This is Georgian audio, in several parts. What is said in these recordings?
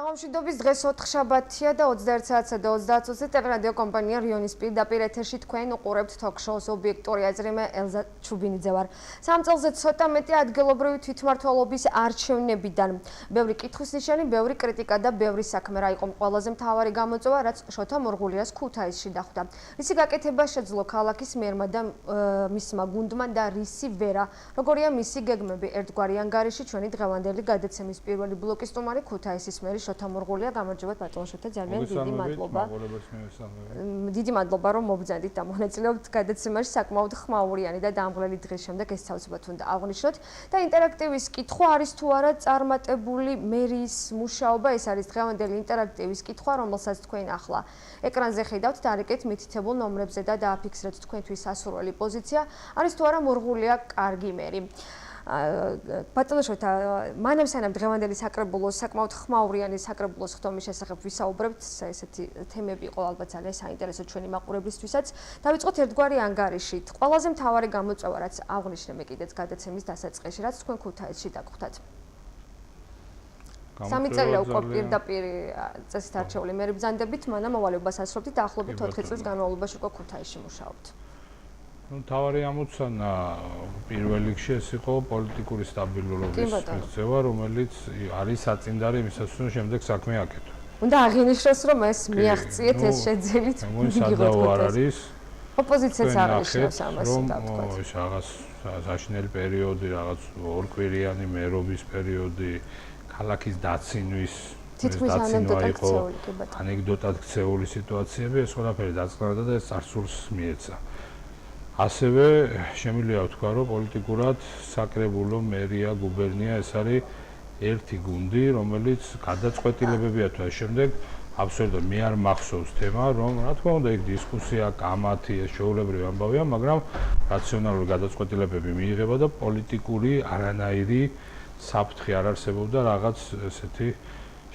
საღამოშიდობის დღეს 4 შაბათია და 21 საათსა და 30 წუთზე ტელერადიო კომპანია Rioni.TV ეთერში თქვენ უყურებთ თოქ-შოუს ობიექტური აზრი მე ელზა ჩუბინიძე ვარ. 3 წელზე ცოტა მეტი ადგილობრივი თვითმმართველობის არჩევნებიდან. ბევრი კითხვის ნიშანი, ბევრი კრიტიკა და ბევრი საქმე რა იყო ყველაზე მთავარი გამოწვევა, რაც შოთა მორღულიას ქუთაისში დახვდა. რისი გაკეთება შეძლო ქალაქის მერმა და მისმა გუნდმა და რისი ვერა. როგორია მისი გეგმები ერთგვარი ანგარიში ჩვენი დღევანდელი გადაცემის პირველი ბლოკის სტუმარი ქუთაისის მერი შოთა მორღულია, გამარჯობათ ბატონო შოთა, ძალიან დიდი მადლობა. დიდი მადლობა რომ მობრძანდით და მონაწილეობთ გადაცემაში საკმაოდ ხმაურიანი და დამღლელი დღის შემდეგ ეს თავისუფლად უნდა აღვნიშნოთ და ინტერაქტივის კითხვა არის თუ არა წარმატებული მერის მუშაობა, ეს არის დღევანდელი ინტერაქტივის კითხვა, რომელსაც თქვენ ახლა ეკრანზე ხედავთ და არეკეთ მითითებულ ნომრებზე და დააფიქსრეთ თქვენთვის სასურველი პოზიცია, არის თუ არა მორღულია კარგი მერი. ბატონო შოთა, მანამ სანამ დღევანდელი საკრებულოს საკმაოდ ხმაურიანი საკრებულოს ხდომის შესახებ ვისაუბრებთ, ესეთი თემები იყო ალბათ ძალიან საინტერესო ჩვენი მაყურებლისთვისაც. დავიწყოთ ერთგვარი ანგარიშით. ყველაზე მთავარი გამოწვევა, რაც აღვნიშნე მე კიდეც გადაცემის დასაწყისში, რაც თქვენ ქუთაისში დაგხვდათ. 3 წელია უკვე პირდაპირ წესით არჩეული მერი ბრძანდებით, მანამ მოვალეობას ასრულებთ და ახლობით 4 წლის განმავლობაში უკვე ქუთაისში მუშაობთ. მთავარი ამოცანა პირველ რიგში ეს იყო პოლიტიკური სტაბილურობის მიღწევა, რომელიც არის საწინდარი იმისათვის, რომ შემდეგ საქმე აკეთო. უნდა აღინიშნოს, რომ ეს მიაღწიეთ ეს შეძენით. სადავო არ არის. ოპოზიციაც არ აღნიშნავს ამას თქვა. ეს რაღაც საშინელი პერიოდი, რაღაც ორკვირიანი მერობის პერიოდი, ქალაქის დაცინვის თითქმის ანეკდოტად ქცეული სიტუაციები, ეს ყველაფერი დაწყნარდა და ეს წარსულს მიეცა. ასევე შემიძლია ვთქვა, რომ პოლიტიკურად საკრებულო მერია, გუბერნია ეს არის ერთი გუნდი, რომელიც გადაწყვეტილებებია თუ ამ შემდეგ აბსოლუტურად მე არ მახსოვს თემა, რომ რა თქმა უნდა იქ დისკუსია, კამათი, ეს შეუულებრივი ამბავია, მაგრამ რაციონალური გადაწყვეტილებები მიიღება და პოლიტიკური არანაირი საფრთხე არ არსებობდა რაღაც ესეთი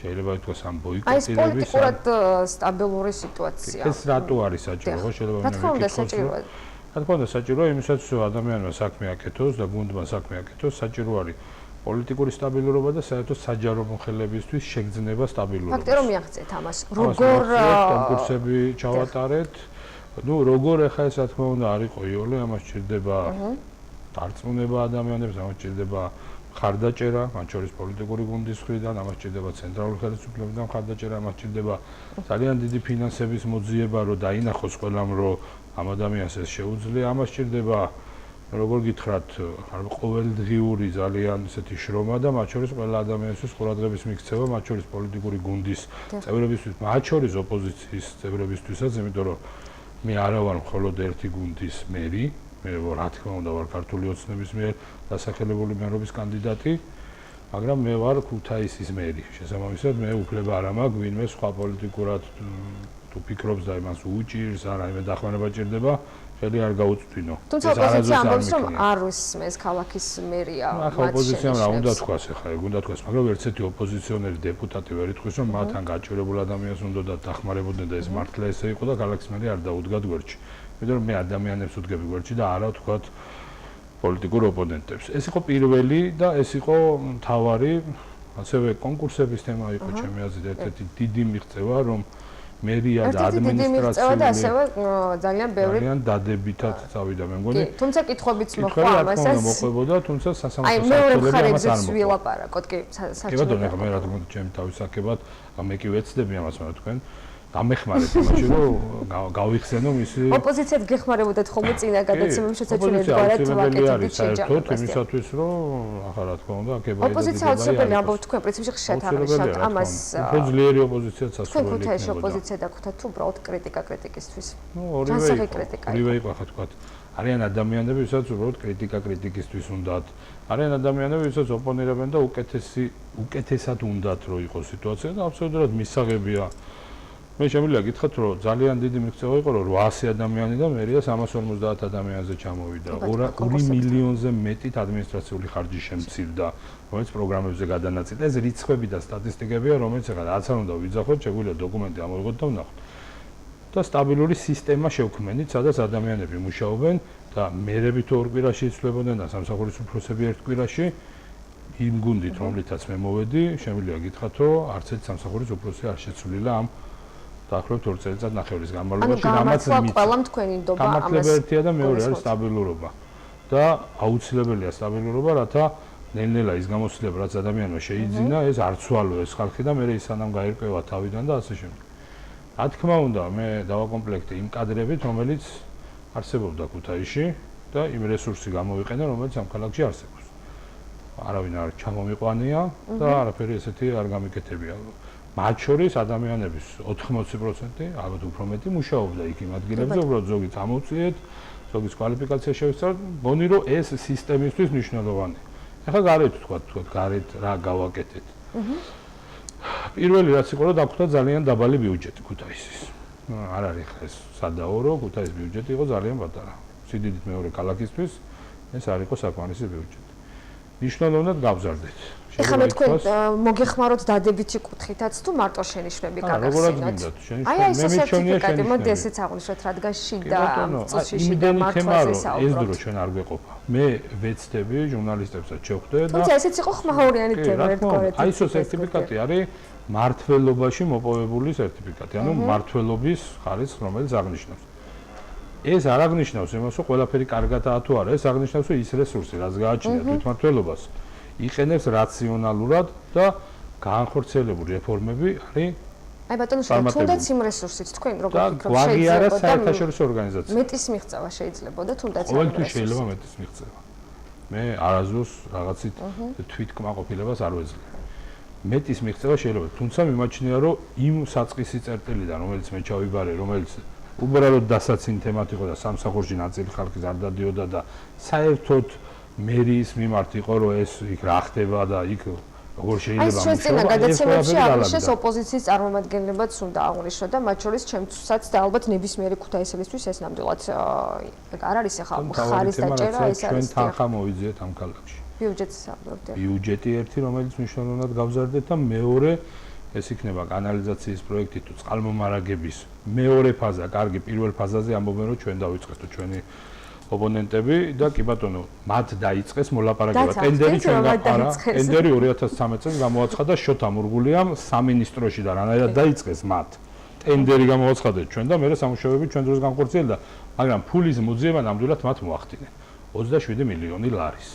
შეიძლება ითქვას ამ ბოიკოტირების. აი ეს პოლიტიკურად სტაბილური სიტუაცია. ეს რატო არის საჭირო? შეიძლება რა თქმა უნდა საჭიროა. რა თქმა უნდა საჭიროა იმისათვის, რომ ადამიანმა საქმე აკეთოს და გუნდმა საქმე აკეთოს, საჭირო არის პოლიტიკური სტაბილურობა და საერთოდ საჯარო მომხელებისთვის შეგრძნება სტაბილურობა. ფაქტია რომ მიაღწიეთ ამას. როგორ კონკურსები ჩავატარეთ? ნუ როგორ ახლა ეს რა თქმა უნდა არ იყო იოლე, ამას ჭირდება დარწმუნება ადამიანებს, ამას ჭირდება ხარდაჭერა, მათ შორის პოლიტიკური გუნდის მხრიდან, ამას ჭირდება ცენტრალური ხელისუფლებიდან ხარდაჭერა, ამას ჭირდება ძალიან დიდი ფინანსების მოძიება, რომ დაინახოს ყველამ, რომ ამ ადამიანს ეს შეუძლია, ამას ჭირდება როგორ გითხრათ, ყოველდღიური ძალიან ესეთი შრომა და მათ შორის ყველა ადამიანისთვის ყურადღების მიქცევა, მათ შორის პოლიტიკური გუნდის წევრებისთვის, მათ შორის ოპოზიციის წევრებისთვისაც, იმიტომ რომ მე არა ვარ მხოლოდ ერთი გუნდის მერი, მე რა თქმა უნდა ვარ ქართული ოცნების მიერ დასახელებული მერობის კანდიდატი, მაგრამ მე ვარ ქუთაისის მერი. შესაბამისად, მე უფლება არ მაქვს ვინმე სხვა პოლიტიკურად თუ ფიქრობს და იმას უჭირს, არა იმე დახმარება ჭირდება, ხელი არ გაუწვინო. თუმცა ოპოზიცია ამბობს, რომ არ უსმენს ქალაქის მერია. ახლა ოპოზიციამ რა უნდა თქვას ახლა, ეგ უნდა თქვას, მაგრამ ერთ-ერთი ოპოზიციონერი დეპუტატი ვერ იტყვის, რომ მათთან გაჭირებულ ადამიანს უნდა დახმარებოდნენ და ეს მართლა ესე იყო და ქალაქის მერი არ დაუდგათ გვერდში. იმიტომ რომ მე ადამიანებს ვუდგები გვერდში და არა ვთქვათ პოლიტიკურ ოპონენტებს. ეს იყო პირველი და ეს იყო მთავარი, ასევე კონკურსების თემა იყო ჩემი აზრით ერთ-ერთი დიდი მიღწევა, რომ მერია და ადმინისტრაცია და ასევე ძალიან ბევრი ძალიან დადებითად წავიდა მე მგონი. თუმცა კითხვებიც მოხდა ამასაც. მოყვებოდა, თუმცა სასამართლო აი მეორე მხარეზეც ვილაპარაკოთ, კი, კი ბატონო, ახლა მე რა თქმა უნდა ჩემი თავის საკებად, მე კი ვეცდები ამას, მაგრამ თქვენ გამეხმარეთ იმაში, რომ გავიხსენო მისი ოპოზიციად გეხმარებოდათ ხოლმე წინა გადაცემებში შეჩვენებად ვაკეთებდით შეჯამებას. იმისათვის, რომ ახლა რა თქმა უნდა, აკება ოპოზიცია აუცილებელი ამბობთ თქვენ პრინციპში ხშირად აღნიშნავთ ამას. უფრო ძლიერი ოპოზიციაც ასრულებდა. თქვენ ქუთაისში ოპოზიცია დაგხვდათ თუ უბრალოდ კრიტიკისთვის? ნუ ორივე იყო ახლა თქვა. არიან ადამიანები, ვისაც უბრალოდ კრიტიკისთვის უნდათ. არიან ადამიანები, ვისაც ოპონირებენ და უკეთესად უნდათ რომ იყოს სიტუაცია და აბსოლუტურად მისაღებია. მე შემიძლია გითხრათ, რომ ძალიან დიდი მიღწევა იყო, რომ 800 ადამიანი და მერია 350 ადამიანზე ჩამოვიდა. 2 მილიონზე მეტით ადმინისტრაციული ხარჯი შემცირდა, რომელიც პროგრამებზე გადანაწილდა. ეს რიცხვები და სტატისტიკებია, რომელიც ახლა რაც არ უნდა ვიძახოთ, შეგვიძლია დოკუმენტი ამოვიღოთ და ვნახოთ. და სტაბილური სისტემა შევქმნით, სადაც ადამიანები მუშაობენ და მერები თუ ორ კვირაში იცვლებოდნენ და სამსახურის უფროსები ერთ კვირაში იმ გუნდით, რომლითაც მე მოვედი, შემიძლია გითხრათ, რომ არც ერთ სამსახურის უფროსი არ შეცვლილა ამ დაახლოებით 2 წელიწად ნახევრის განმავლობაში, რამაც ყველამ თქვენი ნდობა ამას. გამართლება ერთია და მეორე არის სტაბილურობა. და აუცილებელია სტაბილურობა, რათა ნელ-ნელა ის გამოცდილება, რაც ადამიანმა შეიძინა, ეს არ ცვალო ეს ხალხი და მე ისანამ გაირკვევა თავიდან და ასე შემდეგ. რა თქმა უნდა, მე დავაკომპლექტე იმ კადრებით, რომელიც არსებობდა ქუთაისში და იმ რესურსი გამოვიყენე, რომელიც ამ ქალაქში არსებობს. არავინ არ ჩამომიყვანია და არაფერი ესეთი არ გამიკეთებია. მათ შორის ადამიანების 80%, ალბათ უფრო მეტი მუშაობდა იქ იმ ადგილებზე, უბრალოდ ზოგი წამოვწიეთ, ზოგის კვალიფიკაცია შევისწავლეთ, მგონი რომ ეს სისტემისთვის მნიშვნელოვანია. ეხლა გარეთ თქვა, გარეთ რა გავაკეთეთ. პირველი რაც იყო, რომ დაგვხვდა ძალიან დაბალი ბიუჯეტი ქუთაისის. არ არის ეს სადაო, რომ ქუთაისის ბიუჯეტი იყო ძალიან პატარა. სიდიდით მეორე ქალაქისთვის ეს არ იყო საკმარისი ბიუჯეტი. მნიშვნელოვნად გავზარდეთ. ეხლა მე თქვენ მოგეხმაროთ დადებითი კუთხითაც თუ მარტო შენიშვნები გაგახსენოთ. აი ეს სერტიფიკატი მოდი ესეც აღვნიშნოთ, რადგან შიდა წუთში შიდა მართვაზე საუბრობთ. ეს დრო ჩვენ არ გვეყოფა. მე ვეცდები ჟურნალისტებსაც შევხვდე და თუმცა ესეც იყო ხმაურიანი თემა ერთგვარად. აი ეს სერტიფიკატი არის მართლობაში მოპოვებული სერტიფიკატი, ანუ მართლობის ხარისხს, რომელიც აღნიშნავს. ეს არ აღნიშნავს იმას, რომ ყველაფერი კარგადაა თუ არა, ეს აღნიშნავს, რომ ის რესურსი, რაც გააჩნია თვითმმართველობას, იყენებს რაციონალურად და განხორციელებული რეფორმები არის. აი ბატონო, თუნდაც იმ რესურსით თქვენ როგორ ფიქრობთ, შეიძლება და საერთაშორისო ორგანიზაცია. მეტის მიღწევა შეიძლება და თუნდაც ყოველთვის შეიძლება მეტის მიღწევა. მე არასდროს რაღაცით თვითკმაყოფილებას არ ვეძლებ. მეტის მიღწევა შეიძლება, თუმცა მიმაჩნია, რომ იმ საწყისი წერტილიდან, რომელიც მე ჩავიბარე, რომელიც უბრალოდ დასაცინი თემათ იყო და სამსახურში ნაწილი ხალხის არ დადიოდა და საერთოდ მერიის მიმართ იყო, რომ ეს იქ რა ხდება და იქ როგორ შეიძლება მუშაობა. აი, შეძენა გადაცემებში აღნიშნეს ოპოზიციის წარმომადგენლებაც უნდა აღნიშნო და მათ შორის ჩემთვისაც და ალბათ ნებისმიერი ქუთაისელისთვის ეს ნამდვილად არ არის ახლა ხარის დაჭერა, ეს არის. ჩვენ თანხა მოვიძიეთ ამ ქალაქში. ბიუჯეტს საუბრობთ. ბიუჯეტი ერთი, რომელიც მნიშვნელოვნად გავზარდეთ და მეორე ეს იქნება კანალიზაციის პროექტი თუ წყალმომარაგების მეორე ფაზა, კარგი, პირველ ფაზაზე ამბობენ რომ ჩვენ დავიწყეთ ჩვენი ოპონენტები და კი ბატონო, მათ დაიწყეს მოლაპარაკება. ტენდერი ჩვენ გაფარა, ტენდერი 2013 წელს გამოაცხადა შოთა მურგულიამ სამინისტროში და რანაირად დაიწყეს მათ. ტენდერი გამოაცხადეთ ჩვენ და მე სამუშაოები ჩვენ დროს განხორციელდა, მაგრამ ფულის მოძიება ნამდვილად მათ მოახდინეს. 27 მილიონი ლარის.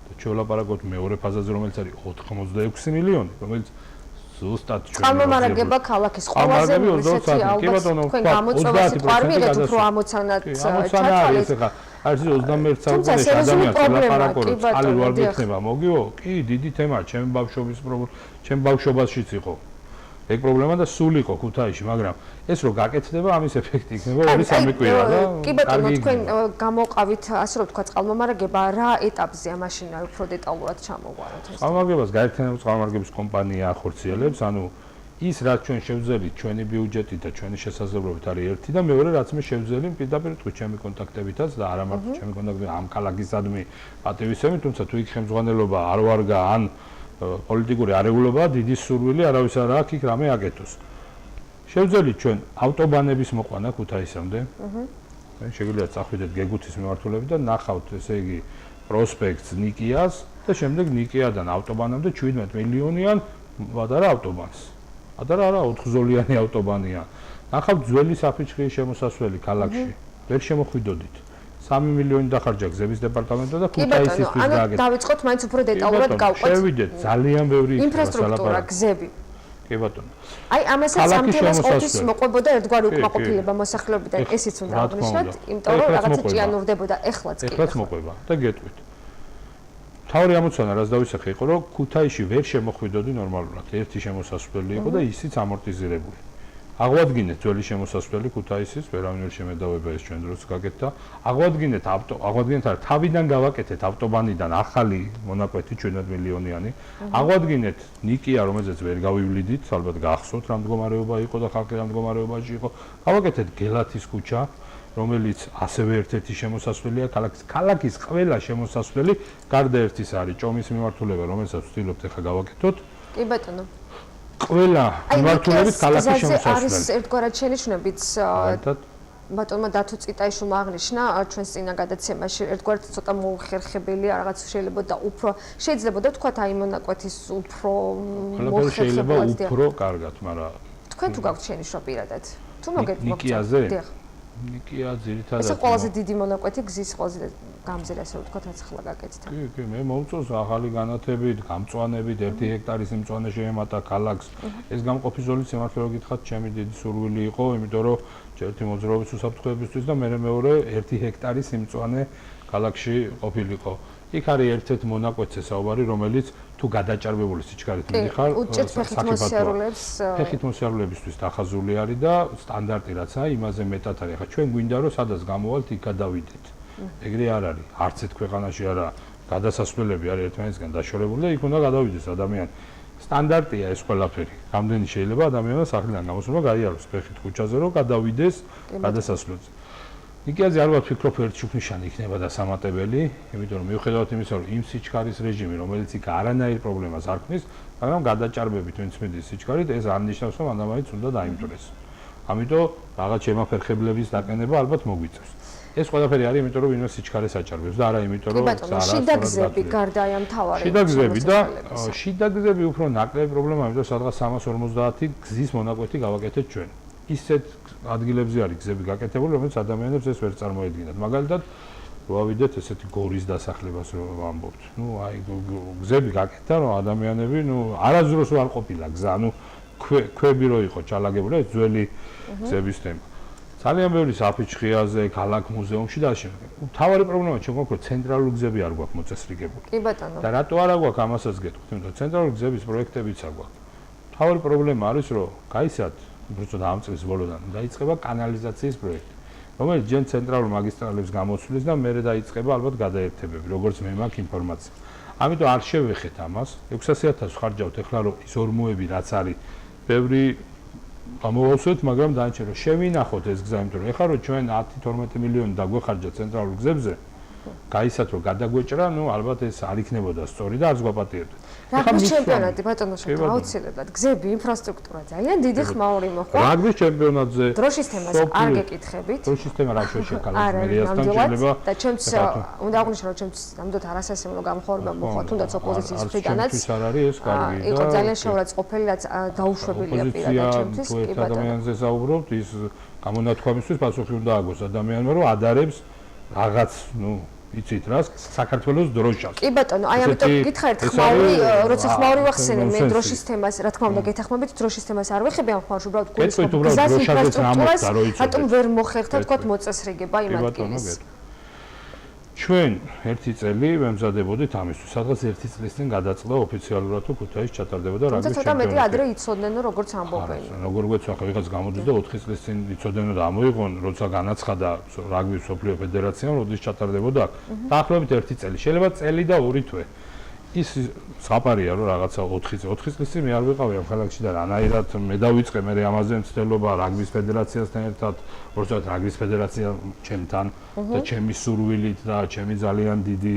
და ჩვენ ვლაპარაკობთ მეორე ფაზაზე, რომელიც არის 86 მილიონი, რომელიც ზუსტად ჩვენ გამომარაგება ქალაქის ყველაზე ისეთი ალბათ თქვენ გამოწვევას ყვარვიღეთ უფრო ამოცანად ჩათვალეთ ახლა არის 21 საუკუნეში ადამიანს ლაპარაკობს წყალი რო არ გექნება მოგიო კი დიდი თემაა ჩემ ბავშვობის პრობლემა ჩემ ბავშვობაშიც იყო ეგ პრობლემა და სულ იყო ქუთაისში მაგრამ ეს რო გაკეთდება ამის ეფექტი იქნება 2-3 კვირა და კი ბატონო თქვენ გამოყავით ასე რომ თქვა წყალმომარაგება რა ეტაპზეა მაშინ უფრო დეტალურად ჩამოვაროთ ეს წყალმომარაგებას გაერთიანებული წყალმომარაგების კომპანია ახორციელებს ანუ ის რაც ჩვენ შევძელით ჩვენი ბიუჯეტით და ჩვენი შესაძლებლობით არის ერთი და მეორე რაც მე შევძელი პირდაპირ თქვი ჩემი კონტაქტებითაც და არა მარტო ჩემი კონტაქტები ამ ქალაქისადმი პატივისცემით თუმცა თუ იქ ხელმძღვანელობა არ ვარგა ან პოლიტიკური არეულობა დიდი სურვილი არავის არ აქვს იქ რამე აკეთოს. შევძელით ჩვენ ავტობანების მოყვანა ქუთაისამდე. შეგვიძლია წახვიდეთ გეგუთის მიმართულებით და ნახავთ ესე იგი პროსპექტს ნიკიას და შემდეგ ნიკიადან ავტობანამდე 17 მილიონიან პატარა ავტობანს. პატარა არა 4 ზოლიანი ავტობანია. ნახავთ ძველი საფიჩხის შემოსასვლელი ქალაქში. ვერ შემოხვიდოდით. 3 მილიონი დახარჯა გზების დეპარტამენტმა და ქუთაისისთვის გააკეთა. დავიწყოთ მაინც უფრო დეტალურად გავყვეთ. შევიდეთ ძალიან ბევრი ინფრასტრუქტურა, გზები. კი ბატონო. აი ამასაც ამ თემას ყოფის მოყვებოდა ერთგვარი უკმაყოფილება მოსახლეობიდან ესიც უნდა აღნიშნოთ, იმიტომ რომ რაღაცა ჭიანურდებოდა ეხლაც კი. ეხლაც მოყვება და გეტყვით. თავი ამოცანა რაც დავისახე იყო რომ ქუთაისში ვერ შემოხვიდოდი ნორმალურად. ერთი შემოსასვლელი იყო და ისიც ამორტიზირებული. აღვადგინეთ ძველი შემოსასვლელი ქუთაისის, ვერავინ ვერ შემედავება ეს ჩვენ დროს გაკეთდა. აღვადგინეთ არა თავიდან გავაკეთეთ ავტობანიდან ახალი მონაკვეთი 17 მილიონიანი. აღვადგინეთ ნიკია, რომელზეც ვერ გავივლიდით, ალბათ გახსოვთ რა მდგომარეობა იყო და ხალხი რა მდგომარეობაში იყო. გავაკეთეთ გელათის ქუჩა, რომელიც ასევე ერთ-ერთი შემოსასვლელია ქალაქის ყველა შემოსასვლელი, გარდა ერთის არის ჭომის მიმართულება, რომელსაც ვცდილობთ ახლა გავაკეთოთ. კი ბატონო. ყველა მიმართულებით ქალაქის შემოსასვლელი. არის ერთგვარად შენიშვნებიც ბატონმა დათო წიტაიშვილმა აღნიშნა ჩვენს წინა გადაცემაში ერთგვარად ცოტა მოუხერხებელი რაღაც შეიძლება და თქვათ აი მონაკვეთის უფრო მოუხერხებელი უფრო კარგად, მაგრამ თქვენ თუ გაქვთ შენი შრომა პირადად? თუ ნიკიაზე? ნიკია ძირითადად ეს ყველაზე დიდი მონაკვეთი გზის ყველაზე გამზირ ასე ვთქვათ რაც ახლა გაკეთდა. კი, მე მომწონს ახალი განათებით, გამწვანებით 1 ჰექტარის მწვანე შეემატა ქალაქს. ეს გამყოფი ზოლი სიმართლე რომ გითხრათ, ჩემი დიდი სურვილი იყო, იმიტომ რომ ერთი მოძრაობის უსაფრთხოებისთვის და მეორე 1 ჰექტარის მწვანე ქალაქში ყოფილიყო. იქ არის ერთ-ერთ მონაკვეთზე საუბარი, რომელიც თუ გადაჭარბებული სიჩქარით მიდიხარ, ფეხით მოსიარულეებისთვის დახაზული არის და სტანდარტი რაც არის, იმაზე მეტად არის. ახლა ჩვენ გვინდა რომ სადაც გამოვალთ, იქ გადავიდეთ. ეგრე არ არის. არც ერთ ქვეყანაში არა გადასასვლელები არის ერთმანეთისგან დაშორებული და იქ უნდა გადავიდეს ადამიანი. სტანდარტია ეს ყველაფერი. რამდენი შეიძლება ადამიანმა სახლიდან გამოსულა გაიაროს ფეხით ქუჩაზე რომ გადავიდეს გადასასვლელზე. ნიკიაზე არ ვფიქრობ ერთ შუქნიშანი იქნება და სამატებელი, იმიტომ რომ მიუხედავად იმისა, რომ იმ სიჩქარის რეჟიმი, რომელიც იქ არანაირ პრობლემას არ ქმნის, მაგრამ გადაჭარბებით ვინც მიდის სიჩქარით, ეს არ ნიშნავს, რომ ადამიანიც უნდა დაიმტვრეს. ამიტომ რაღაც შემაფერხებლების დაყენება ალბათ მოგვიწევს. ეს ყველაფერი არის, იმიტომ რომ ვინმე სიჩქარეს აჭარბებს და არა იმიტომ, რომ შიდა გზები გარდა აი ამ თავარი. შიდა გზები უფრო ნაკლები პრობლემაა, იმიტომ რომ სადღაც 350 გზის მონაკვეთი გავაკეთეთ ჩვენ. ისეთ ადგილებზე არის გზები გაკეთებული, რომელიც ადამიანებს ეს ვერ წარმოედგინათ. მაგალითად, ვავიდეთ ესეთი გორის დასახლებას რომ ვამბობთ. აი გზები გაკეთდა, რომ ადამიანები, არასდროს არ ყოფილა გზა, ქვები რო იყო ჩალაგებული, ეს ძველი გზების თემა. ძალიან ბევრი საფიჩხიაზე, ქალაქ მუზეუმში და ასე. მთავარი პრობლემა ჩვენ გვაქვს, რომ ცენტრალური გზები არ გვაქვს მოწესრიგებული. კი ბატონო. და რატო არ გვაქვს ამასაც გეტყვით, იმიტომ რომ ცენტრალური გზების პროექტებიც არ გვაქვს. მთავარი პრობლემა არის, რომ გაიცათ უბრალოდ ამ წლის ბოლოდან დაიწყება კანალიზაციის პროექტი, რომელიც ჯერ ცენტრალურ მაგისტრალებს გამოსვლის და მერე დაიწყება ალბათ გადაერთებები, როგორც მე მაქვს ინფორმაცია. ამიტომ არ შევეხეთ ამას, 600.000 ხარჯავთ ეხლა რომ ის ორმოები რაც არის, ბევრი გამოვასვეთ, მაგრამ დაიჭირ რომ შევინახოთ ეს გზა, იმიტომ რომ ეხლა რომ ჩვენ 10-12 მილიონი დაგვეხარჯა ცენტრალურ გზებზე, გაიცათ რომ გადაგვეჭრა, ალბათ ეს არ იქნებოდა სწორი და არც გვაპატიებდა. რაგბის ჩემპიონატი ბატონო შევთ აუცილებლად გზები ინფრასტრუქტურა ძალიან დიდი ხმაური მოხდა რაგბის ჩემპიონატზე დროშის თემას არ გეკითხებით დროშის თემა რა შეიძლება მერიასთან შეიძლება და ჩემს უნდა აღვნიშნო რომ ჩემს ნამდვილად არასასიამოვნო გამხმაურება მოხდა თუნდაც ოპოზიციის მხრიდანაც არ არის ეს კარგი იყო ძალიან შეურაცხყოფელი რაც დაუშვებელია პირადად ჩემთვის კი ბატონო ადამიანზე საუბრობთ ის გამონათქვამისთვის პასუხი უნდა აგოს ადამიანმა რომ ადარებს რაღაც იცით რა საქართველოს დროშას. კი ბატონო, აი ამიტომ გითხარით ხმაური, როცა ხმაური ვახსენე მე დროშის თემას, რა თქმა უნდა გეთახმებით, დროშის თემას არ ვეხები ამ ხმაურში, უბრალოდ გულისხმობ გზას ინფრასტრუქტურას, რატომ ვერ მოხერხდა თქვა მოწესრიგება იმ ადგილის. ჩვენ ერთი წელი ვემზადებოდით ამისთვის, სადღაც ერთი წლის წინ გადაწყდა ოფიციალურად თუ ქუთაისში ჩატარდებოდა რაგბის ჩემპიონატი. ცოტა მეტი ადრე იცოდნენ როგორც ამბობენ. როგორ გვეცვა ხა ვიღაც გამოდის და 4 წლის წინ იცოდნენ და ამოიღონ, როცა განაცხადა რაგბის მსოფლიო ფედერაციამ, როდის ჩატარდებოდა აქ. დაახლოებით ერთი წელი, შეიძლება წელი და 2 თვე. ის საფარია რომ რაღაცა 4 წლის წინ მე არ ვიყავი ამ ქალაქში და რანაირად მე დავიწყე მე ამაზე მცდელობა რაგბის ფედერაციასთან ერთად, როცა რაგბის ფედერაცია ჩემთან და ჩემი სურვილით და ჩემი ძალიან დიდი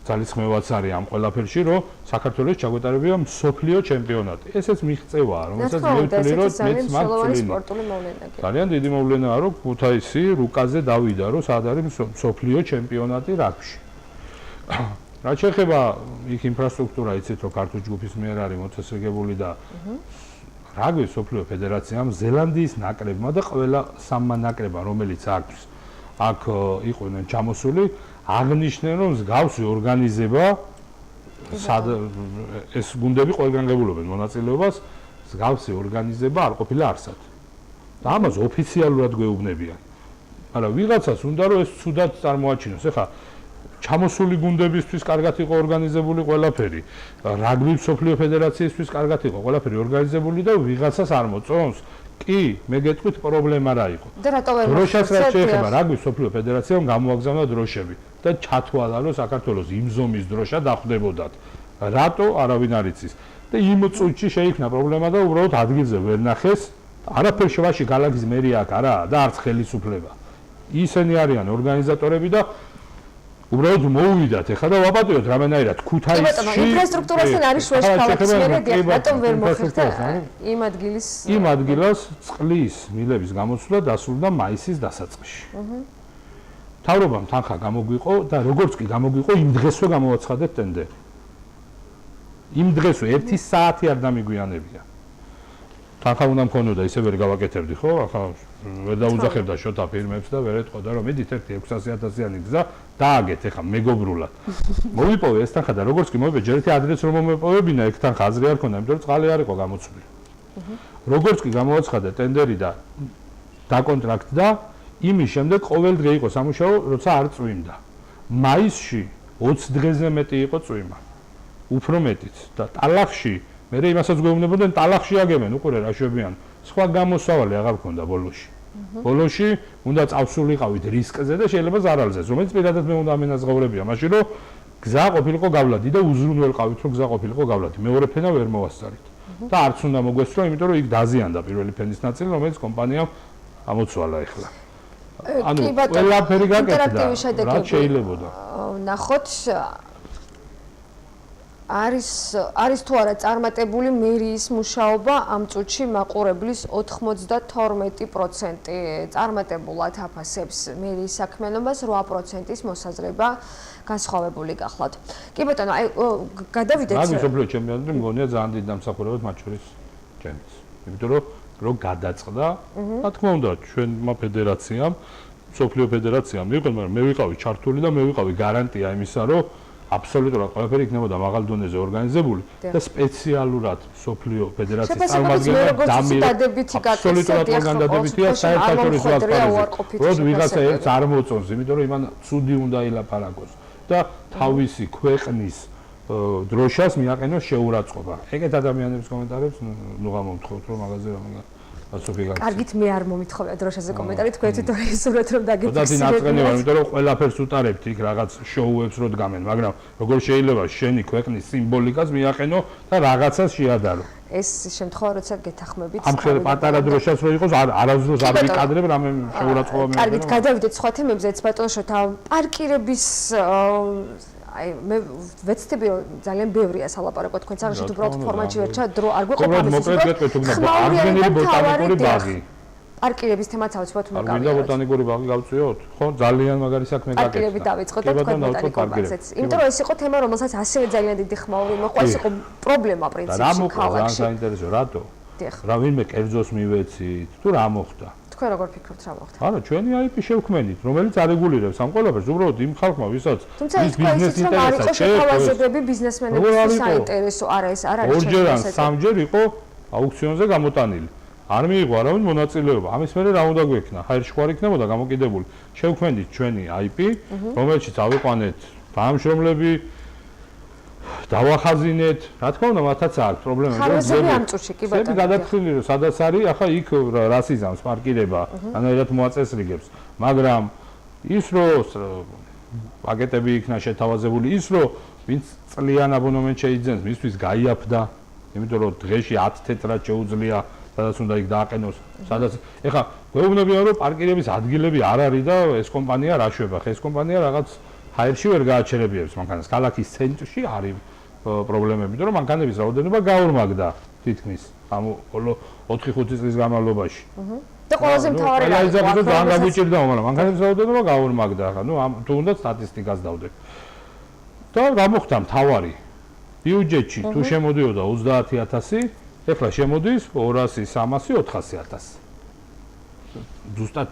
ძალისხმევაც არის ამ ყველაფერში, რომ საქართველოს ჩაგვეტარებია მსოფლიო ჩემპიონატი. ესეც მიღწევაა, რომელსაც მე ვთვლი, რომ მეც მაქვს სპორტული მოვლენა. ძალიან დიდი მოვლენაა, რომ ქუთაისი რუკაზე დავიდა, რომ სად არის მსოფლიო ჩემპიონატი რაგბში. რაც შეეხება იქ ინფრასტრუქტურა, იცით რომ ქართულ ჯგუფის მიერ არის მოწესრიგებული და რაგბის მსოფლიო ფედერაციამ ზელანდიის ნაკრებმა და ყველა სამმა ნაკრებმა, რომელიც აქვს აქ იყვნენ ჩამოსული, აღნიშნენ რომ მსგავსი ორგანიზება ეს გუნდები ყველგან ღებულობენ მონაწილეობას, მსგავსი ორგანიზება არ ყოფილა არსად. და ამას ოფიციალურად გვეუბნებიან. მაგრამ ვიღაცას უნდა რომ ეს ცუდად წარმოაჩინოს. ეხლა ჩამოსული გუნდებისთვის კარგად იყო ორგანიზებული ყველაფერი. რაგბის მსოფლიო ფედერაციისთვის კარგად იყო ყველაფერი ორგანიზებული და ვიღაცას არ მოწონს. კი, მე გეტყვით პრობლემა რა იყო. და რატო ვერ დროშას რაც შეეხება რაგბის მსოფლიო ფედერაციამ გამოაგზავნა დროშები და ჩათვალა რომ საქართველოს იმ ზომის დროშა დახვდებოდათ. რატო არავინ არ იცის. და იმ წუთში შეიქმნა პრობლემა და უბრალოდ ადგილზე ვერ ნახეს. არაფერ შევაში ქალაქის მერია აქ არა და არც ხელისუფლება. ისინი არიან ორგანიზატორები და უბრალოდ მოვიდათ ეხლა და ვაპატიოთ რამენაირად ქუთაისში. ინფრასტრუქტურასთან არის შუაში ქალაქმწვერედი, რატომ ვერ მოხერხდა იმ ადგილას წყლის მილების გამოცვლა დასრულდა მაისის დასაწყისში. მთავრობამ თანხა გამოგვიყო და როგორც კი გამოგვიყო, იმ დღესვე გამოვაცხადეთ ტენდერი. იმ დღესვე 1 საათი არ დამიგვიანებია. თანხა უნდა მქონოდა, ისე ვერ გავაკეთებდი, ხო? ახლა ვერ დაუძახებდა შოთა ფირმებს და ვერ ეთყოდა, რომ მედით 600,000-იანი გზა დააგეთ ეხა მეგობრულად. მოვიპოვე ეს თანხა და როგორც კი მოვიპოვე, ჯერ ერთი ადრეს რომ მომეპოვებინა, ეგ თანხა აზრი არ ქონდა, იმიტომ რომ წყალი არ იყო გამოცვლილი. როგორც კი გამოაცხადა ტენდერი და დაკონტრაქტდა, იმის შემდეგ ყოველ დღე იყო სამუშაო, როცა არ წვიმდა. მაისში 20 დღეზე მეტი იყო წვიმა. უფრო მეტიც და ტალახში მე იმასაც გვეუბნებოდნენ ტალახში აგებენ უყურე რა შვებიან სხვა გამოსავალი აღარ მქონდა ბოლოში. ბოლოში უნდა წავსულიყავით რისკზე და შეიძლება ზარალზეც, რომელიც პირადად მე უნდა ამენაზღაურებია, მაშინ რომ გზა ყოფილიყო გავლადი და უზრუნველყავით რომ გზა ყოფილიყო გავლადი. მეორე ფენა ვერ მოვასწარით. და არც უნდა მოგვესწრო, იმიტომ რომ იქ დაზიანდა პირველი ფენის ნაწილი, რომელიც კომპანიამ ამოცვალა ეხლა. ანუ ყველაფერი გაკეთდა, რა შეიძლებოდა. ნახოთ არის თუ არა წარმატებული მერიის მუშაობა ამ წუთში მაყურებლის 92% წარმატებულად აფასებს მერიის საქმიანობას 8%-ის მოსაზრება განსხვავებული გახლავთ. კი ბატონო, აი გადავიდეთ. მაგ მსოფლიო ჩემპიონატი მგონია ძალიან დიდი დამსახურებად მათ შორის ჩემს. იმიტომ რომ გადაწყდა, რა თქმა უნდა, ჩვენმა ფედერაციამ, მსოფლიო ფედერაციამ მიიღო, მაგრამ მე ვიყავი ჩართული და მე ვიყავი გარანტია იმისა, რომ აბსოლუტურად ყველაფერი იქნებოდა მაღალ დონეზე ორგანიზებული და სპეციალურად მსოფლიო ფედერაციის წარმომადგენლები დამირეკეთ აბსოლუტურად ორგანიზებითია საერთაშორისო ასპარეზზე. როდ ვიღაცა ერთს არ მოწონს, იმიტომ რომ იმან ცუდი უნდა ილაპარაკოს და თავისი ქვეყნის დროშას მიაყენოს შეურაცხყოფა. ეგეთ ადამიანების კომენტარებს ნუ გამომთხოვთ, რომ მაგაზე კარგით მე არ მომითხოვია დროშაზე კომენტარი, თქვენ თვითონ ისურვეთ რომ დაგიფიქსირებინათ. და დაწნევა, იმიტომ რომ ყველაფერს უტარებთ იქ რაღაც შოუებს რო დგამენ, მაგრამ როგორ შეიძლება შენი ქვეყნის სიმბოლიკას მიაყენო და რაღაცას შეადარო. ეს შემთხვევა როცა გეთახმებით. ამ ხელ პატარა დროშას რო იყოს, არასდროს არ ვიკადრებ რამე შეურაცხყოფა მე. კარგით, გადავიდეთ სხვა თემებზე, ეც ბატონო შოთა, პარკირების აი მე ვეცდები რომ ძალიან ბევრია სალაპარაკო თქვენ საღაშით უბრალოდ ფორმატში ვერ ჩა დრო არ გვეყოფა ამის არგენელი ბოტანიკური ბაღი პარკირების თემაც ავწვათ უნდა გავიაროთ. არ ბოტანიკური ბაღი გავწიოთ? ხო, ძალიან მაგარი საქმე გაკეთდა. პარკირები დავიწყოთ და თქვენ ბოტანიკური ბაღზეც. იმიტომ რომ ეს იყო თემა, რომელსაც ასევე ძალიან დიდი ხმაური მოყვა, ეს იყო პრობლემა პრინციპში ქალაქში. რა მოხდა? ძალიან საინტერესო, რატო? რა ვინმე კერძოს მივეცით? თუ რა მოხდა? თქვენ როგორ ფიქრობთ რა მოხდა? არა, ჩვენი IP შევქმნით, რომელიც არეგულირებს ამ ყველაფერს, უბრალოდ იმ ხალხმა, ვისაც ის ბიზნეს ინტერესად შეთავაზებები ბიზნესმენების საინტერესო, არა ეს არ არის ჩემთვის. ორჯერ ან სამჯერ იყო აუქციონზე გამოტანილი. არ მიიღო არავინ მონაწილეობა. ამის მერე რა უნდა გვექნა? ჰაერში ხარ იქნებოდა გამოკიდებული. შევქმნით ჩვენი IP, რომელშიც ავიყვანეთ თანამშრომლები, დავახაზინეთ, რა თქმა უნდა, მათაც აქვს პრობლემები, რომ ზები ამ წუთში კი ბატონო. ზები გადათვლილი, რომ სადაც არის, ახლა იქ რას იზამს პარკირება, ანაირად მოაწესრიგებს, მაგრამ ის რომ პაკეტები იქნა შეთავაზებული, ის რომ ვინც წლიან აბონემენტ შეიძენს, მისთვის გაიაფდა, იმიტომ რომ დღეში 10 თეთრად შეუძლია, სადაც უნდა იქ დააყენოს, სადაც ეხლა გვეუბნებიან, რომ პარკირების ადგილები არ არის და ეს კომპანია რა შვება, ხე ეს კომპანია რაღაც ჰაერში ვერ გააჩერებიებს მანქანას. ქალაქის ცენტრში არის პრობლემები, იმიტომ რომ მანქანების რაოდენობა გაორმაგდა თითქმის ამ 4-5 წლის განმავლობაში. და ყველაზე მთავარი რა იყო? ძალიან გაგვიჭირდა, მაგრამ მანქანების რაოდენობა გაორმაგდა. ახლა ნუ თუ უნდა სტატისტიკას დავდებ. და რა მოხდა მთავარი? ბიუჯეტში თუ შემოდიოდა 30,000, ეხლა შემოდის 200, 300, 400,000. ზუსტად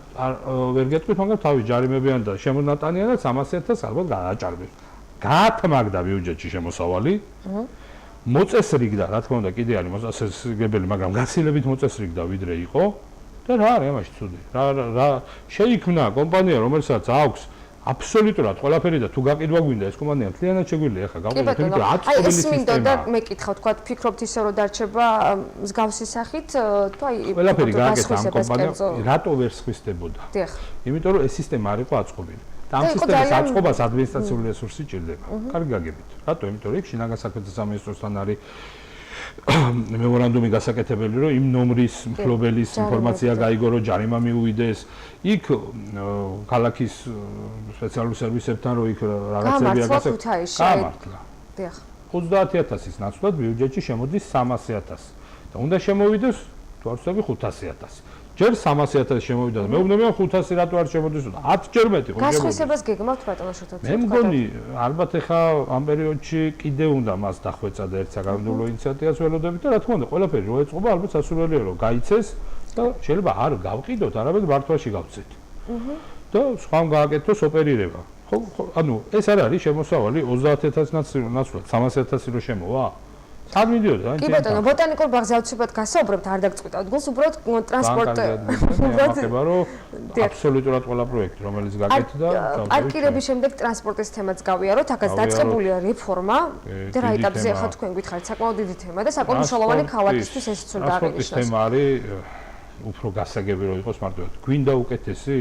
ვერ გეტყვით, მაგრამ თავი ჯარიმებიან და შემონატანიან და 300,000 ალბათ გააჭარბებს. გაათმაგდა ბიუჯეტში შემოსავალი. მოწესრიგდა, რა თქმა უნდა, კიდე არის მოწესრიგებელი, მაგრამ გაცილებით მოწესრიგდა ვიდრე იყო. და რა არის ამაში ცუდი? რა შეიქმნა კომპანია, რომელსაც აქვს აბსოლუტურად ყველაფერი და თუ გაყიდვა გვინდა ეს კომპანია მთლიანად შეგვიძლია ახლა გავყიდოთ, იმიტომ რომ აწყვილი სისტემა. აი ეს მინდოდა მეკითხავ, თქვა ფიქრობთ ისე რომ დარჩება მსგავსი სახით, თუ აი ყველაფერი გააკეთა ამ კომპანიამ, რატო ვერ სხვისდებოდა? დიახ. იმიტომ რომ ეს სისტემა არ იყო აწყობილი. და ამ სისტემის აწყობას ადმინისტრაციული რესურსი ჭირდება. კარგი გაგებით. რატო? იმიტომ რომ იქ შინაგან საქმეთა სამინისტროსთან არის მემორანდუმი გასაკეთებელი, რომ იმ ნომრის მფლობელის ინფორმაცია გაიგო, რომ ჯარიმა მიუვიდეს. იქ ქალაქის სპეციალურ სერვისებთან რომ იქ რაღაცებია გამართლა. დიახ. 30000-ის ნაცვლად ბიუჯეტში შემოდის 300,000 და უნდა შემოვიდეს თუ არ ვცდები 500,000. ჯერ 300,000 შემოვიდა და მეუბნებიან 500 რატო არ შემოდის? 10 ჯერ მეტი ხო? გასხვისებას გეგმავთ ბატონო შოთო. მე მგონი ალბათ ეხა ამ პერიოდში კიდე უნდა მას დახვეწა და ერთ საკანონმდებლო ინიციატივას ველოდებით და რა თქმა უნდა ყველაფერი რო ეწყობა ალბათ სასურველია რომ გაიცეს და შეიძლება არ გავყიდოთ, არამედ მართვაში გავცეთ. და სხვამ გააკეთოს ოპერირება. ხო, ანუ ეს არ არის შემოსავალი 30,000 ნაცვლად 300,000 რო შემოვა? სად მიდიოდა? კი ბატონო, ბოტანიკურ ბაღზე ავცებად გასაუბრებთ, არ დაგწყვიტავთ. გულს უბრალოდ ტრანსპორტ აკეთება, რომ აბსოლუტურად ყველა პროექტი, რომელიც გაკეთდა, პარკირების შემდეგ ტრანსპორტის თემაც გავიაროთ, აქაც დაწყებულია რეფორმა და რა ეტაპზე ახლა თქვენ გითხარით, საკმაოდ დიდი თემა და საკმაოდ მნიშვნელოვანი ქალაქისთვის ესეც უნდა აღინიშნოს. ტრანსპორტის თემა არის უფრო გასაგები რომ იყოს მარტივად. გვინდა უკეთესი?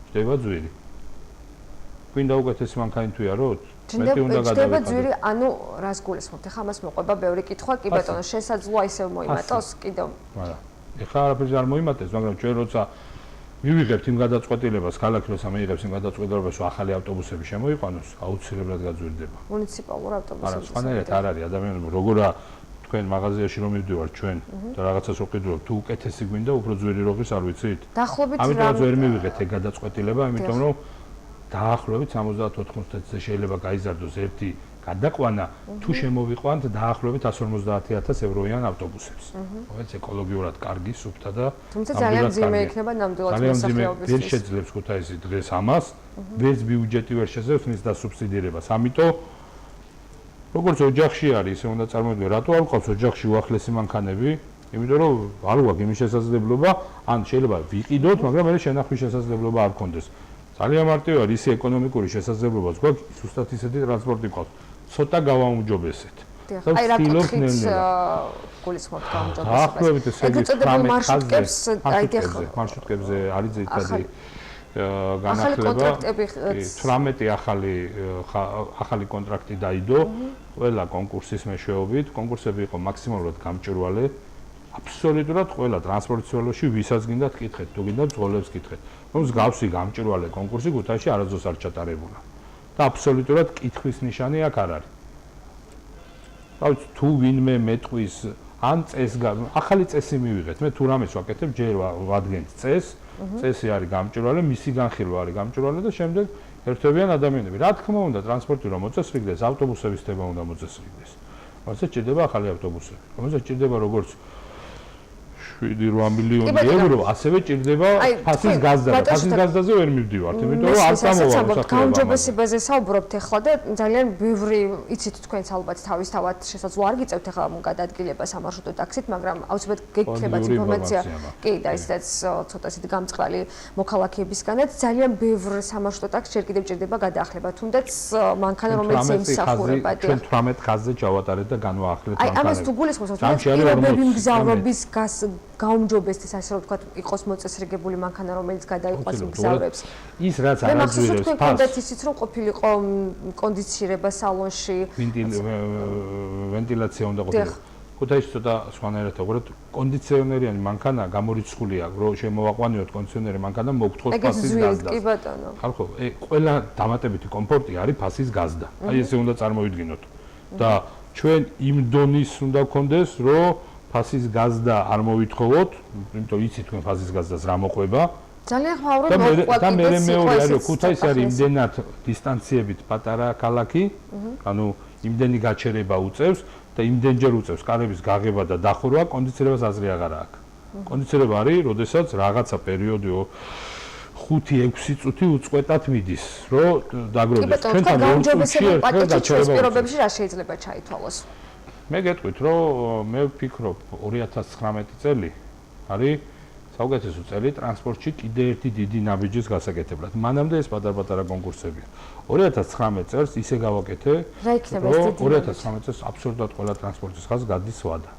ხდება ძვირი. გვინდა უკეთესი მანქანა თუ იაროთ? მეტი უნდა გადავიყო. ძვირი, ანუ რას გულისხმობთ? ეხლა მას მოყვება ბევრი კითხვა, კი ბატონო, შესაძლოა ისევ მოიმატოს კიდევ. არა. ეხლა არაფერს არ მოიმატეს, მაგრამ ჩვენ როცა მივიღებთ იმ გადაწყვეტილებას, ქალაქი როცა მიიღებს იმ გადაწყვეტილებას, რომ ახალი ავტობუსები შემოიყვანოს, აუცილებლად გაძვირდება. მუნიციპალურ ავტობუსებში. არა, სხვანაირად არ არის ადამიანები, როგორა თქვენ მაღაზიაში რომ მივდივართ ჩვენ და რაღაცას ვყიდულობთ, თუ უკეთესი გვინდა, უფრო ძვირი როღის არ ვიცით? დაახლოებით ამიტომ ვერ მივიღეთ ეგ გადაწყვეტილება, იმიტომ რომ დაახლოებით 70-80-ზე შეიძლება გაიზარდოს ერთი გადაყვანა, თუ შემოვიყვანთ დაახლოებით 150,000 ევროიან ავტობუსებს. ეს ეკოლოგიურად კარგი, სუფთა და თუმცა ძალიან მძიმე იქნება ნამდვილად მოსახლეობისთვის. ვერ შეძლებს ქუთაისი დღეს ამას, ვერც ბიუჯეტი ვერ შეძლებს მის დასუბსიდირებას. ამიტომ როგორც ოჯახში არის, ისე უნდა წარმოვიდგინოთ, რატო არ გვყავს ოჯახში უახლესი მანქანები? იმიტომ რომ არ გვაქვს იმის შესაძლებლობა, ან შეიძლება ვიყიდოთ, მაგრამ მე შენახვის შესაძლებლობა არ გქონდეს. ძალიან მარტივია, ისი ეკონომიკური შესაძლებლობაც გვაქვს, ზუსტად ისეთი ტრანსპორტი გვყავს. ცოტა გავაუმჯობესეთ. აი რა კუთხით გულისხმობთ გაუმჯობესებას? დაახლოებით ესე იგი 18 მარშრუტკებს, აი დიახ, მარშრუტკებზე არის ძირითადი განახლება. 18 ახალი კონტრაქტი დაიდო, ყველა კონკურსის მეშვეობით. კონკურსები იყო მაქსიმალურად გამჭვირვალე. აბსოლუტურად ყველა ტრანსპორტის ველოში ვისაც გინდათ კითხეთ, თუ გინდათ ძღოლებს კითხეთ. მსგავსი გამჭვირვალე კონკურსი ქუთაისში არასდროს არ ჩატარებულა. და აბსოლუტურად კითხვის ნიშანი აქ არ არის. რავით, თუ ვინმე მეტყვის ან ახალი წესი მივიღეთ. მე თუ რამეს ვაკეთებ, ჯერ ვადგენთ წესს, წესი არის გამჭვირვალე, მისი განხილვა არის გამჭვირვალე და შემდეგ ერთვებიან ადამიანები. რა თქმა უნდა, ტრანსპორტი რომ მოწესრიგდეს, ავტობუსების თემა უნდა მოწესრიგდეს. რომელსაც ჭირდება ახალი ავტობუსები. რომელსაც ჭირდება როგორც 7-8 მილიონი ევრო, ასევე ჭირდება ფასის გაზდა. ფასის გაზდაზე ვერ მივდივართ, იმიტომ რომ არ წამოვალ. გაუმჯობესებაზე საუბრობთ ახლა და ძალიან ბევრი, იცით თქვენც ალბათ თავისთავად შესაძლოა არ გიწევთ ახლა გადაადგილება სამარშრუტო ტაქსით, მაგრამ აუცილებლად გექნებათ ინფორმაცია. კი, და ისედაც ცოტა ისეთი გამწყრალი მოქალაქეებისგანაც ძალიან ბევრ სამარშრუტო ტაქსს ჯერ კიდევ ჭირდება გადაახლება, თუნდაც მანქანა რომელიც ემსახურება. ჩვენ 18 ხაზზე ჩავატარეთ და განვაახლეთ მანქანას. აი ამას თუ გულისხმობთ, პირობები მგზავრობის გაუმჯობესდეს, ასე რომ ვთქვათ, იყოს მოწესრიგებული მანქანა, რომელიც გადაიყვანს მგზავრებს. ის რაც არ აძლიერებს ფასს. თქვენდაც ისიც რომ ყოფილიყო კონდიცირება სალონში, ვენტილაცია უნდა ყოფილიყო. ქუთაისში ცოტა სხვანაირად აღარეთ, კონდიციონერიანი მანქანა გამორიცხულია, რომ შემოვაყვანიოთ კონდიციონერი მანქანა, მოგთხოვთ ფასის გაზდას. კი ბატონო. ხალხო, ყველა დამატებითი კომფორტი არის ფასის გაზდა. აი ესე უნდა წარმოვიდგინოთ. და ჩვენ იმ დონის უნდა გქონდეს, რომ ფასის გაზდა არ მოვითხოვოთ, იმიტომ იცით თქვენ ფასის გაზდას რა მოყვება. ძალიან ხმაურობ მოყვება და მე მეორე არის, რომ ქუთაისი არის იმდენად დისტანციებით პატარა ქალაქი, ანუ იმდენი გაჩერება უწევს და იმდენჯერ უწევს კარების გაღება და დახურვა, კონდიცირებას აზრი აღარ აქვს. კონდიცირება არის, როდესაც რაღაცა პერიოდი 5-6 წუთი უწყვეტად მიდის, რომ დაგროვდეს. ჩვენთან გაუმჯობესებულ პაკეტის პირობებში რა შეიძლება ჩაითვალოს? მე გეტყვით, რომ მე ვფიქრობ 2019 წელი არის საუკეთესო წელი ტრანსპორტში კიდე ერთი დიდი ნაბიჯის გასაკეთებლად. მანამდე ეს პატარ-პატარა კონკურსებია. 2019 წელს ისე გავაკეთე, რომ 2019 წელს აბსოლუტურად ყველა ტრანსპორტის ხაზს გადის ვადა.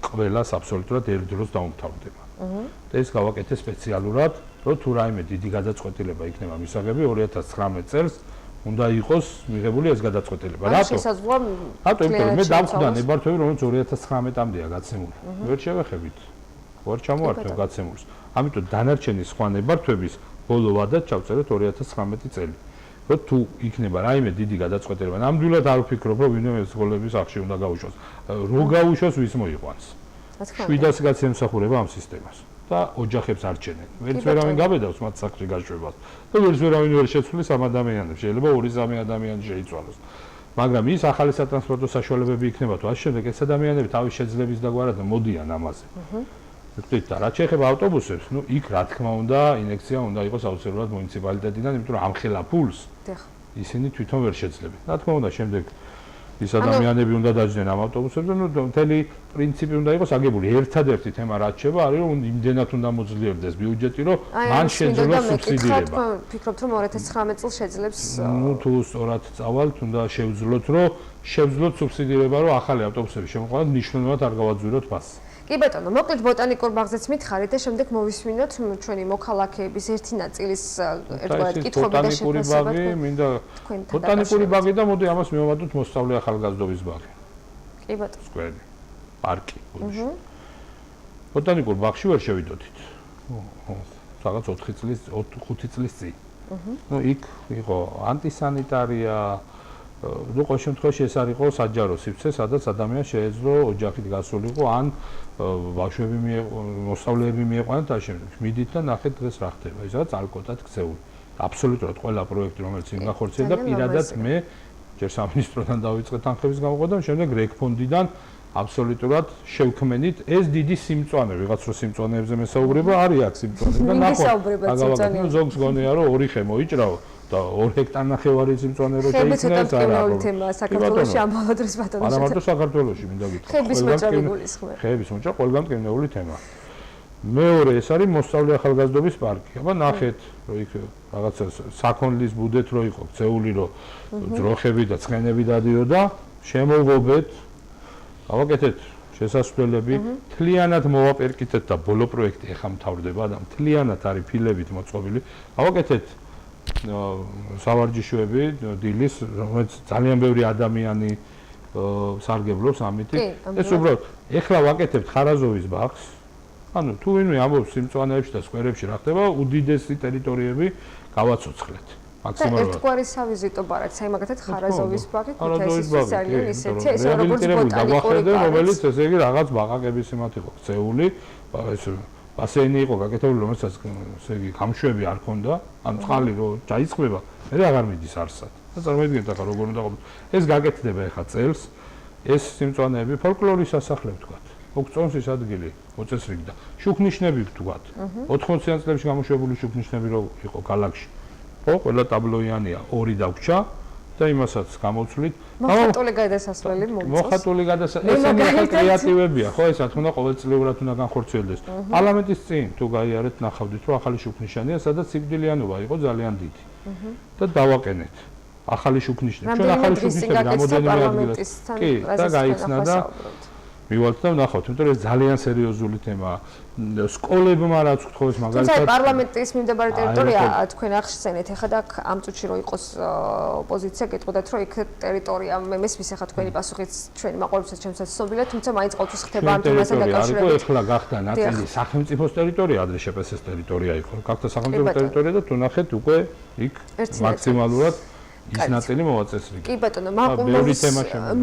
ყველას აბსოლუტურად ერთ დროს დაუმთავრდება. და ეს გავაკეთე სპეციალურად, რომ თუ რაიმე დიდი გადაწყვეტილება იქნება მისაღები 2019 წელს უნდა იყოს მიღებული ეს გადაწყვეტილება. რატო? შესაძლოა რატო? იმიტომ რომ მე დავხვდა ნებართვები, რომელიც 2019-მდეა გაცემული. ვერ შევეხებით. ვერ ჩამოართვებ გაცემულს. ამიტომ დანარჩენი სხვა ნებართვების ბოლო ვადად ჩავწერეთ 2019 წელი. რომ თუ იქნება რაიმე დიდი გადაწყვეტილება, ნამდვილად არ ვფიქრობ, რომ ვინმე ეს გოლების სახში უნდა გაუშვას. რო გაუშვას, ვის მოიყვანს. 700 კაცი ემსახურება ამ სისტემას და ოჯახებს არჩენენ. ვერც ვერავინ გაბედავს მათ სახში გაშვებას და ვერც ვერავინ ვერ შეცვლის ამ ადამიანებს. შეიძლება 2-3 ადამიანი შეიცვალოს. მაგრამ ის ახალი სატრანსპორტო საშუალებები იქნება თუ ასე შემდეგ ეს ადამიანები თავის შეძლების დაგვარად მოდიან ამაზე. ვთქვით და რაც შეეხება ავტობუსებს, ნუ იქ რა თქმა უნდა ინექცია უნდა იყოს აუცილებლად მუნიციპალიტეტიდან, იმიტომ რომ ამხელა ფულს ისინი თვითონ ვერ შეძლებენ. რა თქმა უნდა, შემდეგ ის ადამიანები უნდა დაჯდნენ ამ ავტობუსებზე, ნუ მთელი პრინციპი უნდა იყოს აგებული. ერთადერთი თემა რაც შეება არის რომ იმდენად უნდა მოძლიერდეს ბიუჯეტი, რომ მან შეძლოს სუბსიდირება. ფიქრობთ რომ 2019 წელს შეძლებს? ნუ თუ სწორად წავალთ, უნდა შევძლოთ, რომ შევძლოთ სუბსიდირება, რომ ახალი ავტობუსები შემოყვანოთ, მნიშვნელოვნად არ გავაძვიროთ ფასს. კი ბატონო, მოკლედ ბოტანიკურ ბაღზეც მითხარით და შემდეგ მოვისმინოთ ჩვენი მოქალაქეების ერთი ნაწილის ერთგვარად კითხვები და შეფასება. ბოტანიკური ბაღი და მოდი ამას მივამატოთ მოსწავლე ახალგაზრდობის ბაღი. კი ბატონო. სკვერი, პარკი. ბოტანიკურ ბაღში ვერ შევიდოდით. რაღაც 4 წლის, 5 წლის წინ. ნუ იქ იყო ანტისანიტარია. ნუ ყოველ შემთხვევაში ეს არ იყო საჯარო სივრცე, სადაც ადამიანს შეეძლო ოჯახით გასულიყო ან ბავშვები მოსწავლეები მieყვანათ და შემდეგ. მიდით და ნახეთ დღეს რა ხდება. ის რაც ალკოტად ქცეული. აბსოლუტურად ყველა პროექტი, რომელიც იმ გახორციელდა და პირადად მე ჯერ სამინისტროდან დავიწყე თანხების გამოყენება, შემდეგ რეგფონდიდან აბსოლუტურად შევქმენით ეს დიდი სიმწვანე, ვიღაც რო სიმწვანეებზე მესაუბრება, არის აქ სიმწვანე და ნახოთ. ზოგს გონია რომ 2 ხე მოიჭრაო და 2 ჰექტარ ნახევარი სიმწვანე რო შეიქმნა ეს არა პრობლემა. საქართველოში ამბავად დროს ბატონო. არა მარტო საქართველოში მინდა გითხრა. ხების მოჭრა გულისხმობ. ხების მოჭრა ყველგან მტკივნეული თემა. მეორე ეს არის მოსწავლე ახალგაზრდობის პარკი. აბა ნახეთ რომ იქ რაღაცა საქონლის ბუდეთ რო იყო, ქცეული რო ძროხები და ცხენები დადიოდა, შემოვღობეთ. გავაკეთეთ შესასვლელები, მთლიანად მოვაპერკითეთ და ბოლო პროექტი ახლა მთავრდება და მთლიანად არის ფილებით მოწყობილი. გავაკეთეთ სავარჯიშოები, დილის, რომელიც ძალიან ბევრი ადამიანი სარგებლობს ამით. ეს უბრალოდ ეხლა ვაკეთებთ ხარაზოვის ბაღს. ანუ თუ ვინმე ამბობს სიმწვანეებში და სკვერებში რა ხდება, უდიდესი ტერიტორიები გავაცოცხლეთ. მაქსიმალურად. ერთგვარი სავიზიტო ბარათი, აი მაგათაც ხარაზოვის ბაღი, ქუთაისის ძალიან ისეთია, ესე როგორც ბოტანიკური ბაღი, რომელიც ესე იგი რაღაც ბაყაყების იმათ იყო ქცეული, ეს ბასეინი იყო გაკეთებული, რომელსაც ესე იგი გამშვები არ ქონდა, ან წყალი რო დაიწყება, მე აღარ მიდის არსად. და წარმოიდგინეთ ახლა როგორ უნდა ყოფილიყო. ეს გაკეთდება ახლა წელს, ეს სიმწვანეები ფოლკლორის სასახლე ვთქვათ. ოქწონს ის ადგილი, მოწესრიგი და შუქნიშნები ვთქვათ. 80-იან წლებში გამოშვებული შუქნიშნები რო იყო ქალაქში. ხო, ყველა ტაბლოიანია, 2 დაგვრჩა და იმასაც გამოვცვლით. მოხატული გადასასვლელი მომწონს. მოხატული გადასასვლელი. ესენი ახლა კრეატივებია, ხო, ეს რა თქმა უნდა ყოველწლიურად უნდა განხორციელდეს. პარლამენტის წინ თუ გაიარეთ, ნახავდით, რომ ახალი შუქნიშანია, სადაც სიკვდილიანობა იყო ძალიან დიდი. და დავაყენეთ. ახალი შუქნიშნები. ჩვენ ახალი შუქნიშნები რამოდენიმე ადგილას. კი, და გაიხსნა და მივალთ და ვნახავთ, იმიტომ რომ ეს ძალიან სერიოზული თემაა. სკოლებმა რაც გთხოვეს მაგალითად. თუმცა პარლამენტის მიმდებარე ტერიტორია თქვენ ახსენეთ, ეხლა და ამ წუთში რო იყოს ოპოზიცია, გეტყოდათ რომ იქ ტერიტორია მე მესმის ეხლა თქვენი პასუხიც ჩვენი მაყურებელსაც ჩემსაც ცნობილია, თუმცა მაინც ყოველთვის ხდება ამ თემასთან დაკავშირებით. ეხლა გახდა ნაწილი სახელმწიფოს ტერიტორია, ადრე შპს-ის ტერიტორია იყო. გახდა სახელმწიფო ტერიტორია და თუ ნახეთ უკვე იქ მაქსიმალურად ის ნაწილი მოვაწესრიგეთ. კი ბატონო,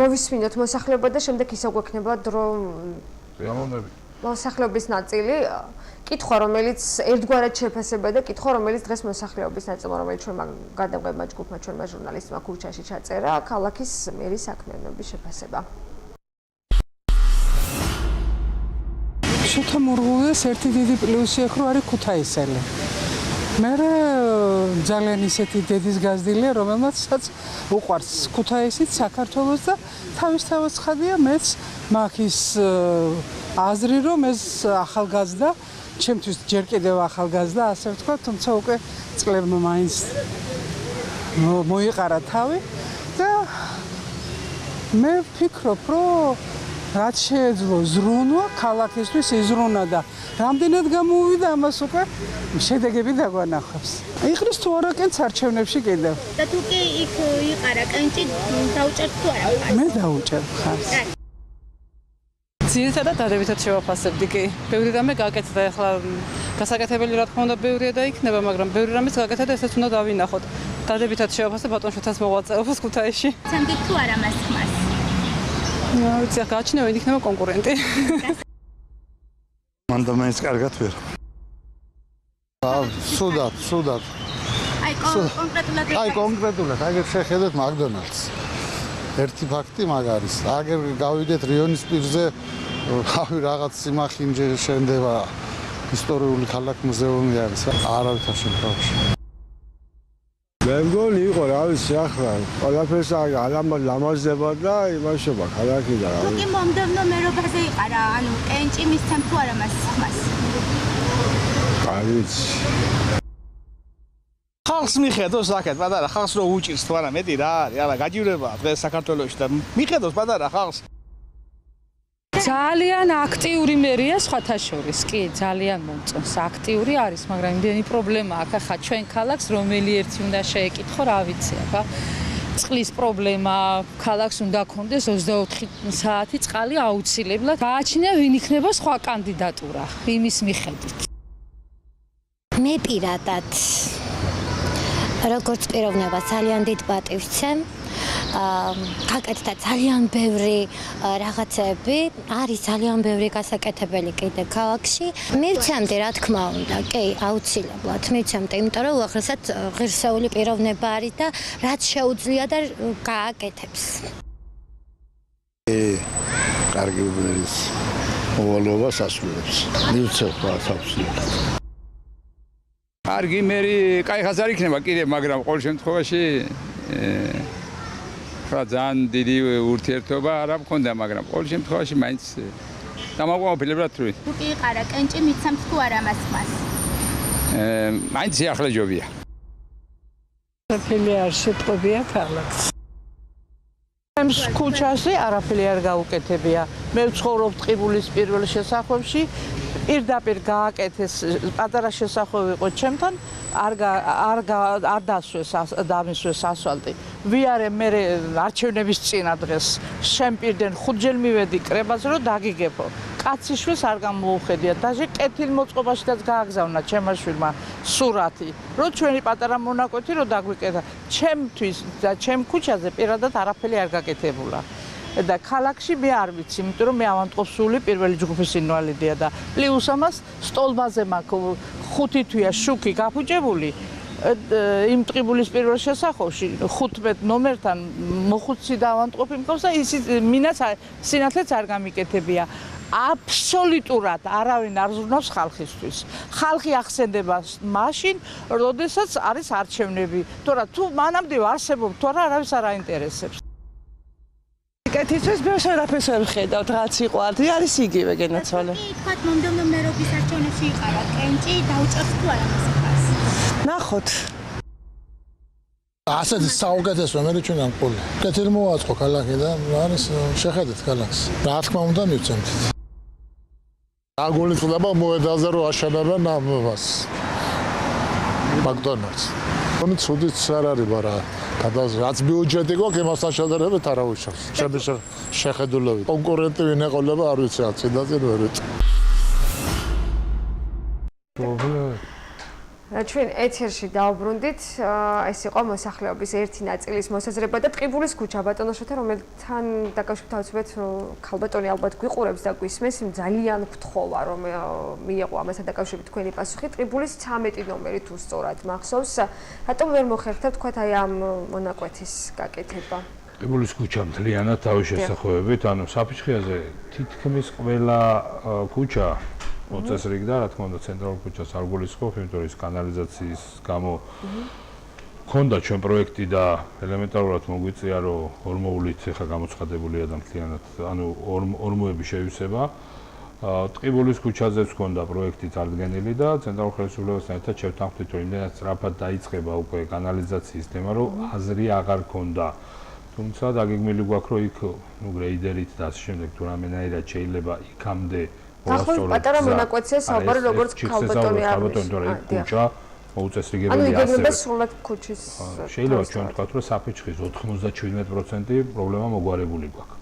მოვისმინოთ მოსახლეობა და შემდეგ ისე გვექნება დრო გამოვნები. მოსახლეობის ნაწილი, კითხვა რომელიც ერთგვარად შეფასება და კითხვა რომელიც დღეს მოსახლეობის ნაწილმა, რომელიც ჩვენმა გადამღებმა ჯგუფმა, ჩვენმა ჟურნალისტმა ქუჩაში ჩაწერა, ქალაქის მერის საქმიანობის შეფასება. შეთამურღუნეს ერთი დიდი პლუსი ახ რო არის ქუთაისელი. მე ძალიან ისეთი დედის გაზრდილია, რომელმაც უყვარს ქუთაისიც, საქართველოს და თავისთავად ხადია მეც მაგის აზრი რომ ეს ახალგაზრდა, ჩემთვის ჯერ კიდევ ახალგაზრდა, ასე ვთქვა, თუმცა უკვე წლებმა მაინც მოიყარა თავი და მე ვფიქრობ, რომ რაც შეეძლო ზრუნვა ქალაქისთვის იზრუნა და რამდენად გამოვიდა ამას უკვე შედეგები დაგვანახავს. იყრის თუ არა კენც არჩევნებში კიდევ. და თუ კი იქ იყარა კენჭი დაუჭერთ თუ არა? მე დაუჭერ ხარს. ძირითადად დადებითად შევაფასებდი კი. ბევრი რამე გაკეთდა, ახლა გასაკეთებელი რა თქმა უნდა ბევრია და იქნება, მაგრამ ბევრი რამეც გაკეთდა და ესეც უნდა დავინახოთ. დადებითად შევაფასებ ბატონშვილთანს მოღვაწეობას ქუთაისში. სამგით თუ არა მას ხმას? ვიცი, გააჩნია ვინ იქნება კონკურენტი. მანდა მაინც კარგად ვერ. სუდად. აი კონკრეტულად, აგერ შეხედეთ McDonald's. ერთი ფაქტი მაგ არის. აგერ გავიდეთ რიონის პირზე, რავი რაღაც სიმახინჯე შენდება ისტორიული ქალაქ მუზეუმი არის. არავითარ შემთხვევაში. მე მგონი იყო რა ვიცი ახლა ყველაფერს ლამაზდება და იმაშობა ქალაქი და თუ კი მომდევნო მერობაზე იყარა, ანუ კენჭი მისცემ თუ არა მას ხმას? არ ვიცი ხალხს მიხედოს აქეთ პატარა ხალხს რო უჭირს თუ არა მეტი რა არის არა გაჯივრებაა დღეს საქართველოში და მიხედოს პატარა ხალხს ძალიან აქტიური მერია სხვათა შორის, კი, ძალიან მომწონს. აქტიური არის, მაგრამ იმდენი პრობლემა აქვს. ახლა ჩვენ ქალაქს რომელი ერთი უნდა შეეკითხო, რა ვიცი, ახლა წყლის პრობლემა, ქალაქს უნდა ქონდეს 24 საათი წყალი აუცილებლად. გააჩნია ვინ იქნება სხვა კანდიდატურა იმის მიხედვით. მე პირადად როგორც პიროვნება ძალიან დიდ პატივს ვცემ. გაკეთდა ძალიან ბევრი რაღაცები, არის ძალიან ბევრი გასაკეთებელი კიდე ქალაქში. მივცემდი რა თქმა უნდა, კი, აუცილებლად მივცემდი, იმიტომ რომ უახლესად ღირსეული პიროვნება არის და რაც შეუძლია და გააკეთებს. კარგი უბრალოდ მოვალეობას ასრულებს. მივცემ თავისუფლად. კარგი მერი, კაი ხაზარი იქნება კიდე, მაგრამ ყოველ შემთხვევაში ძალიან დიდი ურთიერთობა არ მქონდა, მაგრამ ყოველ შემთხვევაში მაინც დამაყენებლად თვლი. თუ კი იყარა კენჭი მიცემთ თუ არა მას ხმას? მაინც სიახლეჯობია. არაფერი არ შეპყრობია ქალაქს. ჩემს ქუჩაზე არაფერი არ გაუკეთებია. მე ვცხოვრობ ტყიბულის პირველ შესახვევში. პირდაპირ გააკეთეს პატარა შესახვევი იყო ჩემთან, არ დასვეს დამისვეს ასფალტი. ვიარე მე არჩევნების წინა დღეს შემპირდენ 5 ჯერ მივედი კრებაზე რომ დაგიგებო. კაციშვილს არ გამოუხედია. დაჟე კეთილმოწყობაშიც გააგზავნა ჩემმა შვილმა სურათი, რომ ჩვენი პატარა მონაკვეთი რომ დაგვიკეთა. ჩემთვის და ჩემ ქუჩაზე პირადად არაფერი არ გაკეთებულა. და ქალაქში მე არ ვიცი, იმიტომ რომ მე ავანტყოფსული პირველი ჯგუფის ინვალიდია და პლუს ამას სტოლბაზე მაქვს 5 თვეა შუქი გაფუჭებული იმ ტყიბულის პირველ შესახვევში 15 ნომერთან მოხუცი და ავანტყოფი მქონს და ის მინაც სინათლეც არ გამიკეთებია. აბსოლუტურად არავინ არ ზრუნავს ხალხისთვის. ხალხი ახსენდება მაშინ, როდესაც არის არჩევნები. თორემ თუ მანამდე არსებობ, თორემ არავის არ აინტერესებს. კეთილს ბევრს არაფერს ვერ ხედავთ, რაც იყო არის იგივე გენაცვალე. კი, თქვათ მომდევნო მერობის არჩევნებში იყარა კენჭი, დაუჭერთ თუ არა მას ხმას? ნახოთ. ასეთ საუკეთესო მე ჩვენ ამ ყოლი. კეთილ მოაწყო ქალაქი და არის შეხედეთ ქალაქს. რა თქმა უნდა მივცემთ. აგულიწდება მოედაზე რომ აშენებენ ამას. McDonald's. კონი ცუდიც არ არის, მაგრამ რაც ბიუჯეტი გვაქვს, იმასთან შედარებით არ აუშავს. ჩემი შეხედულებით. კონკურენტი ვინ ეყოლება არ ვიცი, რა წინდაზე ვერ ვიტყვი. ჩვენ ეთერში დავბრუნდით, ეს იყო მოსახლეობის ერთი ნაწილის მოსაზრება და ტყიბულის ქუჩა ბატონოშოთა, რომელთან დაკავშირებით თავისუფლად ქალბატონი ალბათ გვიყურებს და გვისმენს, ძალიან ვთხოვა რომ მიიღო ამასთან დაკავშირებით თქვენი პასუხი. ტყიბულის 13 ნომერი თუ სწორად მახსოვს, რატომ ვერ მოხერხდა თქვათ აი ამ მონაკვეთის გაკეთება? ტყიბულის ქუჩა მთლიანად თავის შესახვევებით, ანუ საფიჩხიაზე თითქმის ყველა ქუჩა მოწესრიგდა და რა თქმა უნდა ცენტრალურ ქუჩას არ გულისხმობ, იმიტომ რომ ის კანალიზაციის გამო ქონდა ჩვენ პროექტი და ელემენტარულად მოგვიწია რომ ორმოულით ახლა გამოცხადებულია და მთლიანად ანუ ორმოების შევისება. ტყიბულის ქუჩაზეც ქონდა პროექტი წარდგენილი და ცენტრალურ ხელისუფლებასთან ერთად შევთანხმდით რომ იმდენად სწრაფად დაიწყება უკვე კანალიზაციის თემა, რომ აზრი აღარ ქონდა თუმცა დაგეგმილი გვაქვს რომ იქ გრეიდერით და ასე შემდეგ თუ რამენაირად შეიძლება იქამდე ახლა პატარა მონაკვეთია საუბარი როგორც ქალბატონი არის. ქუჩა მოუწესრიგებელი ანუ ასევე. იგეგმება სრულად ქუჩის. შეიძლება ჩვენ ვთქვათ რომ საფიჩხის 97% პრობლემა მოგვარებული გვაქვს.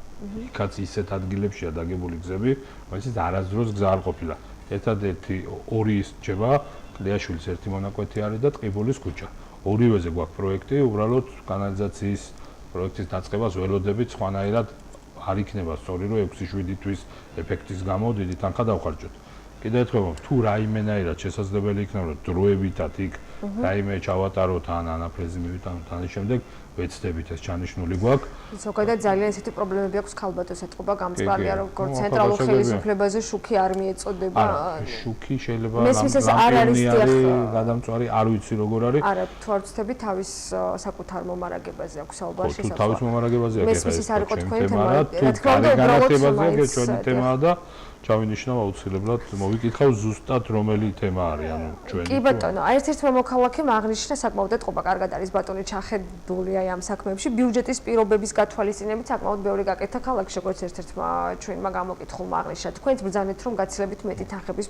იქაც ისეთ ადგილებშია დაგებული გზები, რომელიც არასდროს გზა არ ყოფილა. ერთადერთი ორი რჩება, კლეაშვილის ერთი მონაკვეთი არის და ტყიბულის ქუჩა. ორივეზე გვაქვს პროექტი, უბრალოდ კანალიზაციის პროექტის დაწყებას ველოდებით სხვანაირად არ იქნება სწორი რომ 6-7 თვის ეფექტის გამო დიდი თანხა დავხარჯოთ. კიდევ ერთხელ თუ რაიმენაირად შესაძლებელი იქნება რომ დროებითად იქ რაიმე ჩავატაროთ ან ანაფრეზი მივიტანოთ ან შემდეგ ვეცდებით ეს ჩანიშნული გვაქვს. ზოგადად ძალიან ისეთი პრობლემები აქვს ქალბატონს ეთყობა გამწყალია როგორც ცენტრალურ ხელისუფლებაზე შუქი არ მიეწოდება. შუქი შეიძლება მესმის არ არის გადამწვარი არ ვიცი როგორ არის. არა, თუ არ ვცდები თავის საკუთარ მომარაგებაზე აქვს საუბარი შესაძლოა. თუ თავის მომარაგებაზე აქვს მესმის არ იყო თქვენი თემა. რა თქმა უნდა, განათებაზე ჩვენი თემაა და ჩავინიშნავ აუცილებლად მოვიკითხავ ზუსტად რომელი თემა არის ანუ ჩვენი. კი ბატონო, ერთ-ერთმა მოქალაქემ აღნიშნა საკმაოდ ეთყობა, კარგად არის ბატონი ჩახედული აი ამ საქმეებში, ბიუჯეტის პირობების გათვალისწინებით საკმაოდ ბევრი გაკეთა ქალაქში, როგორც ერთ-ერთმა ჩვენმა გამოკითხულმა აღნიშნა. თქვენც ბრძანეთ რომ გაცილებით მეტი თანხების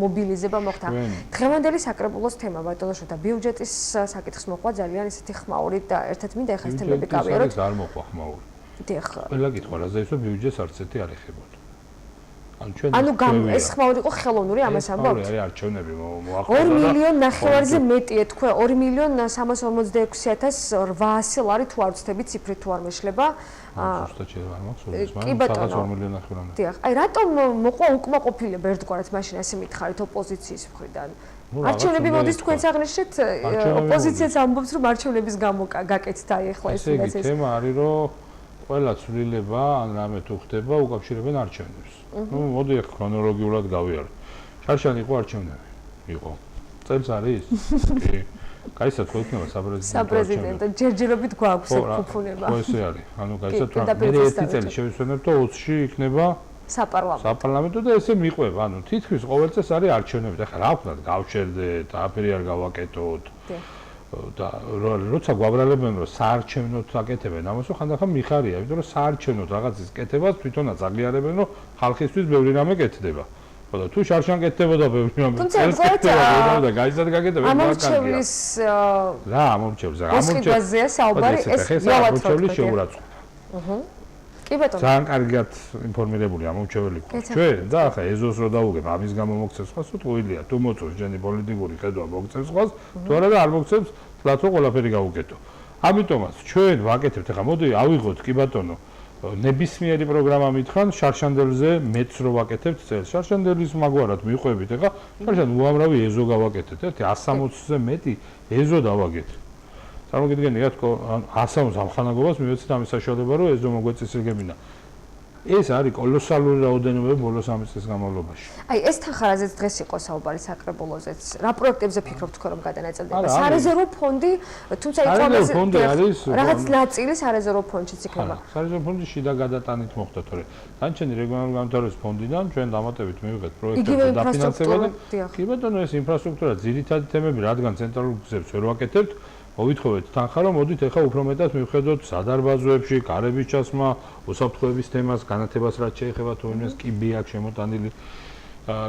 მობილიზება მოხდა. დღევანდელი საკრებულოს თემა ბატონო და ბიუჯეტის საკითხს მოყვა ძალიან ისეთი ხმაური და ერთად მინდა ეხლა ეს თემები გავიაროთ. არ მოყვა ხმაური. დიახ. ყველა კითხვა რაზე ის რომ ბიუჯეტს არც ერთი არ ეხებოდა. ანუ ეს ხმაური იყო ხელოვნური ამას ამბობთ? არის არჩევნები მოახერხა. 2 მილიონ ნახევარზე მეტია თქვენ 2 მილიონ 346,800 ლარი თუ არ ვცდები ციფრი თუ არ მეშლება. ზუსტად შეიძლება არ მახსოვს, მაგრამ 2 მილიონ ნახევარამდე. დიახ, აი რატომ მოყვა უკმაყოფილება ერთგვარად მაშინ ასე მითხარით ოპოზიციის მხრიდან? არჩევნები მოდის თქვენს აღნიშნეთ ოპოზიციაც ამბობს რომ არჩევნების გამო გაკეთდა ეხლა ეს ეს თემა არის რომ ყველა ცვლილება ან რამე თუ ხდება უკავშირებენ არჩევნებს. ნუ მოდი ახლა ქრონოლოგიურად გავიაროთ. შარშანი იყო არჩევნები. იყო. წელს არის? კი. კაისად ხო იქნება საპრეზიდენტო ჯერჯერობით გვაქვს ფუფუნება. ხო ესე არის. ანუ კაისად რა მე ერთი წელი შევისვენებ და 20-ში იქნება საპარლამენტო და ესე მიყვება. ანუ თითქმის ყოველ წელს არის არჩევნები. ახლა რა ვქნათ, გავჩერდეთ, აფერი არ გავაკეთოთ. და როცა გვაბრალებენ რომ საარჩევნოდ აკეთებენ ამას ხანდახან მიხარია, იმიტომ რომ საარჩევნოდ რაღაცის კეთებას თვითონაც აღიარებენ რომ ხალხისთვის ბევრი რამე კეთდება. ხოდა თუ შარშან კეთდებოდა ბევრი რამე კეთდება და გაიზარდა გაკეთება ამორჩევლის რა ამორჩევლის ამორჩევლზეა საუბარი ეს ამორჩევლის შეურაცხყოფა. კი ბატონო. ძალიან კარგად ინფორმირებული ამორჩეველი გვაქვს ჩვენ და ახლა ეზოს რო დავუგებ ამის გამო მოგწევს ხას თუ ტყუილია თუ მოწევს ჯენი პოლიტიკური ხედვა მოგწევს ხას თუ არა და არ მოგწევს თლათო ყველაფერი გავუკეთო. ამიტომაც ჩვენ ვაკეთებთ ახლა მოდი ავიღოთ კი ბატონო ნებისმიერი პროგრამა მითხრან შარშანდელზე მეც რო ვაკეთებთ წელს შარშანდელის მაგვარად მიყვებით ახლა შარშან უამრავი ეზო გავაკეთეთ ერთი 160-ზე მეტი ეზო დავაგეთ. წარმოგიდგენიათ 160 ამხანაგობას მივეცეთ ამის საშუალება რომ ეზო მოგვეწესრიგებინა. ეს არის კოლოსალური რაოდენობა ბოლოს 3 წლის განმავლობაში. აი ეს თანხარაზეც დღეს იყო საუბარი საკრებულოზეც. რა პროექტებზე ფიქრობთ თქვენ რომ გადანაწილდება? სარეზერვო ფონდი, თუმცა იყო რაღაც ნაწილი სარეზერვო ფონდშიც იქნება. სარეზერვო ფონდი შიდა გადატანით მოხდა თორე დანარჩენი რეგიონალური განვითარების ფონდიდან ჩვენ დამატებით მივიღეთ პროექტებზე დაფინანსება და კი ბატონო ეს ინფრასტრუქტურა ძირითადი თემები რადგან ცენტრალურ გზებს ვერ ვაკეთებთ მოვითხოვეთ თანხა რომ მოდით ახლა უფრო მეტად მივხედოთ სადარბაზოებში, კარების ჩასმა, უსაფრთხოების თემას, განათებას რაც შეეხება თუ იმას კიბი აქვს შემოტანილი,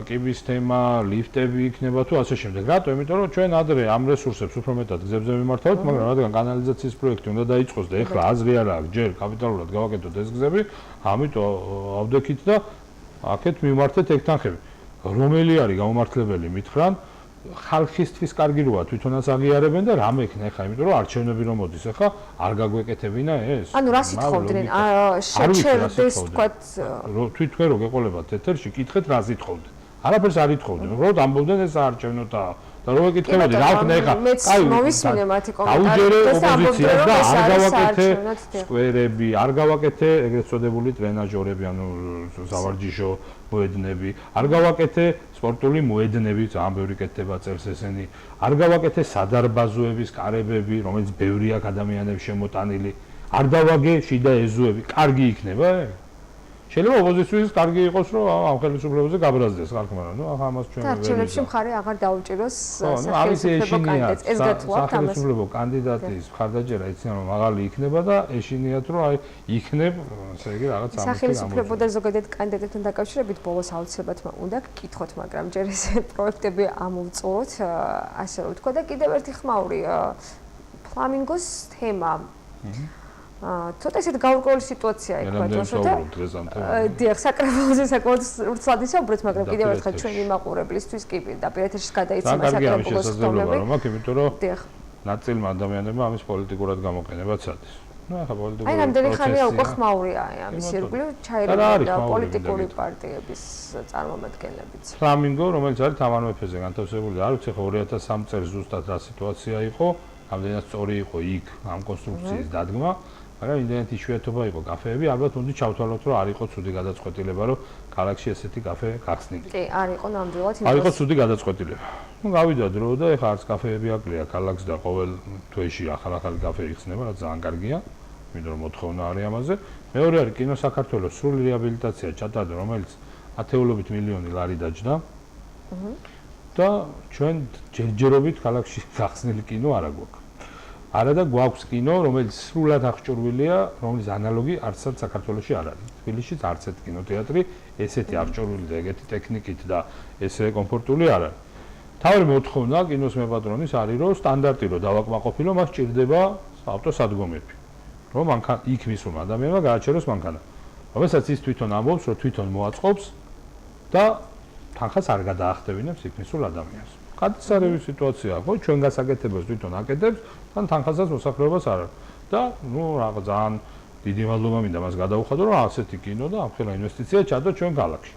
კიბის თემა, ლიფტები იქნება თუ ასე შემდეგ. რატო? იმიტომ რომ ჩვენ ადრე ამ რესურსებს უფრო მეტად გზებზე ვიმართავთ, მაგრამ რადგან კანალიზაციის პროექტი უნდა დაიწყოს და ახლა აზრი არ აქვს ჯერ კაპიტალურად გავაკეთოთ ეს გზები, ამიტომ ავდექით და აქეთ მიმართეთ ეგ თანხები. რომელი არის გამომართლებელი მითხრან ხალხისთვის კარგი როა თვითონაც აღიარებენ და რამ ექნა ახლა იმიტომ რომ არჩევნები რომ მოდის ახლა არ გაგვეკეთებინა ეს ანუ რა სიტყვობდნენ შეჩერდეს თქვათ თვითონ რო გეყოლებათ ეთერში კითხეთ რა სიტყვობდნენ არაფერს არ ითხოვდნენ უბრალოდ ამბობდნენ ეს არჩევნოთაა და რო ეკითხებოდი რა ვქნა ახლა კაი მოვისმინე მათი კომენტარი და ამბობდნენ რომ არ გავაკეთე სკვერები არ გავაკეთე ეგრეთ წოდებული ტრენაჟორები ანუ სავარჯიშო მოედნები არ გავაკეთე სპორტული მოედნები ძალიან ბევრი კეთდება წელს ესენი არ გავაკეთე სადარბაზოების კარებები რომელიც ბევრი აქ ადამიანებს შემოტანილი არ დავაგე შიდა ეზოები კარგი იქნება შეიძლება ოპოზიციის კარგი იყოს, რომ ამ ხელისუფლებაზე გაბრაზდეს ხალხმა, ნუ ამას ჩვენ ვერ არჩევნებში მხარი აღარ დაუჭიროს სახელმწიფო კანდიდატს. ეს გათვლათ ამას. სახელმწიფო კანდიდატის მხარდაჭერა იციან რომ მაღალი იქნება და ეშინიათ რომ აი იქნებ, ესე იგი რაღაც ამის სახელმწიფო და ზოგადად კანდიდატთან დაკავშირებით ბოლოს აუცილებლად უნდა გკითხოთ, მაგრამ ჯერ ეს პროექტები ამოვწუროთ, ასე რომ ვთქვა და კიდევ ერთი ხმაური ფლამინგოს თემა. ცოტა ისეთ გაურკვეველი სიტუაცია იქ და დიახ, საკრებულოზე საკმაოდ ვრცლად ისაუბრეთ, მაგრამ კიდევ ერთხელ ჩვენი მაყურებლისთვის კი პირდაპირ ეთერში გადაიცემა საკრებულოს ხმები. იმიტომ რომ ნაწილმა ადამიანებმა ამის პოლიტიკურად გამოყენებაც ადის. ნუ ახლა პოლიტიკური აი რამდენი ხანია უკვე ხმაურია ამის ირგვლივ ჩაირიცხა პოლიტიკური პარტიების წარმომადგენლებიც. ფლამინგო, რომელიც არის თავარ მეფეზე განთავსებული, არ ვიცი ხო 2003 წელს ზუსტად რა სიტუაცია იყო, ამდენად სწორი იყო იქ ამ კონსტრუქციის დადგმა. მაგრამ იმდენად იშვიათობა იყო კაფეები, ალბათ უნდა ჩავთვალოთ, რომ არ იყო ცუდი გადაწყვეტილება, რომ ქალაქში ესეთი კაფე გახსნილი. კი, არ იყო ნამდვილად არ იყო ცუდი გადაწყვეტილება. ნუ გავიდა დრო და ეხლა არც კაფეები აკლია ქალაქს და ყოველ თვეში ახალ-ახალი კაფე იხსნება, რაც ძალიან კარგია, იმიტომ რომ მოთხოვნა არის ამაზე. მეორე არის კინო საქართველოს სრული რეაბილიტაცია ჩატარდა, რომელიც ათეულობით მილიონი ლარი დაჯდა. და ჩვენ ჯერჯერობით ქალაქში გახსნილი კინო არ აგვაქვს. არა და გვაქვს კინო, რომელიც სრულად აღჭურვილია, რომლის ანალოგი არცად საქართველოში არ არის. თბილისშიც არც ერთ კინოთეატრი ესეთი აღჭურვილი და ეგეთი ტექნიკით და ესე კომფორტული არ არის. თავი მოთხოვნა კინოს მეპატრონის არის, რომ სტანდარტი რომ დავაკმაყოფილო, მას ჭირდება ავტოსადგომები. რომ მანქანა იქ მისულმა ადამიანმა გააჩეროს მანქანა. რომელსაც ის თვითონ ამბობს, რომ თვითონ მოაწყობს და თანხას არ გადაახტევინებს იქ მისულ ადამიანს. კატასტროფული სიტუაციაა, ხო? ჩვენ გასაკეთებას თვითონ აკეთებს, თან თანხასაც მოსახლეობას არ აქვს. და ნუ რაღაც ძალიან დიდი მადლობა მინდა მას გადაუხადო, რომ ასეთი კინო და ამხელა ინვესტიცია ჩადო ჩვენ ქალაქში.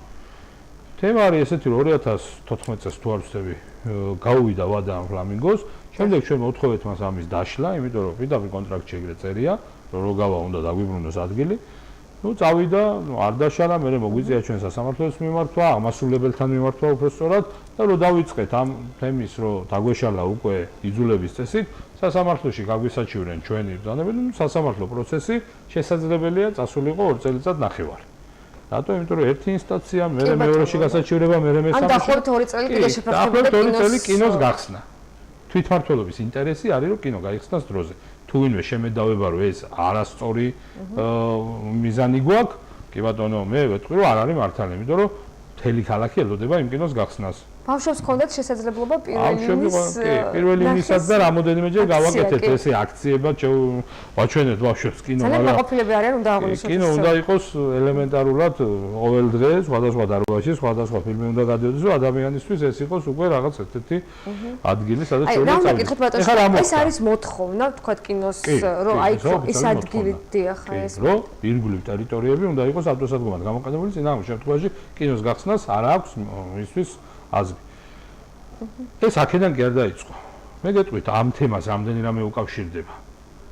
თემა არის ესეთი, რომ 2014 წელს თუ არ ვცდები, გაუვიდა ვადა ამ ფლამინგოს, შემდეგ ჩვენ მოთხოვეთ მას ამის დაშლა, იმიტომ რომ პირდაპირ კონტრაქტში ეგრე წერია, რომ როგავა უნდა დაგვიბრუნოს ადგილი. ნუ წავიდა, არ დაშალა, მე მოგვიწია ჩვენ სასამართლოს მიმართვა, ამასულებელთან მიმართვა უბრალოდ და რომ დავიწყეთ ამ თემის, რომ დაგვეშალა უკვე იძულების წესით, სასამართლოში გაგვისაჩივრენ ჩვენი ბრძანები, ნუ სასამართლო პროცესი შესაძლებელია წასულიყო 2 წელიწად ნახევარი. რატო? იმიტომ რომ ერთი ინსტანცია, მე მეორეში გასაჩივრება, მე მესამეში. ან დაახლოებით 2 წელი კიდე შეფერხებოდა კინოს. 2 წელი კინოს გახსნა. თვითმმართველობის ინტერესი არის, რომ კინო გაიხსნას დროზე. თუ ვინმე შემედავება, რომ ეს არასწორი მიზანი გვაქვს, კი ბატონო, მე ვეთქვი, რომ არ არის მართალი, იმიტომ რომ მთელი ქალაქი ელოდება იმ კინოს გახსნას. ბავშვებს ჰქონდათ შესაძლებლობა პირველი იმისაც და რამოდენიმეჯერ გავაკეთეთ ესე აქციებად ვაჩვენეთ ბავშვებს კინო, მაგრამ მოყოლები არიან, უნდა აღნიშნოთ. კინო უნდა იყოს ელემენტარულად ყოველ დღე სხვადასხვა დარბაზში, სხვადასხვა ფილმი უნდა გადაიდეს, რომ ადამიანისთვის ეს იყოს უკვე რაღაც ერთ-ერთი ადგილი, სადაც ჩვენ უნდა წავიდეთ. ბატონო, ეს არის მოთხოვნა, თქვათ კინოს, რომ აი ეს ადგილი დიახა ეს. რომ ირგვლივ ტერიტორიები უნდა იყოს ავტოსადგომად გამოყენებული, წინა ამ შემთხვევაში კინოს გახსნას არ აქვს მისთვის აზრი. ეს აქედან კი არ დაიწყო. მე გეტყვით ამ თემას რამდენი რამე უკავშირდება.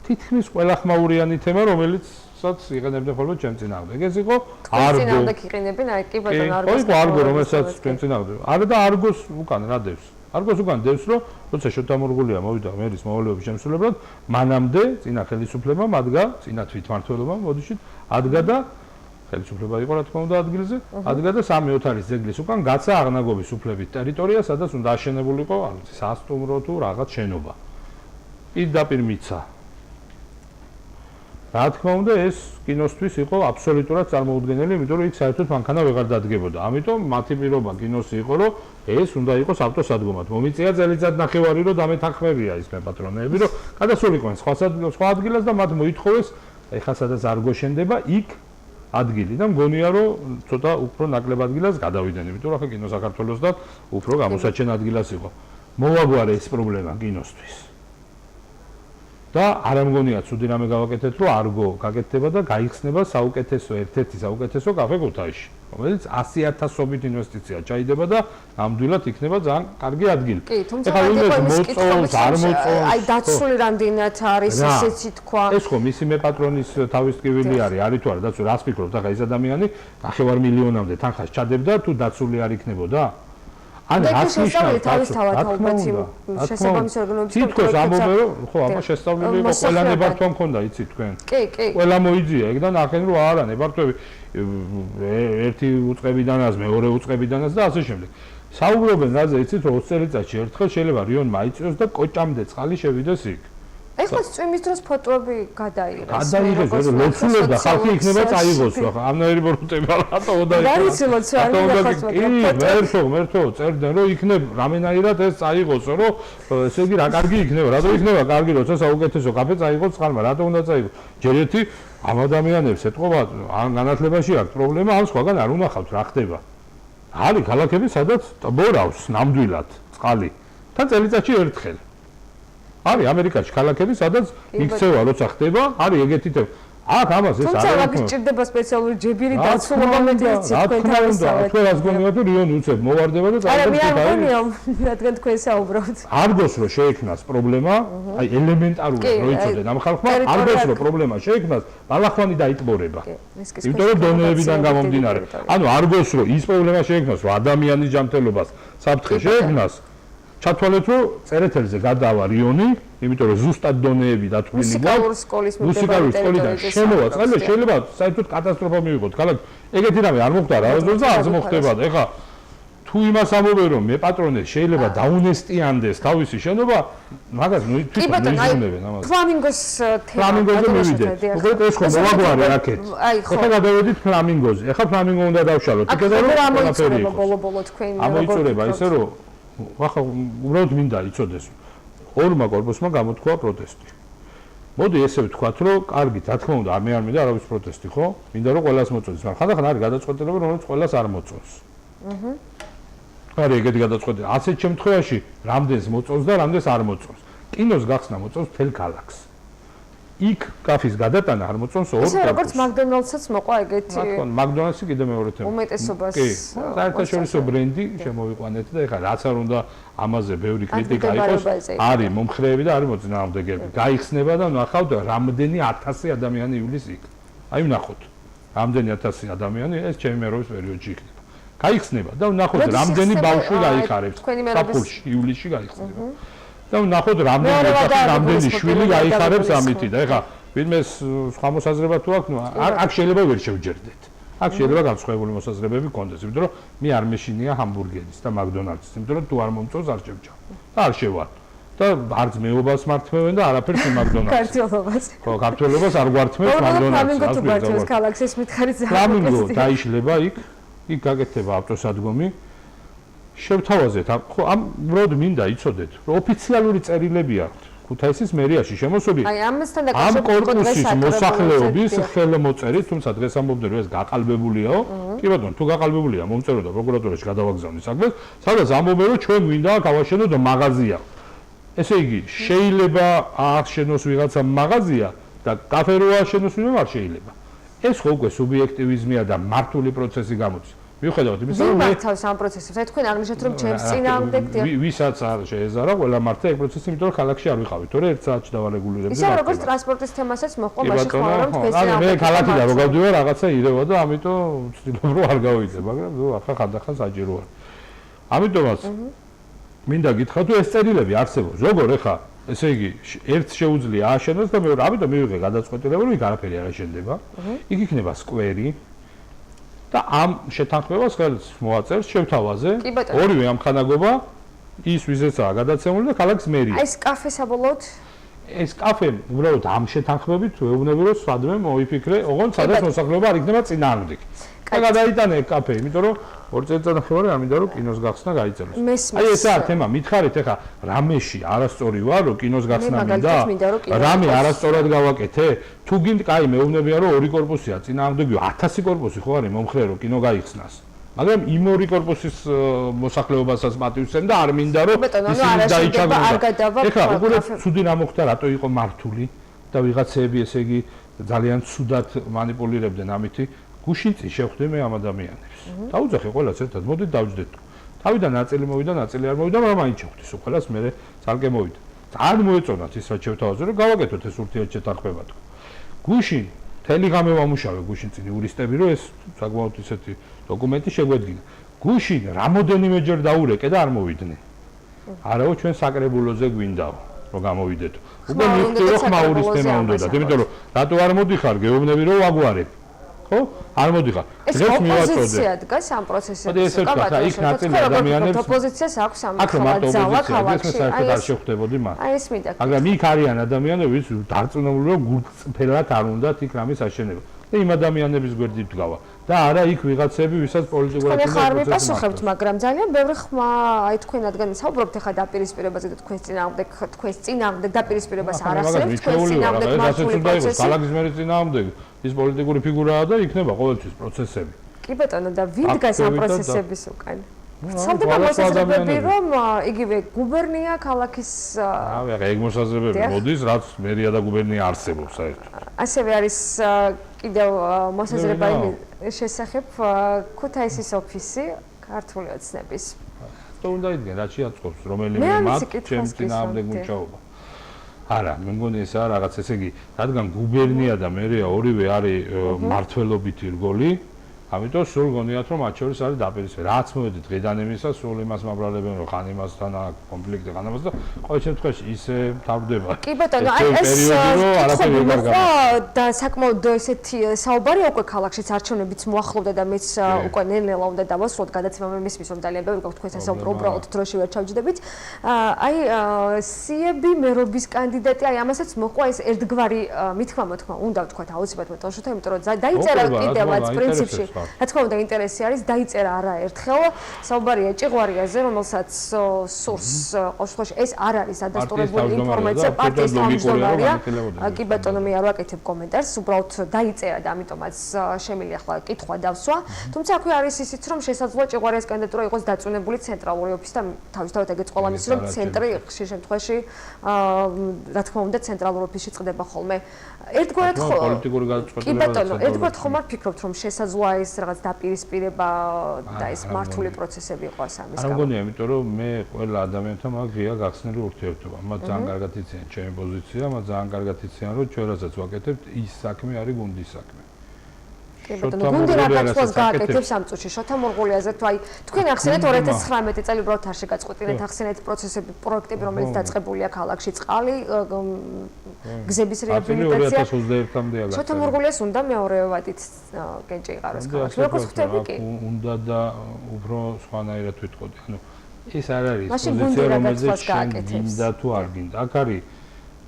თითქმის ყველა ხმაურიანი თემა, რომელიცაც იყენებდნენ ხოლმე ჩემ წინააღმდეგ. ეს იყო არგო. წინააღმდეგ იყენებენ, აი კი ბატონო არგოს. იყო არგო, რომელსაც ჩემ წინააღმდეგ. არა და არგოს უკან რა დევს. არგოს უკან დევს, რომ როცა შოთამორგულია მოვიდა მერის მოვალეობის შემსრულებლად, მანამდე წინა ხელისუფლებამ ადგა, წინა თვითმმართველობამ, მოდიშით, ადგა და ხელისუფლება იყო რა თქმა უნდა ადგილზე, ადგა და 3 ოთარის ძეგლის უკან გაცა აღნაგობის უფლებით ტერიტორია, სადაც უნდა აშენებულიყო, არ ვიცი, სასტუმრო თუ რაღაც შენობა. პირდაპირ მიცა. რა თქმა უნდა, ეს კინოსთვის იყო აბსოლუტურად წარმოუდგენელი, იმიტომ რომ იქ საერთოდ მანქანა ვეღარ დადგებოდა. ამიტომ მათი პირობა კინოსი იყო, რომ ეს უნდა იყოს ავტოსადგომად. მომიწია წელიწად ნახევარი, რომ დამეთანხმებია ის მეპატრონეები, რომ გადასულიყვნენ სხვა ადგილას და მათ მოითხოვეს, ეხლა სადაც არგო შენდება, იქ ადგილი და მგონია რომ ცოტა უფრო ნაკლებ ადგილას გადავიდნენ, იმიტომ რომ ახლა კინო საქართველოს და უფრო გამოსაჩენ ადგილას იყო. მოვაგვარე ეს პრობლემა კინოსთვის. და არ ამგონია ცუდი რამე გავაკეთეთ, რომ არგო გაკეთდება და გაიხსნება საუკეთესო ერთ-ერთი საუკეთესო კაფე ქუთაისში, რომელიც 100,000-ობით ინვესტიცია ჩაიდება და ნამდვილად იქნება ძალიან კარგი ადგილი. კი, თუმცა მოწონს, არ მოწონს. აი დაცული რამდენად არის ისეთი თქვა. ეს ხო მისი მეპატრონის თავის ტკივილი არის თუ არა დაცული, რას ფიქრობთ ახლა ეს ადამიანი 9 მილიონამდე თანხას ჩადებდა თუ დაცული არ იქნებოდა? ან რას ნიშნავს თავისთავად ალბათ შესაბამის ორგანოების თითქოს ამბობენ რომ ხო ამას შესწავლილი იყო ყველა ნებართვა მქონდა იცით თქვენ კი კი ყველა მოიძია ეგ და ნახენ რომ არა ნებართვები ერთი უწყებიდანაც, მეორე უწყებიდანაც და ასე შემდეგ. საუბრობენ რაზე იცით, რომ 20 წელიწადში ერთხელ შეიძლება რიონმა აიწიოს და კოჭამდე წყალი შევიდეს იქ. ეხლა წვიმის დროს ფოტოები გადაიღეს. გადაიღეს, რომ ლოცულობდა ხალხი იქნება წაიღოს, ახლა ამნაირი ბოროტება რატო უნდა იყოს? გარიცილოთ რა არ მიხარს მაგრამ მერტო წერდნენ რომ იქნებ რამენაირად ეს წაიღოს, რომ ესე იგი რა კარგი იქნება, რატო იქნება კარგი, როცა საუკეთესო კაფე წაიღოს წყალმა, რატო უნდა წაიღოს? ჯერ ერთი ამ ადამიანებს ეთყობა ან განათლებაში აქვს პრობლემა, ან სხვაგან არ უნახავთ რა ხდება. არის ქალაქები, სადაც ბორავს ნამდვილად წყალი. თან წელიწადში ერთხელ. არის ამერიკაში ქალაქები, სადაც იქცევა როცა ხდება, არის ეგეთი თემა. აქ ამას ეს თუმცა აქ ჭირდება სპეციალური ჯებირი დაცულობა მეტიც თქვენთან დავსავთ. თქვენ რას გონიათ რომ რიონი უცებ მოვარდება და არა მე არ მგონია, რადგან თქვენ საუბრობთ. არგოს რომ შეექმნას პრობლემა, აი ელემენტარულად რო იცოდეთ ამ ხალხმა, არგოს რომ პრობლემა შეექმნას, ბალახვანი დაიტბორება. იმიტომ რომ დონეებიდან გამომდინარე. ანუ არგოს რომ ის პრობლემა შეექმნას, რომ ადამიანის ჯანმრთელობას საფრთხე შეექმნას, ჩათვალეთ რომ წერეთელზე გადავა რიონი, იმიტომ რომ ზუსტად დონეები დათვლილი გვაქვს მუსიკალური სკოლიდან შემოვა წყალი შეიძლება საერთოდ კატასტროფა მივიღოთ ქალაქ ეგეთი რამე არ მოხდა რაოდენობა და არც მოხდება და ეხლა თუ იმას ამბობენ რომ მე პატრონე შეიძლება დაუნესტიანდეს თავისი შენობა მაგას ნუიზუნებენ ამას ფლამინგოზე მივიდეთ უბრალოდ ეს ხო მოვაგვარე რაკეთ ეხლა გადავედით ფლამინგოზე ეხლა ფლამინგო უნდა დავშალოთ იქედა რომ ყველაფერი ამოიწურება ისე რომ ახლა უბრალოდ მინდა იცოდეს ორმა კორპუსმა გამოთქვა პროტესტი. მოდი ესე ვთქვათ, რომ კარგით, რა თქმა უნდა, მე არ მინდა არავის პროტესტი, ხო? მინდა რომ ყველას მოწონდეს, მაგრამ ხანდახან არის გადაწყვეტილება, რომელიც ყველას არ მოწონს. არის ეგეთი გადაწყვეტილება. ასეთ შემთხვევაში რამდენს მოწონს და რამდენს არ მოწონს. კინოს გახსნა მოწონს მთელ ქალაქს. იქ კაფის გადატანა არ მოწონს ორ კაფეს. ისე როგორც მაკდონალდსაც მოყვა ეგეთი. მაკდონალდსი კიდე მეორე თემა. უმეტესობას. კი, საერთაშორისო ბრენდი შემოვიყვანეთ და ეხლა რაც არ უნდა ამაზე ბევრი კრიტიკა იყოს, არის მომხრეები და არის მოწინააღმდეგეები. გაიხსნება და ნახავთ რამდენი 1000 ადამიანი იulis იქ. აი ვნახოთ. რამდენი 1000 ადამიანი ეს ჩემი მერობის პერიოდში იქნება. გაიხსნება და ვნახოთ რამდენი ბავშვი გაიხარებს. საფულში ივლისში გაიხსნება. და ვნახოთ რამდენი შვილი გაიხარებს ამითი და ეხლა ვინმე სხვა მოსაზრება თუ აქვს, აქ შეიძლება ვერ შევჯერდეთ. აქ შეიძლება განსხვავებული მოსაზრებები გქონდეს, იმიტომ რომ მე არ მეშინია ჰამბურგერის და მაკდონალდსის, იმიტომ რომ თუ არ მომწონს არ შევჭამ. და არ შევალ. და არც მეობას მართმევენ და არაფერს მაკდონალდს. ქართველობას. ხო, ქართველობას არ გვართმევს მაკდონალდს. ფლამინგო თუ ბარჩოს ქალაქს ეს მითხარით ძალიან. ფლამინგო დაიშლება იქ გაკეთდება ავტოსადგომი. შევთავაზეთ, ხო, ამ უბრალოდ მინდა იცოდეთ, რომ ოფიციალური წერილები აქვს ქუთაისის მერიაში შემოსული. აი, ამასთან ამ კორპუსის მოსახლეობის ხელმოწერით, თუმცა დღეს ამბობდნენ, რომ ეს გაყალბებულიაო. კი ბატონო, თუ გაყალბებულია, მომწერო და პროკურატურაში გადავაგზავნე საქმეს, სადაც ამბობენ, რომ ჩვენ გვინდა გავაშენოთ მაღაზია. ესე იგი, შეიძლება აახშენოს ვიღაცა მაღაზია და კაფე რო ააშენოს ვინმე არ შეიძლება. ეს ხო უკვე სუბიექტივიზმია და მართული პროცესი გამოდის. მიუხედავად იმისა, რომ მართავს ამ პროცესებს, აი თქვენ აღნიშნეთ, რომ ჩემს წინააღმდეგ ვისაც არ შეეზარა, ყველა მართა ეგ პროცესი, იმიტომ რომ ქალაქში არ ვიყავით, თორე 1 საათში დავალეგულირებდი. ისე როგორც ტრანსპორტის თემასაც მოხდა, მაშინ ხმაურობ თქვენ წინააღმდეგ. მე ქალაქიდან რო გავდივარ, რაღაცა ირევა და ამიტომ ვცდილობ რომ არ გავიდე, მაგრამ ნუ ახლა ხანდახან საჭირო არის. ამიტომაც მინდა გითხრათ, თუ ეს წერილები არსებობს, როგორ ეხა, ესე იგი, ერთ შეუძლია ააშენოს და მეორე, ამიტომ მივიღე გადაწყვეტილება, რომ იქ არაფერი არ აშენდება. იქ იქნება სკვერი. და ამ შეთანხმებას ხელს მოაწერს შევთავაზე ორივე ამხანაგობა ის ვიზეცაა გადაცემული და ქალაქის მერია. ეს კაფე საბოლოოდ ეს კაფე უბრალოდ ამ შეთანხმებით ვეუბნები რომ სადმე მოიფიქრე, ოღონდ სადაც მოსახლეობა არ იქნება წინააღმდეგ. და გადაიტანე კაფე, იმიტომ რომ 2 წელიწადნახევარი არ მინდა რომ კინოს გახსნა გაიწეროს. აი ესაა თემა, მითხარით ეხა რამეში არასწორი ვარ რომ კინოს გახსნა მინდა? რამე არასწორად გავაკეთე? თუ გინდ, კაი, მეუბნებია რომ 2 კორპუსია წინააღმდეგი 1000 კორპუსი ხო არის მომხრე რომ კინო გაიხსნას. მაგრამ იმ 2 კორპუსის მოსახლეობასაც მატივცემ და არ მინდა რომ ისინი დაიჩაგრონ. ეხლა უკვე ცუდი რა მოხდა, რატო იყო მართული და ვიღაცეები ესე იგი ძალიან ცუდად მანიპულირებდნენ ამითი. გუშინ წინ შევხვდი მე ამ ადამიანებს. დაუძახე ყველას ერთად, მოდით დავჯდეთ. თავიდან ნაწილი მოვიდა, ნაწილი არ მოვიდა, მაგრამ მაინც შევხვდი სულ ყველას მე ძალკე მოვიდა. ძალიან მოეწონათ ის რაც შევთავაზე, რომ გავაკეთოთ ეს ურთიერთშეთანხმება თქო. გუშინ მთელი ღამე ვამუშავე გუშინ წინ იურისტები, რომ ეს საკმაოდ ისეთი დოკუმენტი შეგვედგინა. გუშინ რამოდენიმეჯერ დაურეკე და არ მოვიდნენ. არაო ჩვენ საკრებულოზე გვინდაო, რომ გამოვიდეთ. უკვე მივხვდი რომ ხმაურის თემა უნდათ, იმიტომ რომ რატო არ მოდიხარ, გეუბნები რომ ვაგვარებ. ხო? არ მოდიხარ. დღეს მივაწოდე. დგას ამ პროცესებში. იქ ნაწილი ადამიანებს ოპოზიციას აქვს ამ ძალა ქალაქში. აი ეს არ შეხვდებოდი მათ. აი ეს მინდა. მაგრამ იქ არიან ადამიანები, ვინც დარწმუნებული რომ გულწრფელად არ უნდათ იქ რამის აშენება. და იმ ადამიანების გვერდით დგავა. და არა იქ ვიღაცები, ვისაც პოლიტიკურად თქვენ ხარ მიპასუხებთ, მაგრამ ძალიან ბევრი ხმა, აი თქვენ რადგან საუბრობთ ახლა დაპირისპირებაზე და თქვენს წინააღმდეგ დაპირისპირებას არ არსებობს, თქვენს წინააღმდეგ მართული პროცესი. სალაგიზმერის წინააღმდეგ ის პოლიტიკური ფიგურაა და იქნება ყოველთვის პროცესები. კი ბატონო, და ვინ დგას ამ პროცესების უკან? სამდება მოსაზრებები, რომ იგივე გუბერნია ქალაქის რავი, ეგ მოსაზრებები მოდის, რაც მერია და გუბერნია არსებობს საერთოდ. ასევე არის კიდევ მოსაზრება იმ შესახებ ქუთაისის ოფისი ქართული ოცნების. თუ უნდა იდგენ, რაც შეაწყობს რომელიმე მათ ჩემს წინააღმდეგ მუშაობა. არა, მე მგონი ესაა რაღაც, ესე იგი, რადგან გუბერნია და მერია ორივე არის მართველობითი რგოლი, ამიტომ სულ გონიათ რომ მათ შორის არის დაპირისპირება. რაც მოვედი დღიდან იმისა, სულ იმას მაბრალებენ რომ ხან იმასთან აქვს კონფლიქტი, ხან ამას და ყოველ შემთხვევაში ისე თავდება. კი ბატონო, აი ეს და საკმაოდ ესეთი საუბარი უკვე ქალაქშიც არჩევნებიც მოახლოვდა და მეც უკვე ნელ-ნელა უნდა დავასრულოთ გადაცემა მე მისმის რომ ძალიან ბევრი გაქვთ თქვენ სასაუბრო უბრალოდ დროში ვერ ჩავჯდებით. აი სიები მერობის კანდიდატი, აი ამასაც მოყვა ეს ერთგვარი მithქმა უნდა ვთქვათ აუცილებლად მეტოშოთა, იმიტომ რომ დაიწერა კიდევაც პრინციპში რა თქმა უნდა ინტერესი არის, დაიწერა არაერთხელ. საუბარია ჭიღვარიაზე, რომელსაც სურს ყოველთვის ეს არ არის ადასტურებული ინფორმაცია, პარტიის თავმჯდომარეა. კი ბატონო, მე არ ვაკეთებ კომენტარს, უბრალოდ დაიწერა და ამიტომაც შემიძლია ახლა კითხვა დავსვა. თუმცა აქვე არის ისიც, რომ შესაძლოა ჭიღვარიას კანდიდატურა იყოს დაწუნებული ცენტრალური ოფისთან, თავისთავად ეგეც ყველამის რომ ცენტრი ხშირ შემთხვევაში რა თქმა უნდა ცენტრალურ ოფისში წყდება ხოლმე. ერთგვარად ხო პოლიტიკური გადაწყვეტილება. კი ბატონო, ერთგვარად ხომ არ ფიქრობთ რომ შესაძლოა ეს რაღაც დაპირისპირება და ეს მართული პროცესები იყოს ამის გამო. არ მგონია, იმიტომ რომ მე ყველა ადამიანთან მაქვს ღია გახსნილი ურთიერთობა. მათ ძალიან კარგად იციან ჩემი პოზიცია, მათ ძალიან კარგად იციან რომ ჩვენ რასაც ვაკეთებთ, ის საქმე არის გუნდის საქმე. კი ბატონო, გუნდი რა გაწყვეტს გააკეთებს ამ წუთში? შოთა მურღულიაზე თუ აი თქვენ ახსენეთ 2019 წელი უბრალოდ არ შეგაწყვეტინეთ, ახსენეთ პროცესები, პროექტები, რომელიც დაწყებულია ქალაქში, წყალი, გზების რეაბილიტაცია. 2021-მდე აღარ. შოთა მურღულიას უნდა მეორევე ვადით კენჭი იყაროს ქალაქში. როგორც ხვდები კი? უნდა და უფრო სხვანაირად ვიტყოდი. ანუ ეს არ არის პოზიცია, რომელზეც გინდა თუ არ გინდა. აქ არის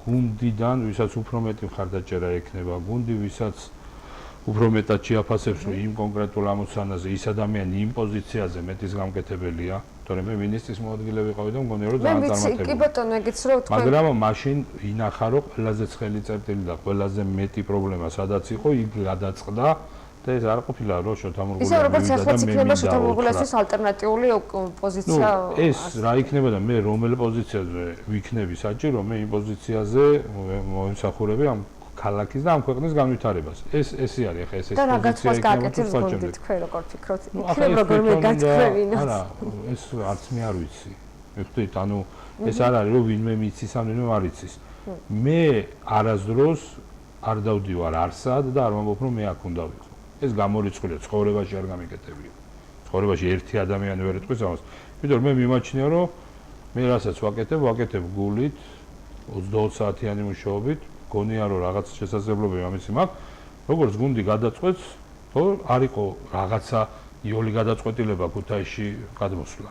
გუნდიდან, ვისაც უფრო მეტი მხარდაჭერა ექნება, გუნდი, ვისაც უფრო მეტად შეაფასებს რომ იმ კონკრეტულ ამოცანაზე ის ადამიანი იმ პოზიციაზე მეტის გამკეთებელია, თორემ მე მინისტრის მოადგილე ვიყავი და მგონია რომ ძალიან წარმატებული. კი ბატონო, ეგეც რო თქვენ. მაგრამ მაშინ ინახა რომ ყველაზე ცხელი წერტილი და ყველაზე მეტი პრობლემა სადაც იყო, იქ გადაწყდა და ეს არ ყოფილა რომ შოთა მურღულია. ისე როგორც ახლა იქნება შოთა მურღულიასთვის ალტერნატიული პოზიცია. ეს რა იქნება და მე რომელ პოზიციაზე ვიქნები საჭირო, მე იმ პოზიციაზე მომსახურები ამ ქალაქის და ამ ქვეყნის განვითარებას. ეს არის ახლა ეს და რა გაცვლას გააკეთებს გუნდი თქვენ როგორ ფიქრობთ? იქნებ როგორმე გაწყვევინოთ. არა, ეს არც მე არ ვიცი. მივხვდით, ანუ ეს არ არის რომ ვინმე მიცის, ან ვინმე არ იცის. მე არასდროს არ დავდივარ არსად და არ ვამბობ რომ მე აქ უნდა ვიყო. ეს გამორიცხულია, ცხოვრებაში არ გამიკეთებია. ცხოვრებაში ერთი ადამიანი ვერ ეტყვის ამას. იმიტომ რომ მე მიმაჩნია რომ მე რასაც ვაკეთებ გულით 20 საათიანი მუშაობით. გონია რომ რაღაც შესაძლებლობები ამისი მაქვს, როგორც გუნდი გადაწყვეტს, ხო, არ იყო რაღაცა იოლი გადაწყვეტილება ქუთაისში გადმოსვლა.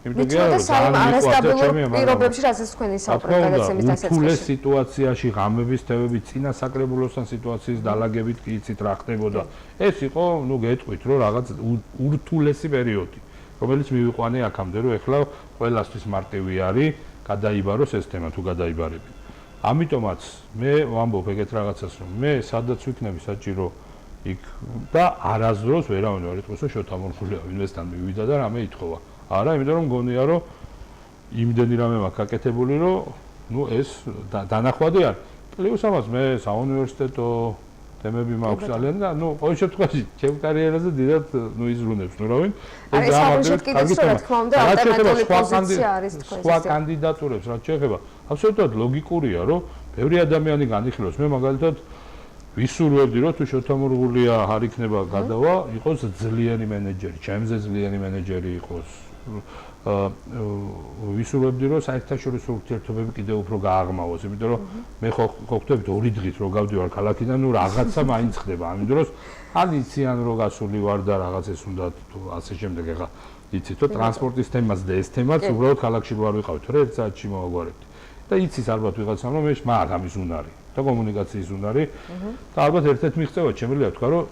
იმიტომ რომ არასტაბილურ პირობებში რასაც თქვენ ისაუბრეთ გადაცემის დასაწყისში. უთულეს სიტუაციაში ღამების თვეები წინა საკრებულოსთან სიტუაციის დალაგებით კი იცით რა ხდებოდა. ეს იყო, ნუ გეტყვით რომ რაღაც ურთულესი პერიოდი, რომელიც მივიყვანე აქამდე, რომ ეხლა ყველასთვის მარტივი არის გადაიბაროს ეს თემა თუ გადაიბარები. ამიტომაც მე ვამბობ ეგეთ რაღაცას რომ მე სადაც ვიქნები საჭირო იქ და არასდროს ვერავინ არ იტყვის რომ შოთა მურღულია ინვესტან მივიდა და რამე ითხოვა. არა, იმიტომ რომ მგონია რომ იმდენი რამე მაქვს აკეთებული რომ ნუ ეს დანახვადი არ. პლუს ამას მე საუნივერსიტეტო თემები მაქვს ძალიან და ნუ ყოველ შემთხვევაში ჩემ კარიერაზე დიდად ნუ იზრუნებს ნუ რავინ. ეს საუნივერსიტეტი კიდეც რა თქმა უნდა ალტერნატიული პოზიცია არის თქვენ. სხვა კანდიდატურებს რაც შეეხება აბსოლუტურად ლოგიკურია რომ ბევრი ადამიანი განიხილოს. მე მაგალითად ვისურვებდი რომ თუ შოთა მურღულია არ იქნება გადავა, იყოს ძლიერი მენეჯერი, ჩემზე ძლიერი მენეჯერი იყოს. ვისურვებდი რომ საერთაშორისო ურთიერთობები კიდევ უფრო გააღმავოს, იმიტომ რომ მე ხო ხვდებით 2 დღით რომ გავდივარ ქალაქიდან, ნუ რაღაცა მაინც ხდება. ამ დროს ან იციან რომ გასული ვარ და რაღაცას უნდა თუ ასე შემდეგ ეხა იცით რომ ტრანსპორტის თემაც და ეს თემაც უბრალოდ ქალაქში ვარ ვიყავით, რა 1 საათში მოვაგვარებთ. და იცის ალბათ ვიღაცამ რომ მე მაგ ამის უნარი და კომუნიკაციის უნარი და ალბათ ერთ-ერთი მიღწევა შემიძლია თქვა რომ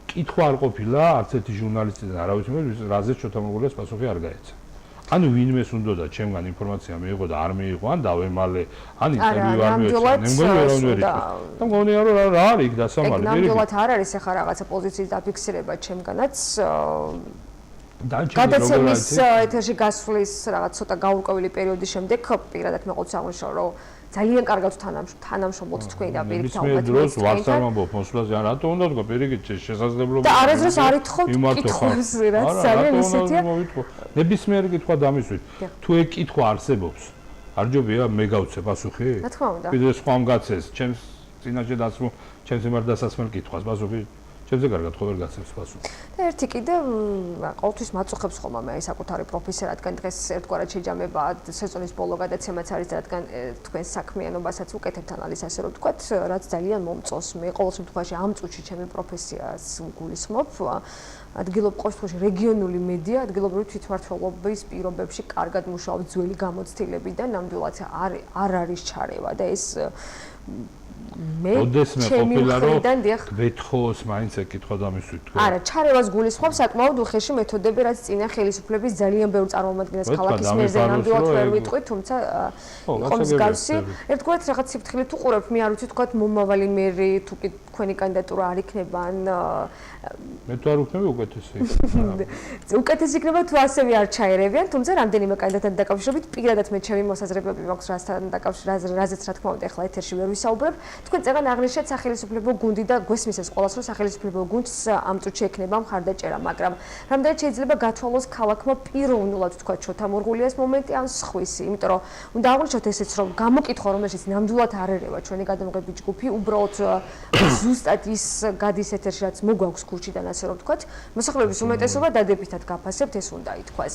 კითხვა არ ყოფილა არც ერთი ჟურნალისტიდან არავის მიერ რაზეც შოთამოგულიას პასუხი არ გაეცა. ანუ ვინმეს უნდოდა ჩემგან ინფორმაცია მიიღო და არ მიიღო, ან დავემალე, ან ინტერვიუ არ მიეცა, ნამდვილად ვერავინ ვერ იყო. და მგონია რომ რა არის იქ დასამალი. ნამდვილად არ არის ახლა რაღაცა პოზიციის დაფიქსირება ჩემგანაც. გადაცემის ეთერში გასვლის რაღაც ცოტა გაურკვეველი პერიოდის შემდეგ პირადად მეყოც აღნიშნავ რომ ძალიან კარგად თანამშრომლობთ თქვენ და პირიქით ალბათ დროს ვარც არ ვამბობ მოსვლაზე ან რატო უნდა თქვა პირიქით შესაძლებლობა და არასდროს არ ითხოვთ კითხვას რაც ძალიან ისეთია ნებისმიერი კითხვა დამისვით თუ ეგ კითხვა არსებობს არ ჯობია მე გავცე პასუხი რა თქმა უნდა კიდე სხვამ გაცეს ჩემს წინაშე დასმულ ჩემს მიმართ დასასმელ კითხვას პასუხი ჩემზე კარგად ხო ვერ გაცემს პასუხი. და ერთი კიდე ყოველთვის მაწუხებს ხოლმე მე საკუთარი პროფესია, რადგან დღეს ერთგვარად შეჯამება სეზონის ბოლო გადაცემაც არის, რადგან თქვენს საქმიანობასაც უკეთებთ ანალიზს, ასე რომ ვთქვათ, რაც ძალიან მომწონს. მე ყოველ შემთხვევაში ამ წუთში ჩემი პროფესიას გულისხმობ. ადგილობრივ ყოველთვის რეგიონული მედია, ადგილობრივი თვითმმართველობის პირობებში კარგად მუშაობს ძველი გამოცდილები და ნამდვილად არ არის ჩარევა და ეს მე ყოფილა რომ გეთხოვს მაინც ეკითხვა დამისვით თქვენ. არა, ჩარევას გულისხმობ საკმაოდ უხეში მეთოდები, რაც წინა ხელისუფლების ძალიან ბევრ წარმომადგენელს ქალაქის მერზე ნამდვილად ვერ ვიტყვით, თუმცა იყო მსგავსი. ერთგვარად რაღაც სიფრთხილით უყურებთ, მე არ ვიცი თქვათ მომავალი მერი თუ კი თქვენი კანდიდატურა არ იქნება ან მე თუ არ ვქნები უკეთესი. უკეთესი იქნება თუ ასევე არ ჩაერევიან, თუმცა რამდენიმე კანდიდატთან დაკავშირებით პირადად მე ჩემი მოსაზრებები მაქვს რასთან დაკავშირებით, რაზეც რა თქმა უნდა ახლა ეთერში ვერ ვისაუბრებ. თქვენ წეგან აღნიშნეთ სახელმწიფო გუნდი და გვესმის ეს ყოველას რომ სახელმწიფო გუნდს ამ წუთში ექნება მხარდაჭერა, მაგრამ რამდენად შეიძლება გათვალოს ქალაქმა პიროვნულად თქვა ჩოთამორგულიას მომენტი ან სხვისი, იმიტომ რომ უნდა აღვნიშნოთ ესეც რომ გამოკითხვა რომელშიც ნამდვილად არ ერევა ჩვენი გადამღები ჯგუფი, უბრალოდ ზუსტად ის გადის ეთერში რაც მოგვაქვს ქუჩიდან ასე რომ ვთქვათ, მოსახლეობის უმეტესობა დადებითად გაფასებთ ეს უნდა ითქვას.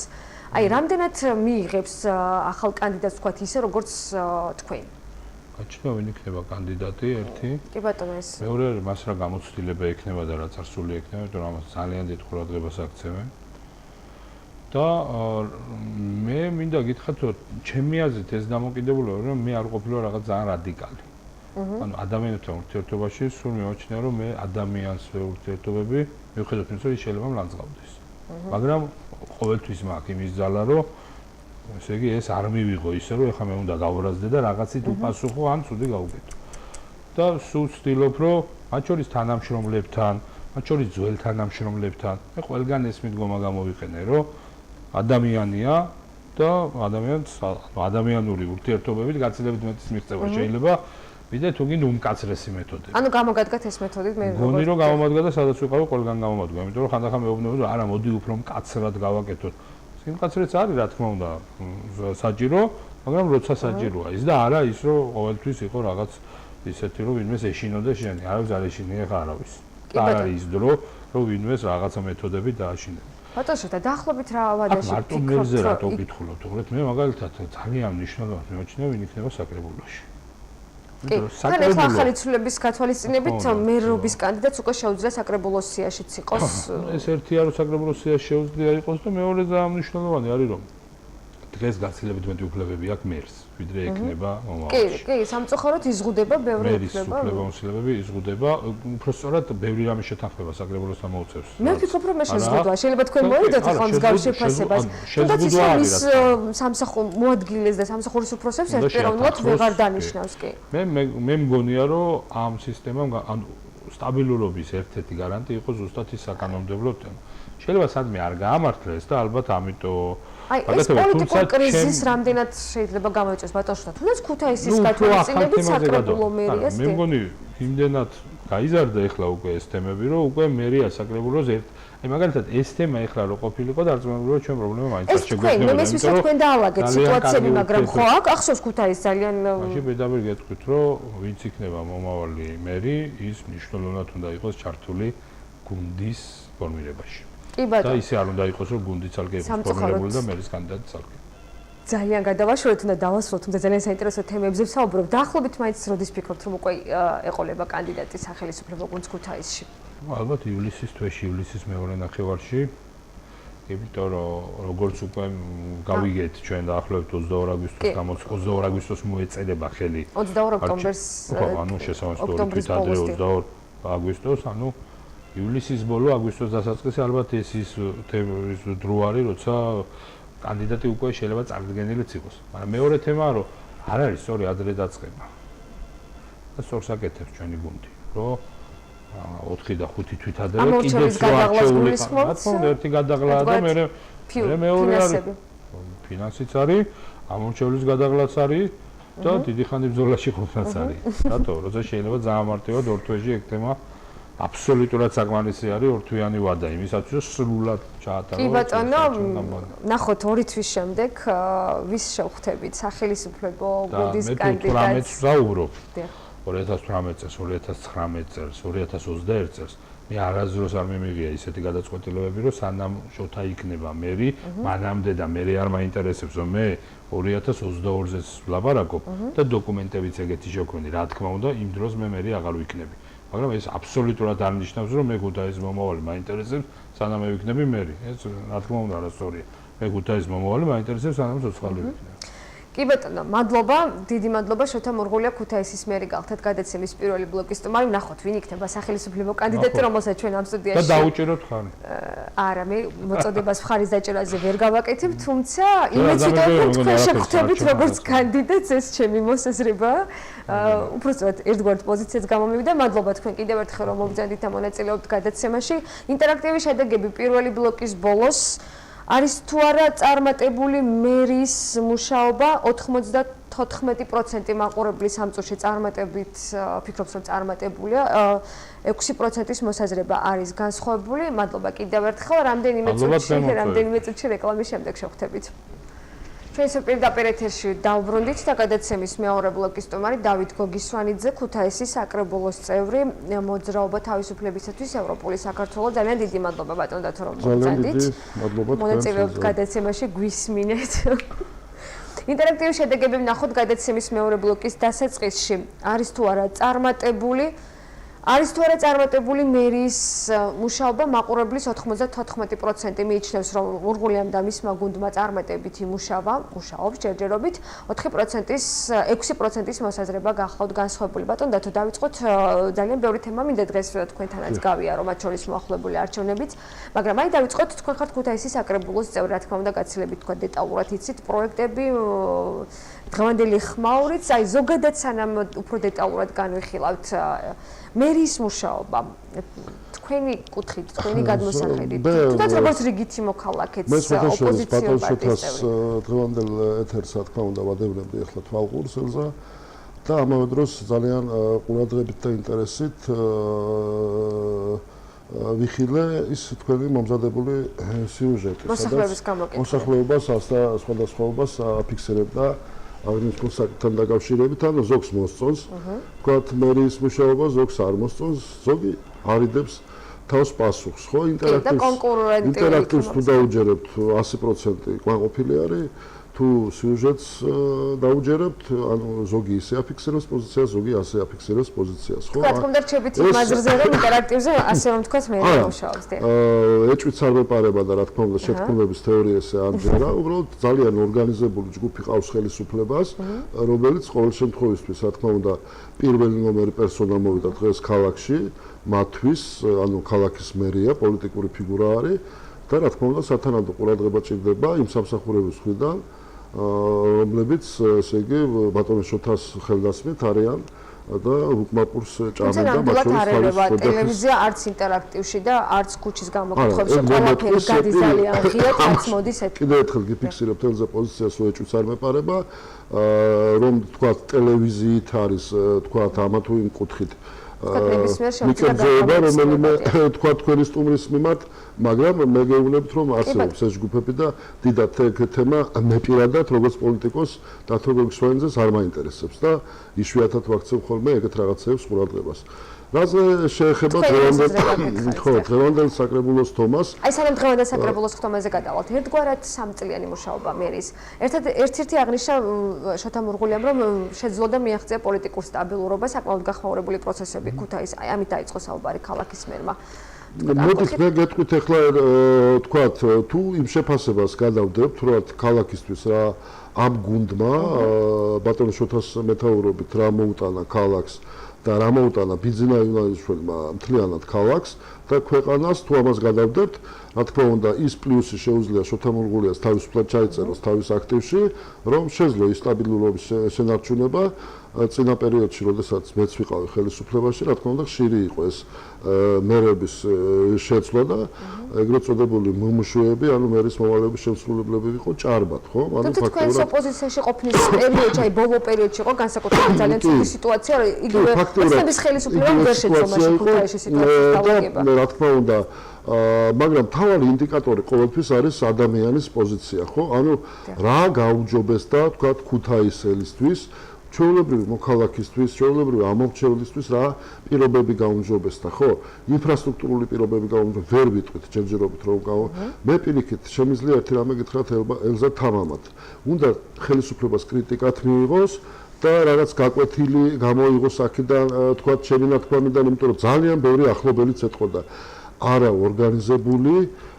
აი, რამდენად მიიღებს ახალ კანდიდატს ვთქვათ ისე როგორც თქვენ? გაჩნდა ვინ იქნება კანდიდატი ერთი. კი ბატონო ეს. მეორე მას რა გამოცდილება ექნება და რა წარსული ექნება, იმიტომ რომ ამას ძალიან დიდ ყურადღებას აქცევენ. და მე მინდა გითხრათ რომ ჩემი აზრით ეს დამოკიდებულება რომ მე არ ყოფილა რაღაც ძალიან რადიკალი. ანუ ადამიანებთან ურთიერთობაში სულ მეოჩნია რომ მე ადამიანს ურთიერთობები მიუხედავად იმისა რომ ის შეიძლება მლანძღავდეს. მაგრამ ყოველთვის მაქვს იმის ძალა რომ ესე იგი ეს არ მივიღო ისე რომ ეხლა მე უნდა გავვრაზდე და რაღაცით უპასუხო ან ცუდი გავუკეთო. და სულ ვცდილობ რომ მათ შორის თანამშრომლებთან, მათ შორის ძველ თანამშრომლებთან მე ყველგან ეს მიდგომა გამოვიყენე რომ ადამიანია და ადამიანური ურთიერთობებით გაცილებით მეტის მიღწევა შეიძლება ვიდრე თუ გინდა უმკაცრესი მეთოდები. ანუ გამოგადგათ ეს მეთოდით მე მგონი რომ გამომადგა და სადაც ვიყავი ყველგან გამომადგა, იმიტომ რომ ხანდახან მეუბნები რომ არა მოდი უფრო მკაცრად გავაკეთოთ. სიმკაცრეც არის რა თქმა უნდა საჭირო, მაგრამ როცა საჭიროა ის და არა ის რომ ყოველთვის იყო რაღაც ისეთი რომ ვინმეს ეშინოდა შეანი, არავის არ ეშინია ხა არავის. და არ არის ის დრო რომ ვინმეს რაღაცა მეთოდები დააშინებდა. ბატონო და დაახლოებით რა ვადაში ფიქრობთ? მარტო მერზე რატო ვკითხულობთ? უბრალოდ მე მაგალითად ძალიან მნიშვნელოვანი მეოჩნია ვინ იქნება საკრებულოში. კი, ახლა ახალი ცვლილების გათვალისწინებით მერობის კანდიდატს უკვე შეუძლია საკრებულოს სიაშიც იყოს. ეს ერთი არო საკრებულოს სიაში შეუძლია იყოს და მეორე ძალიან მნიშვნელოვანი არის რომ დღეს გაცილებით მეტი უფლებები აქვს მერს, ვიდრე ექნება მომავალში. კი, სამწუხაროდ იზღუდება ბევრი უფლება. უფლებები იზღუდება, უფრო სწორად ბევრი რამე შეთანხმება საკრებულოსთან მოუწევს. მე ვფიქრობ რომ ეს შეზღუდვა შეიძლება თქვენ მოედოთ ახლა მსგავს შეფასებას. თუმცა ის რომ ის მოადგილეს და სამსახურის უფროსებს ერთპიროვნულად ვეღარ დანიშნავს კი. მე მგონია რომ ამ სისტემამ ანუ სტაბილურობის ერთ-ერთი გარანტი იყო ზუსტად ის საკანონმდებლო თემა. შეიძლება სადმე არ გაამართლეს და ალბათ ამიტომ აი ეს პოლიტიკური კრიზისი რამდენად შეიძლება გამოიწვიოს ბატონშთა თუნდაც ქუთაისის გათვალისწინებით საკრებულო მერიას მე მგონი იმდენად გაიზარდა ეხლა უკვე ეს თემები რომ უკვე მერია საკრებულოს აი მაგალითად ეს თემა ეხლა რო ყოფილიყო დარწმუნებული ჩვენ პრობლემა მაინც არ შეგვექნებოდა მე მესმის რომ თქვენ დაალაგეთ სიტუაციები მაგრამ ხო აქ ახსოვს ქუთაის ძალიან მაშინ ბედაბერ გეტყვით რომ ვინც იქნება მომავალი მერი ის მნიშვნელოვნად უნდა იყოს ჩართული გუნდის ფორმირებაში კი ბატონო. და ისე არ უნდა იყოს, რომ გუნდი ცალკე იყოს ფორმირებული და მერის კანდიდატი ცალკე. ძალიან გადავაშორეთ, უნდა დავასრულოთ, თუმცა ძალიან საინტერესო თემებზე ვსაუბრობ. დაახლოებით მაინც როდის ფიქრობთ, რომ უკვე ეყოლება კანდიდატი სახელმწიფო გუნდს ქუთაისში? ალბათ ივლისის თვეში, ივლისის მეორე ნახევარში. იმიტომ რომ როგორც უკვე გავიგეთ ჩვენ დაახლოებით 22 აგვისტოს 22 აგვისტოს მოეწედება ხელი 22 ოქტომბერს ანუ შესაბამისად თვით ადრე 22 აგვისტოს ანუ ივლისის ბოლო აგვისტოს დასაწყისი ალბათ ეს ის დრო არის როცა კანდიდატი უკვე შეიძლება წარდგენილიც იყოს მაგრამ მეორე თემაა რომ არ არის სწორი ადრე დაწყება და სწორს აკეთებს ჩვენი გუნდი რომ 4 და 5 თვით ადრე კიდევ გადაღლას ერთი გადაღლა და მეორე არის ფინანსიც არის ამორჩევლის გადაღლაც არის და დიდი ხანი ბრძოლაში ყოფნაც არის რატო როცა შეიძლება ძალიან მარტივად ორ თვეში ეგ თემა აბსოლუტურად საკმარისი არის ორთვიანი ვადა იმისათვის რომ სრულად ჩაატარო კი ბატონო ნახოთ 2 თვის შემდეგ ვის შევხვდებით სახელმწიფო გუნდის კანდიდატს 2018 ვსაუბრობ 2018 წელს 2019 წელს 2021 წელს მე არასდროს არ მიმიღია ისეთი გადაწყვეტილებები რომ სანამ შოთა იქნება მერი მანამდე და მე არ მაინტერესებს რომ მე 2022-ზე ვლაპარაკობ და დოკუმენტებიც ეგეთი შეგვქონი რა თქმა უნდა იმ დროს მე მერი აღარ ვიქნები მაგრამ ეს აბსოლუტურად არ ნიშნავს რომ მე ქუთაისის მომავალი მაინტერესებს სანამ მე ვიქნები მერი ეს რა თქმა უნდა არასწორია მე ქუთაისის მომავალი მაინტერესებს სანამ ცოცხალი ვიქნები კი ბატონო, მადლობა, დიდი მადლობა შოთა მურღულია ქუთაისის მერი გახდათ გადაცემის პირველი ბლოკის სტუმარი. ნახოთ, ვინ იქნება სახელმწიფო კანდიდატი, რომელსაც ჩვენ ამ სტუდიაში და დაუჭიროთ ხარი. არა, მე მოწოდებას ხარის დაჭერაზე ვერ გავაკეთებ, თუმცა იმეც ვიტყვი, რომ თქვენ შეგხვდებით როგორც კანდიდატს, ეს ჩემი მოსაზრებაა. უბრალოდ ერთგვარ პოზიციას გამომივიდა. მადლობა თქვენ კიდევ ერთხელ რომ მოგზაურობთ და მონაწილეობთ გადაცემაში. ინტერაქტიული შედეგები პირველი ბლოკის ბოლოს არის თუ არა წარმატებული მერის მუშაობა 94% მაყურებლის ამ წუთში წარმატებით ფიქრობს რომ წარმატებულია 6%-ის მოსაზრება არის განსხვავებული. მადლობა კიდევ ერთხელ რამდენიმე წუთში რეკლამის შემდეგ შევხვდებით. ჩვენს პირდაპირ ეთერში დავბრუნდით და გადაცემის მეორე ბლოკის სტუმარი დავით გოგისვანიძე ქუთაისის საკრებულოს წევრი მოძრაობა თავისუფლებისათვის ევროპული საქართველო ძალიან დიდი მადლობა ბატონო თუ რომ მოგზადით მონაწილეობთ გადაცემაში გვისმინეთ ინტერაქტიული შედეგები ვნახოთ გადაცემის მეორე ბლოკის დასაწყისში არის თუ არა წარმატებული მერის მუშაობა მაყურებლის 94% მიიჩნევს რომ მურღულიამ და მისმა გუნდმა წარმატებით მუშაობს ჯერჯერობით 6%-ის მოსაზრება გახლავთ განსხვავებული ბატონო და თუ დავიწყოთ ძალიან ბევრი თემა მინდა დღეს თქვენთანაც გავია რომ მათ შორის მოახლებული არჩევნებიც მაგრამ აი დავიწყოთ თქვენ ხართ ქუთაისის საკრებულოს წევრი რა თქმა უნდა გაცილებით თქვა დეტალურად იცით პროექტები დღევანდელი ხმაურიც აი ზოგადად სანამ უფრო დეტალურად განვიხილავთ მერის მუშაობა თქვენი კუთხით, თქვენი გადმოსახედით. თუნდაც როგორც რიგითი მოქალაქეც ოპოზიციურ პარტიის წევრი. დღევანდელ ეთერს რა თქმა უნდა ვადევნებდი ახლა თვალყურსელზე და ამავე დროს ძალიან ყურადღებით და ინტერესით ვიხილე ის თქვენი მომზადებული სიუჟეტი, სადაც მოსახლეობას და სხვადასხვაობას აფიქსირებდა აღნიშნულ საკითხთან დაკავშირებით, ანუ ზოგს მოსწონს, თქვათ მერის მუშაობა, ზოგს არ მოსწონს, ზოგი არიდებს თავს პასუხს, ხო? ინტერაქტივს თუ დაუჯერებთ 100% კმაყოფილი არის, თუ სიუჟეტს დაუჯერებთ, ანუ ზოგი ისე აფიქსირებს პოზიციას, ზოგი ასე აფიქსირებს პოზიციას, ხო? რა თქმა უნდა, რჩებით მაზრზე რომ ინტერაქტივზე ასე რომ თქვათ მე მუშაობს, დიახ. ეჭვიც არ მეპარება და რა თქმა უნდა, შეთქმულების თეორია ესე არ ჯერა, უბრალოდ ძალიან ორგანიზებული ჯგუფი ყავს ხელისუფლებას, რომელიც ყოველ შემთხვევისთვის, რა თქმა უნდა, პირველი ნომერი პერსონა მოვიდა დღეს ქალაქში, მათთვის, ანუ ქალაქის მერია, პოლიტიკური ფიგურა არის და რა თქმა უნდა, სათანადო ყურადღება ჭირდება იმ სამსახურების მხრიდან, რომლებიც ესე იგი ბატონო შოთას ხელდასმით არიან და უკმაპურს ჭამენ და მათ შორის ტელევიზია არც ინტერაქტივში და არც ქუჩის გამოკითხვებში ყველაფერი გადის ძალიან ღიად არც მოდის ეთერი. კიდევ ერთხელ გიფიქსირებ თელზე პოზიციას რომ ეჭვიც არ მეპარება, რომ თქვა ტელევიზიით არის თქვა ამა თუ იმ კუთხით მიკერძეება რომელიმე თქვა თქვენი სტუმრის მიმართ, მაგრამ მე გეუბნებთ რომ არსებობს ეს ჯგუფები და დიდად თემა მე პირადად როგორც პოლიტიკოს დათო გოგისვანიძეს არ მაინტერესებს და იშვიათად ვაქცევ ხოლმე ეგეთ რაღაცებს ყურადღებას. რაზე შეეხება დღევანდელ საკრებულოს თომას. აი სანამ დღევანდელ საკრებულოს თომაზე გადავალთ, ერთგვარად 3 წლიანი მუშაობა მერის. ერთ-ერთი აღნიშნა შოთა მურღულიამ, რომ შეძლო და მიაღწია პოლიტიკურ სტაბილურობას, საკმაოდ გახმაურებული პროცესები ქუთაისის, აი ამით დაიწყო საუბარი ქალაქის მერმა. მოდით მე გეტყვით ახლა თქვათ თუ იმ შეფასებას გადავდებთ რა ქალაქისთვის რა ამ გუნდმა ბატონ შოთას მეთაურობით რა მოუტანა ქალაქს და რა მოუტანა ბიძინა ივანიშვილმა მთლიანად ქალაქს და ქვეყანას თუ ამას გადავდებთ რა თქმა უნდა ის პლუსი შეუძლია შოთა მურღულიას თავისუფლად ჩაიწეროს თავის აქტივში რომ შეძლო ის სტაბილურობის შენარჩუნება წინა პერიოდში როდესაც მეც ვიყავი ხელისუფლებაში რა თქმა უნდა ხშირი იყო ეს მერების შეცვლა და ეგრეთ წოდებული მომუშავეები ანუ მერის მოვალეობის შემსრულებლები იყო ჭარბად ხო ანუ ფაქტობრივად ოპოზიციაში ყოფნის პერიოდში აი ბოლო პერიოდში იყო განსაკუთრებით ძალიან ცივი სიტუაცია იგივე ოცნების ხელისუფლებამ ვერ შეძლო მაშინ ქუთაისში სიტუაციის დავაგება რა თქმა უნდა მაგრამ თავარი ინდიკატორი ყოველთვის არის ადამიანის პოზიცია ხო ანუ რა გაუმჯობესდა თქვა ქუთაისელისთვის ჩვეულებრივი მოქალაქისთვის, ჩვეულებრივი ამომრჩევლისთვის რა პირობები გაუმჯობესდა, ხო? ინფრასტრუქტურული პირობები გაუმჯობესდა, ვერ ვიტყვით ჯერჯერობით რომ მე პირიქით შემიძლია ერთი რამე გითხრათ ელზა თამამად. უნდა ხელისუფლებას კრიტიკად მიიღოს და რაღაც გაკვეთილი გამოიღოს აქედან თქვა ჩემი ნათქვამიდან, იმიტომ რომ ძალიან ბევრი ახლობელიც ეთყოდა. არა ორგანიზებული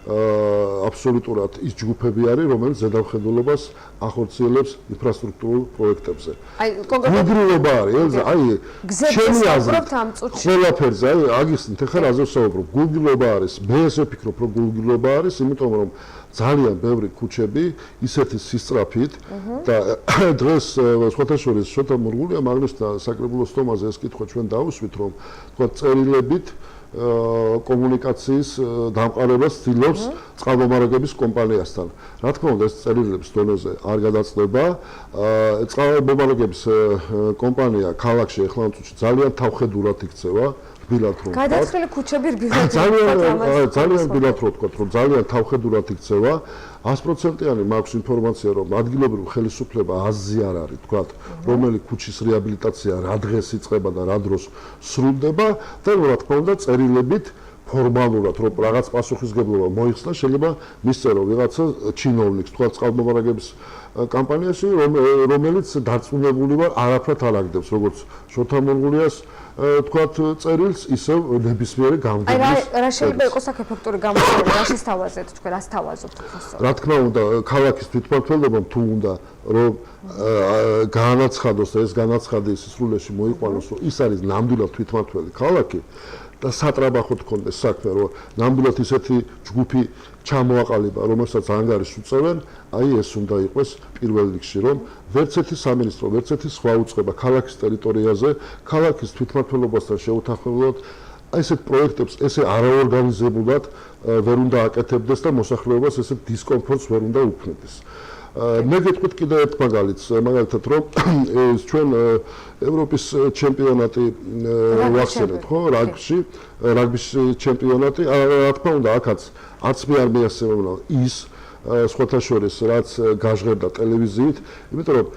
აბსოლუტურად ის ჯგუფები არის, რომელიც ზედამხედველობას ახორციელებს ინფრასტრუქტურულ პროექტებზე. აი კონკრეტულად გუგლობა არის, ელზა, აი ჩემი აზრით ყველაფერზე, აი აგიხსნით, ახლა რაზე ვსაუბრობ, გუგლობა არის, მე ესე ვფიქრობ, რომ გუგლობა არის, იმიტომ რომ ძალიან ბევრი ქუჩები ისეთი სისწრაფით და დღეს სხვათა შორის შოთა მურღულიამ აღნიშნა საკრებულოს თომაზე ეს კითხვა ჩვენ დავუსვით, რომ თქვა წერილებით კომუნიკაციის დამყარებას ცდილობს წყალმომარაგების კომპანიასთან. რა თქმა უნდა, ეს წერილების დონეზე არ გადაწყვეტა. წყალმომარაგების კომპანია ქალაქში ახლა ამ წუთში ძალიან თავხედურად იქცევა. რბილად რომ გადაწყვეტილი ქუჩები რბილად ძალიან რბილად რომ თქვა, რომ ძალიან თავხედურად იქცევა. 100%-იანი მაქვს ინფორმაცია, რომ ადგილობრივი ხელისუფლება აზრი არ არის, თქვა, რომელი ქუჩის რეაბილიტაცია რა დღეს იწყება და რა დროს სრულდება და რა თქმა უნდა წერილებით ფორმალურად რომ რაღაც პასუხისგებლობა მოიხსნა, შეიძლება მისწერო ვიღაცა ჩინოვნიკს, თქვა წყალმომარაგების კამპანიაში, რომელიც დარწმუნებული ვარ არაფრად არ აგდებს, როგორც შოთა მურღულიას თქვათ წერილს, ისევ ნებისმიერი გამდიდრის. აი რა შეიძლება იყოს აქ ეფექტური გამოყენება, რა შესთავაზეთ თქვენ, რას თავაზობთ ხოლმე? რა თქმა უნდა, ქალაქის თვითმმართველობამ თუ უნდა რომ გაანაცხადოს და ეს განაცხადი სისრულეში მოიყვანოს, რომ ის არის ნამდვილად თვითმმართველი ქალაქი და სატრაბახოდ კონდეს საქმე, რომ ნამდვილად ისეთი ჯგუფი ჩამოაყალიბა, რომელსაც ანგარიშს უწევენ, აი ეს უნდა იყოს პირველ რიგში, რომ ვერც ერთი სამინისტრო, ვერც ერთი სხვა უწყება ქალაქის ტერიტორიაზე, ქალაქის თვითმმართველობასთან შეუთანხმებლად აი ესეთ პროექტებს ესე არაორგანიზებულად ვერ უნდა აკეთებდეს და მოსახლეობას ესეთ დისკომფორტს ვერ უნდა უქმნიდეს. მე გეტყვით კიდევ ერთ მაგალითს, მაგალითად რომ ჩვენ ევროპის ჩემპიონატი ვახსენეთ, ხო, რაგბის ჩემპიონატი, რა თქმა უნდა, აქაც არც მე არ მეასწევნა ის სხვათა შორის რაც გაჟღერდა ტელევიზიით, იმიტომ რომ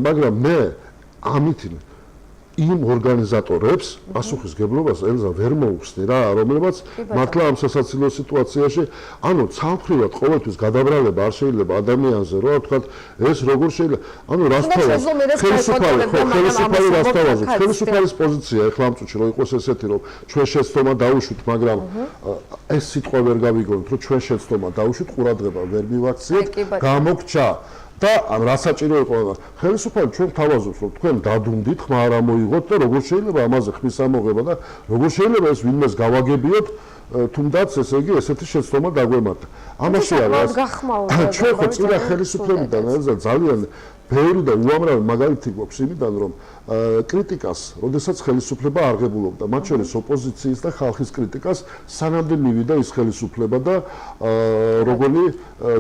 მაგრამ მე ამით იმ ორგანიზატორებს პასუხისგებლობას ელზა ვერ მოუხსნი რა, რომლებაც მართლა ამ სასაცილო სიტუაციაში, ანუ ცალმხრივად ყოველთვის გადაბრალება არ შეიძლება ადამიანზე, რა თქვა, ეს როგორ შეიძლება, ანუ რას თავაზობთ? ხელისუფალი რას თავაზობთ? ხელისუფალის პოზიცია ეხლა ამ წუთში რომ იყოს ესეთი, რომ ჩვენ შეცდომა დაუშვით, მაგრამ ეს სიტყვა ვერ გავიგონოთ, რომ ჩვენ შეცდომა დაუშვით, ყურადღება ვერ მივაქციეთ, გამოგჩა და რა საჭირო იყო ხელისუფალი ჩვენ თავაზობს რომ თქვენ დადუნდით ხმა არ ამოიღოთ და როგორ შეიძლება ამაზე ხმის ამოღება და როგორ შეიძლება ეს ვინმეს გავაგებიოთ თუნდაც ესე იგი ესეთი შეცდომა დაგვემართა ამაში არის ჩვენ ხო წინა ხელისუფლებიდან ძალიან ბევრი და უამრავი მაგალითი გვაქვს იმიდან რომ კრიტიკას, როდესაც ხელისუფლება არღებულობდა, მათ შორის ოპოზიციის და ხალხის კრიტიკას, სანამდე მივიდა ის ხელისუფლება და როგორი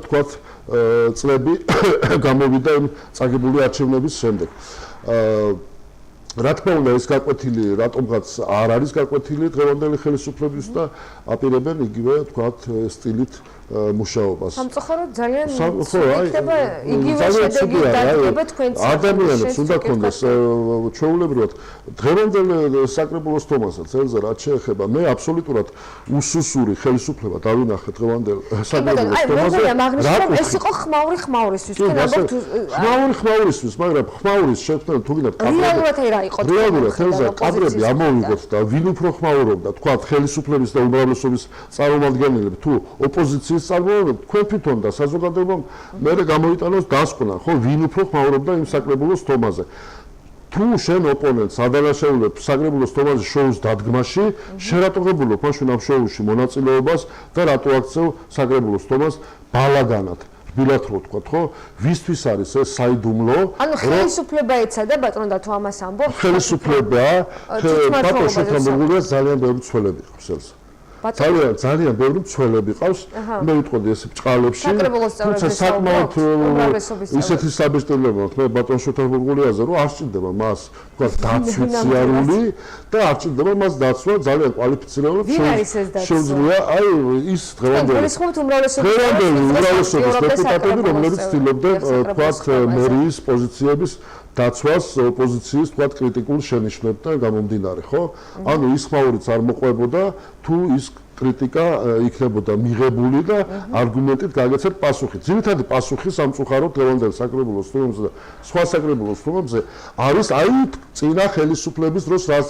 თქვათ წლები გამოვიდა იმ წაგებული არჩევნების შემდეგ. რა თქმა უნდა ეს გაკვეთილი რატომღაც არ არის გაკვეთილი დღევანდელი ხელისუფლების და აპირებენ იგივე თქვათ სტილით მუშაობას. სამწუხაროდ ძალიან ხო, აი, იქნება იგივე შედეგი დადგება თქვენც ადამიანებს უნდა კონდეს ჩვეულებრივად დღევანდელ საკრებულოს თომასაც ელზა რაც შეეხება მე აბსოლუტურად უსუსური ხელისუფლება დავინახე დღევანდელ საკრებულოს თომაზე. ეს იყო ხმაურისთვის, თქვენ ამბობთ ხმაურისთვის, მაგრამ ხმაურის შექმნა თუ გინდათ რეალურად რა იყო? რეალურად ელზა კადრები ამოვიღოთ და ვინ უფრო ხმაურობდა, თქვა ხელისუფლების და უმრავლესობის წარმომადგენლები თუ ოპოზიციის წარმომადგენლები, თქვენ თვითონ და საზოგადოებამ მე გამოიტანოს დასკვნა, ხო, ვინ უფრო ხმაურობდა იმ საკრებულოს თომაზე. თუ შენ ოპონენტს ადანაშაულებ საკრებულოს თომაზე შოუს დადგმაში, შენ რატო ღებულობ მაშინ ამ შოუში მონაწილეობას და რატო აქცევ საკრებულოს თომას ბალაგანად? ბილათ რო თქვა, ხო? ვისთვის არის ეს საიდუმლო? ანუ ხელისუფლება ეცადა ბატონო და თუ ამას ამბობ? ხელისუფლება ბატონო შეთანხმებულია ძალიან ბევრი ცველები ყავს ეს. ძალიან ბევრი ცველები ყავს. მე ვიტყოდი ეს ბჭყალებში. თუმცა საკმაოდ ისეთი საბეჭდილება აქვს მე ბატონ შეთანხმებულიაზე, რომ არ სჭირდება მას თქვა დაცვიციარული და არ სჭირდება მას დაცვა ძალიან კვალიფიცირებული შეუძლია აი ის დღევანდელი უმრავლესობის დეპუტატები რომლებიც ცდილობდნენ თქვა მერიის პოზიციების დაცვას ოპოზიციის თქვა კრიტიკულ შენიშვნებთან გამომდინარე, ხო? ანუ ის ხმაურიც არ მოყვებოდა თუ ის კრიტიკა იქნებოდა მიღებული და არგუმენტით გაგეცეთ პასუხი. ძირითადი პასუხი სამწუხაროდ დღევანდელ საკრებულოს თემებზე და სხვა საკრებულოს თემებზე არის აი წინა ხელისუფლების დროს რაც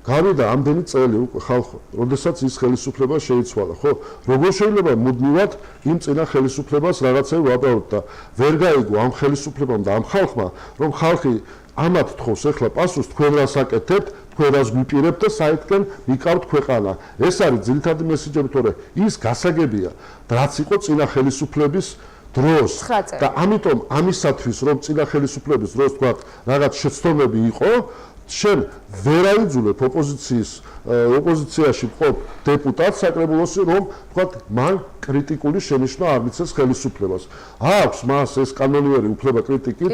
გავიდა ამდენი წელი უკვე ხალხო, როდესაც ის ხელისუფლება შეიცვალა, ხო? როგორ შეიძლება მუდმივად იმ წინა ხელისუფლებას რაღაცები ვაბავოთ და ვერ გაიგო ამ ხელისუფლებამ და ამ ხალხმა, რომ ხალხი ამათ თხოვს ახლა პასუხს თქვენ რას აკეთებთ, თქვენ რას გვიპირებთ და საერთოდ მიკავთ ქვეყანა. ეს არის ძირითადი მესიჯები, თორე ის გასაგებია, რაც იყო წინა ხელისუფლების დროს და ამიტომ ამისათვის რომ წინა ხელისუფლების დროს თქვა რაღაც შეცდომები იყო შენ ვერ აიძულებ ოპოზიციაში მყოფ დეპუტატს საკრებულოში რომ თქვათ მან კრიტიკული შენიშვნა არ მიცეს ხელისუფლებას. აქვს მას ეს კანონიერი უფლება კრიტიკით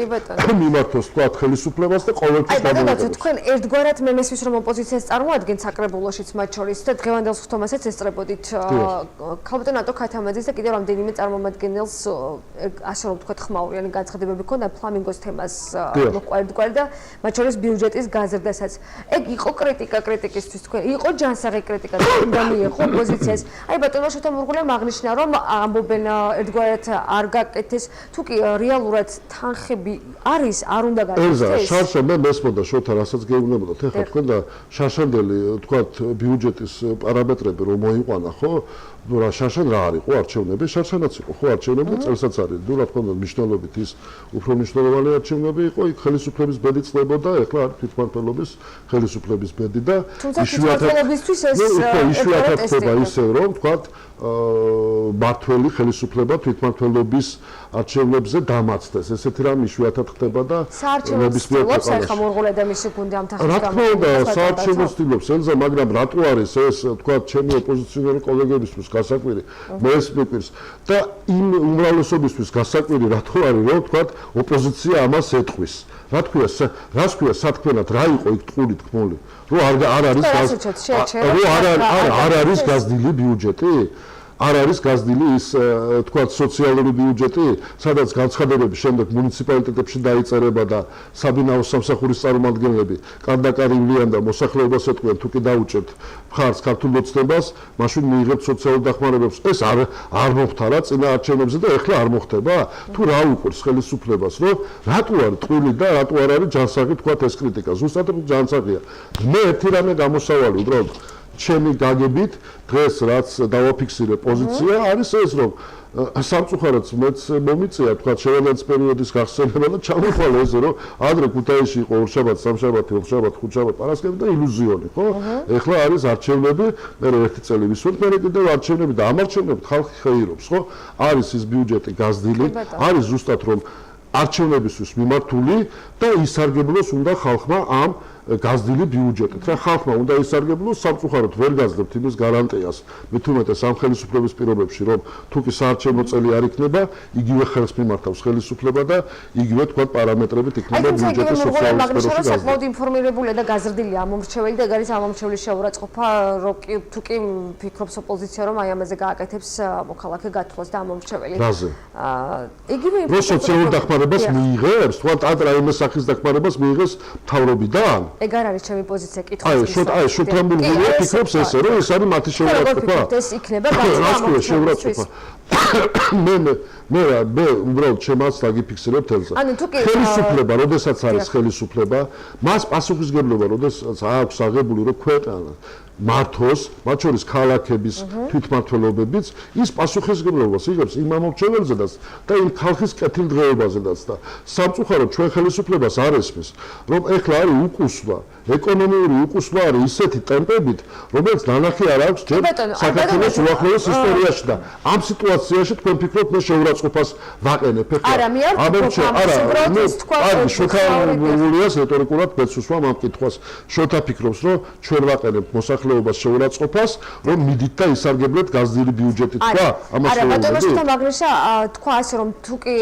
მიმართოს თქვათ ხელისუფლებას და ყოველთვის გადავიდეთ. თქვენ ერთგვარად მე მესმის რომ ოპოზიციას წარმოადგენთ საკრებულოშიც მათ შორის და დღევანდელ ხთომასაც ესწრებოდით ქალბატონ ატო ქათამაძის და კიდევ რამდენიმე წარმომადგენელს ასე რომ თქვათ ხმაურიანი განცხადებები ქონდა ფლამინგოს თემას მოყვარდ და მათ შორის ბიუჯეტის გაზრდასაც. ეგ იყო კრიტიკა კრიტიკისთვის თქვენ იყო ჯანსაღი კრიტიკა და მიიღო ოპოზიციას. აი ბატონო შეთანხმებულია აღნიშნა რომ ამბობენ ერთგვარად არ გაკეთეს თუ კი რეალურად თანხები არის არ უნდა გაკეთდეს. შარშა მე მესმოდა შოთა რასაც გეუბნებოდათ ეხლა თქვენ და შარშანდელი თქვათ ბიუჯეტის პარამეტრები რომ მოიყვანა ხო? ნუ რა შარშან რა არის ხო არჩევნები შარშანაც იყო ხო არჩევნები და წელსაც არის ნუ რა თქმა უნდა მნიშვნელობით ის უფრო მნიშვნელოვანი არჩევნები იყო იქ ხელისუფლების ბედი წლებოდა ეხლა არის თვითმმართველობის ხელისუფლების ბედი და თვითმმართველობისთვის ეს იშვიათად ხდება ისე რომ თქვათ მართველი ხელისუფლება თვითმმართველობის არჩევნებზე დამაცდეს ესეთი რამ იშვიათად ხდება და ნებისმიერ ქვეყანაში ხა მორღულ ადამიანის გუნდი ამ თანხის რა თქმა უნდა საარჩევნო ცდილობს ელზა მაგრამ რატო არის ეს თქვათ ჩემი ოპოზიციონერი კოლეგებისთვის გასაკვირი მე ეს მიკვირს და იმ უმრავლესობისთვის გასაკვირი რატო არის რომ თქვათ ოპოზიცია ამას ეტყვის რა თქვია სათქმელად რა იყო იქ ტყური თქმული რომ არ არის გაზრდილი ბიუჯეტი არ არის გაზრდილი ის თქვათ სოციალური ბიუჯეტი, სადაც განცხადებების შემდეგ მუნიციპალიტეტებში დაიწერება და საბინაოს სამსახურის წარმომადგენლები კანდაკარივლიან და მოსახლეობას ეტყვიან თუ კი დაუჭერთ მხარს ქართულ მოცნებას, მაშინ მიიღებთ სოციალურ დახმარებებს. ეს არ მოხდა რა წინა არჩევნებზე და ეხლა არ მოხდება? თუ რა უყურს ხელისუფლებას, რომ რატო არ ტყუილი და რატო არ არის ჯანსაღი თქვათ ეს კრიტიკა? ზუსტად ჯანსაღია. მე ერთი რამე გამოსავალი უბრალოდ ჩემი გაგებით დღეს რაც დავაფიქსირე პოზიცია არის ეს რომ სამწუხაროდ მეც მომიწია თქვა შევადაც პერიოდის გახსენება და ჩამოხვალე ეს რომ ადრე ქუთაისში იყო ორშაბათ, სამშაბათი, ოთხშაბათი, ხუთშაბათი, პარასკევი და ილუზიონი, ხო? ეხლა არის არჩევნები, მე ერთი წელი ვისვენ, მე კიდევ არჩევნები და ამ არჩევნებით ხალხი ხეირობს, ხო? არის ის ბიუჯეტი გაზრდილი, არის ზუსტად რომ არჩევნებისთვის მიმართული და ისარგებლოს უნდა ხალხმა ამ გაზრდილი ბიუჯეტით. რა ხალხმა უნდა ისარგებლოს, სამწუხაროდ ვერ გაძლევთ იმის გარანტიას. მით უმეტეს ამ ხელისუფლების პირობებში, რომ თუ კი საარჩევნო წელი არ იქნება, იგივე ხელს მიმართავს ხელისუფლება და იგივე თქვა პარამეტრებით იქნება ბიუჯეტის სოციალური სფეროში გაზრდა. საკმაოდ ინფორმირებულია და გაზრდილია ამომრჩეველი და არის ამომრჩევლის შეურაცხყოფა, თუ კი ფიქრობს ოპოზიცია, რომ აი ამაზე გააკეთებს მოქალაქე გათვლას და ამომრჩეველი. რაზე? იგივე რო სოციალურ დახმარებას მიიღებს, თქვა ამ რაიმე სახის დახმარებას მიიღეს მთავრობიდან? ეგ არ არის ჩემი პოზიცია, კითხვა. აი, შოთამბურგია ფიქრობს ესე, რომ ეს არის მათი შეურაცხყოფა. ეს იქნება გაცნობა. მე უბრალოდ ჩემს დაგიფიქსირებ თელზე. ხელისუფლება, როდესაც არის ხელისუფლება, მას პასუხისმგებლობა, როდესაც აქვს აღებული, რომ ქვეყანა მართოს, მათ შორის ქალაქების თვითმმართველობებიც, ის პასუხისმგებლობას იღებს იმ ამომრჩეველზედაც და იმ ხალხის კეთილდღეობაზედაც და სამწუხაროდ ჩვენ ხელისუფლებას არ ესმის, რომ ეხლა არის უკუსვა, ეკონომიური უკუსვა არის ისეთი ტემპებით, რომელიც ნანახი არ აქვს ჯერ საქართველოს უახლოეს ისტორიაში და ამ სიტუაციაში თქვენ ფიქრობთ მე შეურაცხყოფას ვაყენებ ეხლა? არა, მე არ ვფიქრობ, უბრალოდ ის თქვა შოთაულიას რეტორიკულად მეცუსვამ ამ კითხვას. შოთა ფიქრობს, რომ ჩვენ ვაყენებთ მოსახლეობას შეურაცხყოფას, რომ მიდით და ისარგებლეთ გაზრდილი ბიუჯეტით, თქვა? ამას არა, ბატონო შოთა მაგრიშა თქვა ასე, რომ თუ კი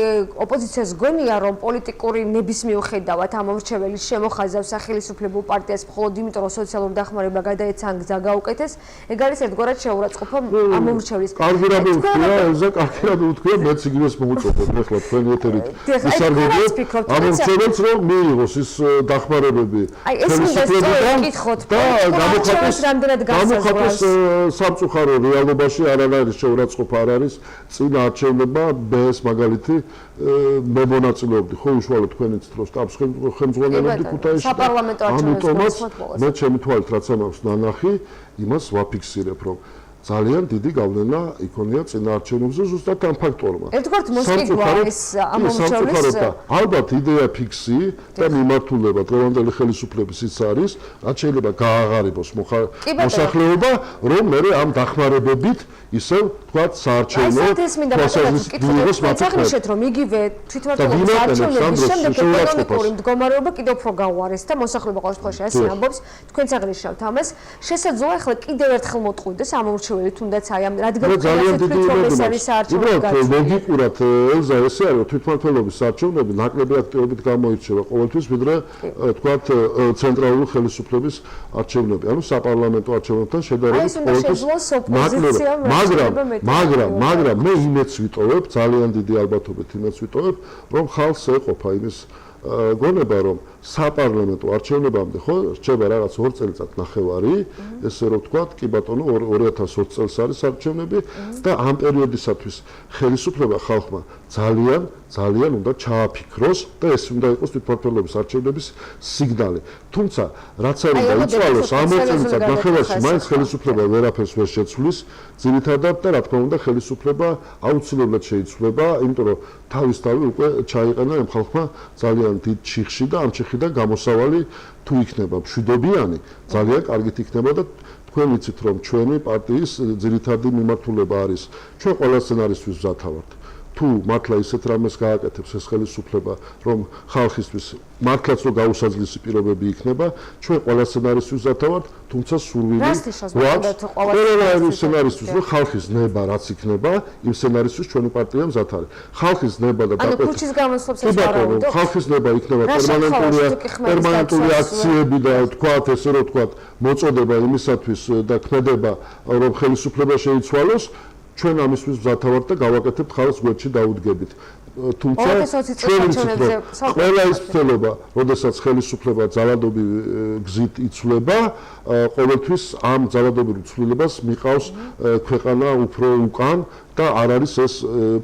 ოპოზიციას გონია, რომ პოლიტიკური ნების მიუხედავად ამომრჩეველი შემოხაზავს სახელისუფლებულ პარტიას მხოლოდ იმიტომ, რომ სოციალური დახმარება გადაეცა ან გზა გაუკეთეს, ეგ არის ერთგვარად შეურაცხყოფა ამომრჩევლის. კარგი რამე უთქვია, ელზა, კარგი რამე უთქვია, მეც იგივეს მოვუწოდებ ეხლა თქვენი ეთერით. ისარგებლეთ ამომრჩეველს, რომ მიიღოს ის დახმარებები. აი, ეს მინდა სწორკითხოთ და გამოხატოს სამწუხარო რეალობაში არ არის შეურაცხყოფა, არ არის წინა არჩევნებმა ბეს მაგალითი მე მონაწილეობდი ხო უშუალოდ თქვენიც დროს შტაბს ხელმძღვანელობდი ქუთაისში ამიტომაც მე ჩემი თვალით რაც ამავს ნანახი იმას ვაფიქსირებ რომ ძალიან დიდი გავლენა იქონია წინა არჩევნებზე ზუსტად ამ ფაქტორმა. ერთგვარად მოსკივა ეს ამომრჩევლის ალბათ იდეა ფიქსი და მიმართულება დღევანდელი ხელისუფლების ის არის, რაც შეიძლება გააღარიბოს მოსახლეობა, რომ მე ამ დახმარებებით ისევ თქვათ საარჩევნო პროცესის მიიღოს მათგან რომ იგივე თვითმმართველობის არჩევნების შემდეგ ეკონომიკური მდგომარეობა კიდევ უფრო გაუარეს და მოსახლეობა ყოველ შემთხვევაში ასე ამბობს თქვენც აღნიშნავთ ამას შესაძლოა ახლა კიდევ ერთხელ მოტყუდეს ამომრჩეველი თუნდაც აი ამ რადგან თვითმმართველობის არის საარჩევნო უბრალოდ ლოგიკურად ელზა ესე არის თვითმმართველობის არჩევნები ნაკლები აქტივობით გამოირჩევა ყოველთვის ვიდრე თქვათ ცენტრალური ხელისუფლების არჩევნები ანუ საპარლამენტო არჩევნებთან შედარებით მაგრამ მე იმეც ვიტოვებ, ძალიან დიდი ალბათობით იმეც ვიტოვებ, რომ ხალხს ეყოფა იმის გონება, რომ საპარლამენტო არჩევნებამდე ხო რჩება რაღაც 2 წელიწად ნახევარი, ესე რომ ვთქვათ, კი ბატონო 2020 წელს არის არჩევნები და ამ პერიოდისათვის ხელისუფლება ხალხმა ძალიან უნდა ჩააფიქროს და ეს უნდა იყოს თვითმმართველობის არჩევნების სიგნალი. თუმცა რაც არ უნდა იცვალოს ამ წელიწად ნახევარში მაინც ხელისუფლება ვერაფერს ვერ შეცვლის, ძირითადად და რა თქმა უნდა ხელისუფლება აუცილებლად შეიცვლება, იმიტომ რომ თავისთავად უკვე ჩაიყენა ამ ხალხმა ძალიან დიდ ჩიხში და ამ ჩიხიდან გამოსავალი თუ იქნება მშვიდობიანი, ძალიან კარგით იქნება და თქვენ ვიცით რომ ჩვენი პარტიის ძირითადი მიმართულება არის ჩვენ ყველა სცენარისთვის ვზათავართ. თუ მართლა ისეთ რამეს გააკეთებს ეს ხელისუფლება, რომ ხალხისთვის მართლაც რო გაუსაძლისი პირობები იქნება, ჩვენ ყველა სცენარისტვის ვზათავართ, თუმცა სურვილი ყველა სცენარისტვის რო ხალხის ნება რაც იქნება, იმ სცენარისტვის ჩვენი პარტია მზათარი. ხალხის ნება და ხალხის ნება იქნება პერმანენტული აქციები და თქვათ ესე რომ თქვათ მოწოდება იმისათვის და ქმედება რომ ხელისუფლება შეიცვალოს ჩვენ ამისთვის ვზათავართ და გავაკეთებთ ხალხს გვერდში დაუდგებით. თუმცა ყველა ის ცდელობა, როდესაც ხელისუფლება ძალადობრივ გზით იცვლება, ყოველთვის ამ ძალადობრივ ცვლილებას მიყავს ქვეყანა უფრო უკან და არ არის ეს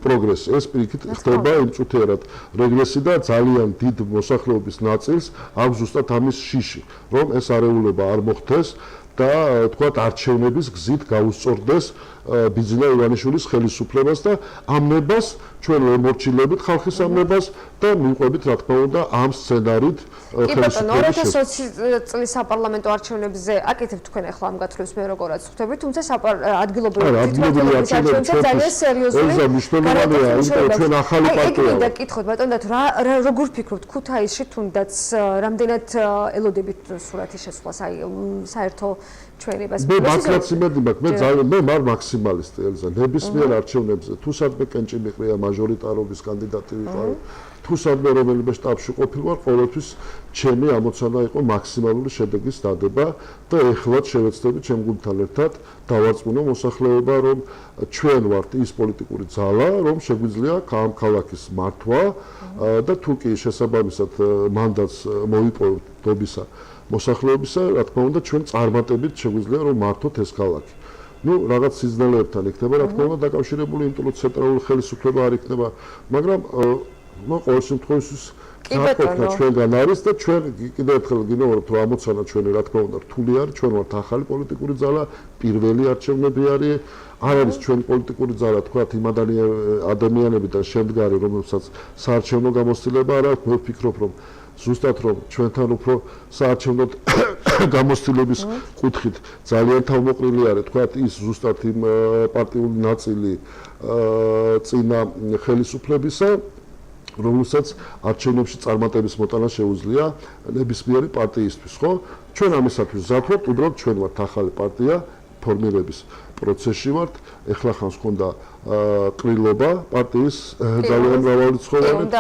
პროგრესი. ეს პირიქით ხდება იმწუთიერად რეგრესი და ძალიან დიდ მოსახლეობის ნაწილს აქვს ზუსტად ამის შიში, რომ ეს არეულობა არ მოხდეს და თქვათ არჩევნების გზით გაუსწორდეს ბიძინა ივანიშვილის ხელისუფლებას და ამ ნებას ჩვენ ემორჩილებით ხალხის ამ ნებას და მივყვებით რა თქმა უნდა ამ სცენარით კი ბატონო 2020 წლის საპარლამენტო არჩევნებზე აკეთებთ თქვენ ახლა ამ გათვლებს მე როგორაც ხვდები, თუმცა ადგილობრივი თვითმმართველობის არჩევნებზე ძალიან სერიოზული მნიშვნელოვანია, იმიტომ ჩვენ ახალი პარტია ვართ. გითხოთ ბატონო და როგორ ფიქრობთ ქუთაისში თუნდაც რამდენად ელოდებით სურათის შესვლას აი საერთო ჩვენებას მე მართლაც იმედი მაქვს მე მარ მაქსიმალისტი ელზა ნებისმიერ არჩევნებზე თუ სადმე კენჭი მიყრია მაჟორიტარობის კანდიდატი ვიყავ თუ სადმე რომელიმე შტაბში ყოფილვარ ყოველთვის ჩემი ამოცანა იყო მაქსიმალური შედეგის დადება და ეხლაც შევეცდები ჩემ გუნდთან ერთად დავარწმუნო მოსახლეობა რომ ჩვენ ვართ ის პოლიტიკური ძალა რომ შეგვიძლია ამ ქალაქის მართვა და თუ კი შესაბამისად მანდატს მოიპოვებთ დობისა მოსახლეობისა, რა თქმა უნდა, ჩვენ წარმატებით შეგვიძლია რომ მართოთ ეს ქალაქი. ნუ რაღაც სიზნელეებთან იქნება, რა თქმა უნდა, დაკავშირებული, იმიტომ რომ ცენტრალური ხელისუფლება არ იქნება, მაგრამ ყოველ შემთხვევაში საკუთრება ჩვენგან არის და ჩვენ კიდევ ერთხელ გინოვართ რომ ამოცანა ჩვენი რა თქმა უნდა რთული არის, ჩვენ ვართ ახალი პოლიტიკური ძალა, პირველი არჩევნები არის, არ არის ჩვენი პოლიტიკური ძალა, თქვათ იმ ადამიანებიდან შემდგარი, რომელსაც საარჩევნო გამოცდილება არ აქვს, მე ვფიქრობ რომ ზუსტად რომ ჩვენთან უფრო საარჩევნო გამოცდილების კუთხით ძალიან თავმოყრილი არის თქვათ ის ზუსტად იმ პარტიული ნაწილი წინა ხელისუფლებისა რომელსაც არჩევნებში წარმატების მოტანა შეუძლია ნებისმიერი პარტიისთვის, ხო? ჩვენ ამისათვის ზათვართ, უბრალოდ ჩვენ ვართ ახალი პარტია ფორმირების პროცესში ვართ, ეხლა ხანს ქონდა ყრილობა პარტიის ძალიან მრავალი ცხოველი და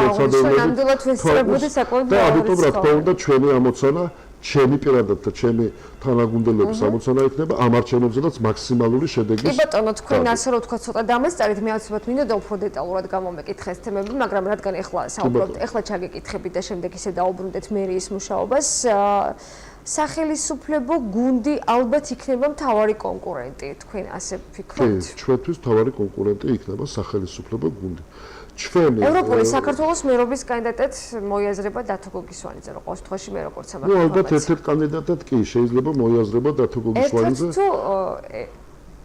ამიტომ რა თქმა უნდა ჩვენი ამოცანა ჩემი პირადად და ჩემი თანაგუნდელობის ამოცანა იქნება ამ არჩევნებზედაც მაქსიმალური შედეგის. კი ბატონო, თქვენ ასე რომ თქვა ცოტა დამესწრეთ, მე აუცილებლად მინდოდა უფრო დეტალურად გამომეკითხე ეს თემები, მაგრამ რადგან ეხლა საუბრობთ, ეხლა ჩაგეკითხებით და შემდეგ ისე დაუბრუნდეთ მერიის მუშაობას, სახელისუფლებო გუნდი ალბათ იქნება მთავარი კონკურენტი, თქვენ ასე ფიქრობთ? კი, ჩვენთვის მთავარი კონკურენტი იქნება სახელისუფლებო გუნდი. ჩვენი ევროპული საქართველოს მერობის კანდიდატად მოიაზრება დათო გოგისვანიძე, რო ყოველ შემთხვევაში მე როგორც ამბობ. ნუ ალბათ ერთ-ერთ კანდიდატად კი შეიძლება მოიაზრება დათო გოგისვანიძე. ერთ-ერთ თუ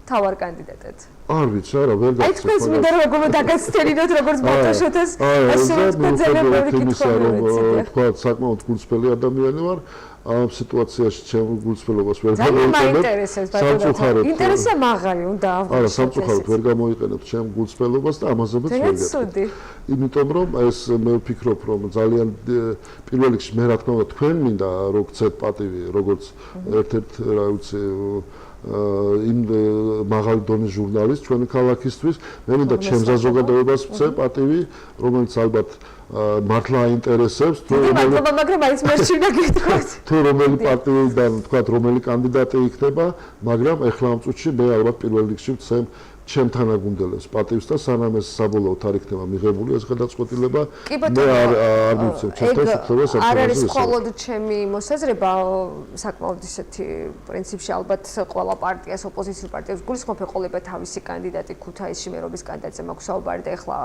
თავარ კანდიდატად. არ ვიცი, არა, ვერ გაგცემ. აი თქვენს მინდა რომ როგორ დაგაცდენინოთ როგორც ბატოშოთას, ასე თქვენ ძალიან ბევრი კითხვა მოვეცით. თქვა საკმაოდ გულწრფელი ადამიანი ვარ. ამ სიტუაციაში ჩემ გულწრფელობას ვერ გამოიყენებ. ძალიან მაინტერესებს ბატონო. ინტერესია მაღალი უნდა აღნიშნოს. არა, სამწუხაროდ ვერ გამოიყენებ ჩემ გულწრფელობას და ამაზეც ვერ გეტყვი. იმიტომ რომ ეს მე ვფიქრობ რომ ძალიან პირველ რიგში მე რა თქმა უნდა თქვენ მინდა რომ გცეთ პატივი როგორც ერთ-ერთ რა ვიცი იმ მაღალი დონის ჟურნალის ჩვენი ქალაქისთვის მე მინდა ჩემზე ზოგადოებას ვცე პატივი რომელიც ალბათ მართლა აინტერესებს თუ მაგრამ არის მერჩივნა გითხრათ თუ რომელი პარტიიდან თქვათ რომელი კანდიდატი იქნება მაგრამ ეხლა ამ წუთში მე ალბათ პირველ რიგში ვცემ ჩემ თანაგუნდელებს პატივს და სანამ ეს საბოლოოდ არ იქნება მიღებული ეს გადაწყვეტილება მე არ მივცემ ჩემთან უფლებას არ არის მხოლოდ ჩემი მოსაზრება საკმაოდ ისეთი პრინციპში ალბათ ყველა პარტიას ოპოზიციურ პარტიებს გულისხმობ ეყოლება თავისი კანდიდატი ქუთაისში მერობის კანდიდატზე მაქვს საუბარი და ეხლა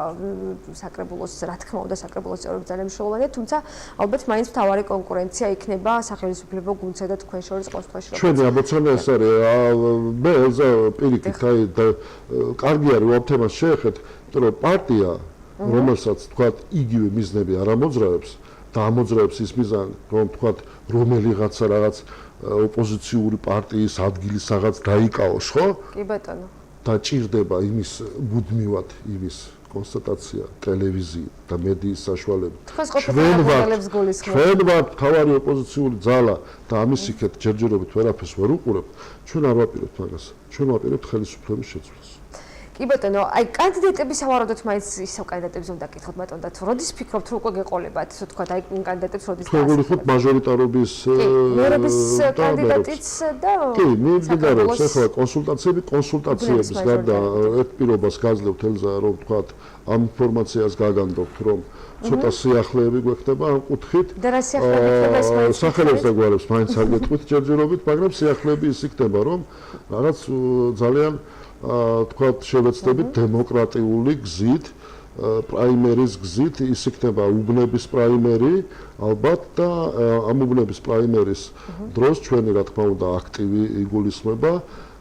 საკრებულოს რა თქმა უნდა საკრებულოს წევრები ძალიან მნიშვნელოვანია თუმცა ალბათ მაინც მთავარი კონკურენცია იქნება სახელმწიფო გუნდსა და თქვენ შორის ყოველ შემთხვევაში ჩვენი ამოცანა ეს არის მე ელზა პირიქით აი კარგი არის ამ თემას შეეხეთ, იმიტომ რომ პარტია, რომელსაც თქვათ იგივე მიზნები არ ამოძრავებს და ამოძრავებს ის მიზანი, რომ თქვათ რომელიღაცა რაღაც ოპოზიციური პარტიის ადგილის რაღაც დაიკავოს, ხო? კი ბატონო. და ჭირდება იმის მუდმივად იმის კონსტატაცია ტელევიზია და მედიის საშუალებით. ჩვენ ვართ მთავარი ოპოზიციური ძალა და ამის იქეთ ჯერჯერობით ვერაფერს ვერ უყურებთ, ჩვენ არ ვაპირებთ მაგას. ჩვენ ვაპირებთ ხელისუფლების შეცვლას. კი ბატონო, აი კანდიდატების ავარდოთ მაინც ისევ კანდიდატებს უნდა გითხოთ ბატონო და როდის ფიქრობთ რომ უკვე გეყოლებათ, თქვა აი კანდიდატებს როდის დაასახელოთ? მაჟორიტარობის მერობის კანდიდატიც და კი, მიმდინარეობს ახლა კონსულტაციების გარდა ერთ პირობას გაძლევთ ელზა რომ თქვა ამ ინფორმაციას გაგანდობთ რომ ცოტა სიახლეები გვექნება ამ კუთხით. და რა სიახლეები იქნება ეს მაინც? სახელებს და გვარებს მაინც არ გეტყვით ჯერჯერობით, მაგრამ სიახლეები ის იქნება რომ რაღაც ძალიან თქვათ შევეცდებით დემოკრატიული გზით პრაიმერის გზით ის იქნება უბნების პრაიმერი ალბათ და ამ უბნების პრაიმერის დროს ჩვენი რა თქმა უნდა აქტივი იგულისხმება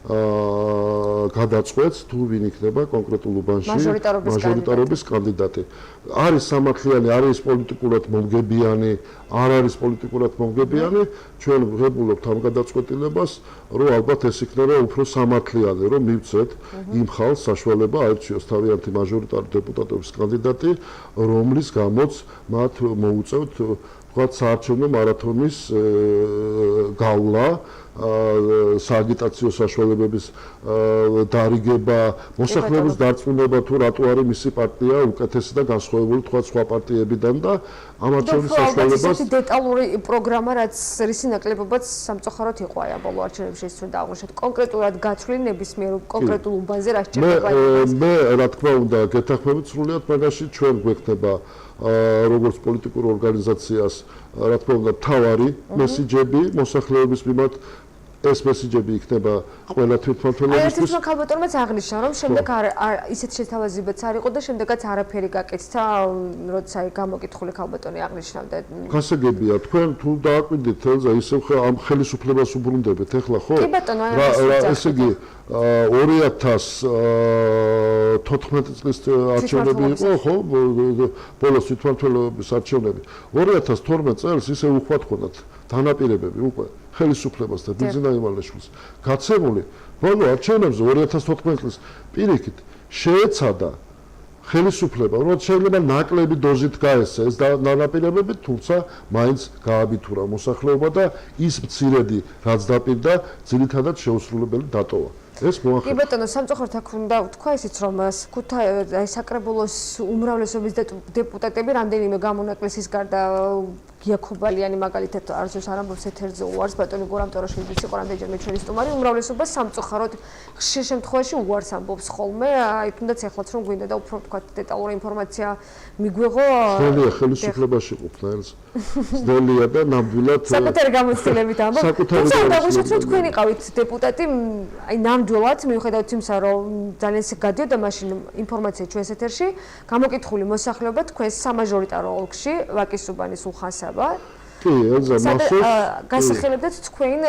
გადაწყვეტს თუ ვინ იქნება კონკრეტულ უბანში მაჟორიტარობის კანდიდატი. არის სამართლიანი, არის პოლიტიკურად მომგებიანი, არ არის პოლიტიკურად მომგებიანი, ჩვენ ვღებულობთ ამ გადაწყვეტილებას, რომ ალბათ ეს იქნება უფრო სამართლიანი, რომ მივცეთ იმ ხალხს საშუალება აირჩიოს თავიანთი მაჟორიტარული დეპუტატობის კანდიდატი, რომლის გამოც მათ მოუწევთ ვთქვათ საარჩევნო მარათონის გავლა, სააგიტაციო საშუალებების დარიგება, მოსახლეობის დარწმუნება თუ რატო არის მისი პარტია უკეთესი და განსხვავებული თქვა სხვა პარტიებიდან და ამ არჩევნის საშუალებას ისეთი დეტალური პროგრამა, რაც რისი ნაკლებობაც სამწუხაროდ იყო აი ამ ბოლო არჩევნებში ის რომ დააღმოჩნდეთ კონკრეტულად გათვლილი ნებისმიერ კონკრეტულ უბანზე რა სჭირდება მე რა თქმა უნდა გეთანხმებით სრულიად მაგაში ჩვენ გვექნება როგორც პოლიტიკურ ორგანიზაციას რა თქმა უნდა თავარი მესიჯები მოსახლეობის მიმართ ეს მესიჯები იქნება ყველა თვითმმართველობისთვის. აი, ქალბატონმაც აღნიშნა, რომ შემდეგ ისეთ შეთავაზებაც არ იყო და შემდეგაც არაფერი გაკეთდა, როცა გამოკითხული ქალბატონი აღნიშნავდა. გასაგებია, თქვენ თუ დააკვირდით თელზე, ისევ ამ ხელისუფლებას უბრუნდებით, ეხლა ხო? კი ბატონო, აი ესე იგი 2014 წლის არჩევნები იყო, ხო? ბოლოს თვითმმართველობის არჩევნები. 2012 წელს ისე უხვად ხონდათ დანაპირებები უკვე ხელისუფლებას და ბიზნეს იმალეშვილს გაცემული ბოლო არჩევნებზე 2014 წლის პირიქით შეეცადა ხელისუფლება რომ შეიძლება ნაკლები დოზით გაესწრა ეს დანაპირებები თუმცა მაინც გააბიტურა მოსახლეობა და ის მცირედი რაც დაპირდა ძირითადად შეუსრულებელი დატოვა ეს მოახერხა. კი ბატონო, სამწუხაროდ აქ უნდა ვთქვა ისიც, რომ საკრებულოს უმრავლესობის დეპუტატები რამდენიმე გამონაკლისის გარდა გიაქობალიანი მაგალითად არზოს არ ამბობს ეთერზე უარს ბატონი გორამ ტოროშვილიც იყო რამდენჯერმე ჩვენი სტუმარი უმრავლესობა სამწუხაროდ ხშირ შემთხვევაში უარს ამბობს ხოლმე აი თუნდაც ეხლაც რომ გვინდა და უფრო ვთქვათ დეტალური ინფორმაცია მიგვიღო ძნელია ხელისუფლებაში ყოფნა ეს ძნელია და ნამდვილად საკუთარი გამოცდილებით ამბობ თუმცა დაგვიშვათ რომ თქვენ იყავით დეპუტატი აი ნამდვილად მიუხედავად იმისა რომ ძალიან ისე გადიოდა მაშინ ინფორმაცია ჩვენს ეთერში გამოკითხული მოსახლეობა თქვენს სამაჟორიტარო ოლქში ვაკისუბანის უხანსა კი, ელზა, მასოს გასახელებდეთ თქვენ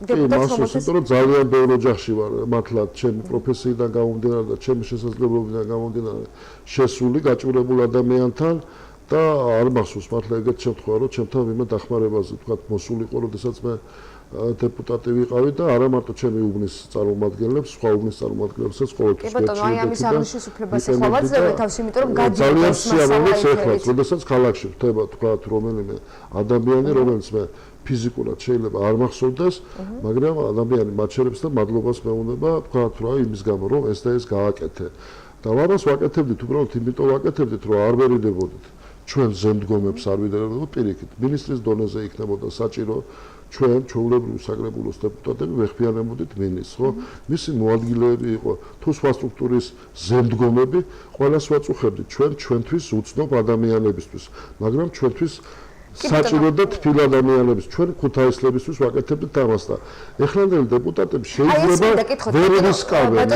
დეპუტატს რომელსაც რომ ძალიან ბევრ ოჯახში ვარ, მართლა ჩემი პროფესიიდან გამომდინარე და ჩემი შესაძლებლობიდან გამომდინარე შესული, გაჭირებულ ადამიანთან და არ მახსოვს მართლა ეგეთ შემთხვევა, რომ ჩემთან ვინმე დახმარებაზე თქვა მოსულიყო, როდესაც მე დეპუტატი ვიყავი და არა მარტო ჩემი უბნის წარმომადგენლებს, სხვა უბნის წარმომადგენლებსაც ყოველთვის კი ბატონო, აი ამის აღნიშნის უფლებას ახლა ვაძლევთ თავს, იმიტომ რომ გადიოდეს ძალიან სიამოვნებს ეხლა, როდესაც ქალაქში ხდება თქვა რომელიმე ადამიანი, რომელიც მე ფიზიკურად შეიძლება არ მახსოვდეს, მაგრამ ადამიანი მაჩერებს და მადლობას მეუნება, თქვა რა იმის გამო, რომ ეს და ეს გააკეთე. და ამას ვაკეთებდით, უბრალოდ იმიტომ ვაკეთებდით, რომ არ ვერიდებოდით ჩვენ ზემდგომებს არ ვიდელებოდით პირიქით. მინისტრის დონეზე იქნებოდა საჭირო ჩვენ ჩვეულებრივი საკრებულოს დეპუტატები ვეხმიანებოდით მინისტრს, ხო? მისი მოადგილეები იყო თუ სხვა სტრუქტურის ზემდგომები, ყველას ვაწუხებდით ჩვენთვის უცნობ ადამიანებისთვის, მაგრამ ჩვენთვის საჭირო და თბილ ადამიანებს ჩვენ ქუთაისლებისთვის ვაკეთებდით ამას და ეხლანდელი დეპუტატები შეიძლება ვერ რისკავენ.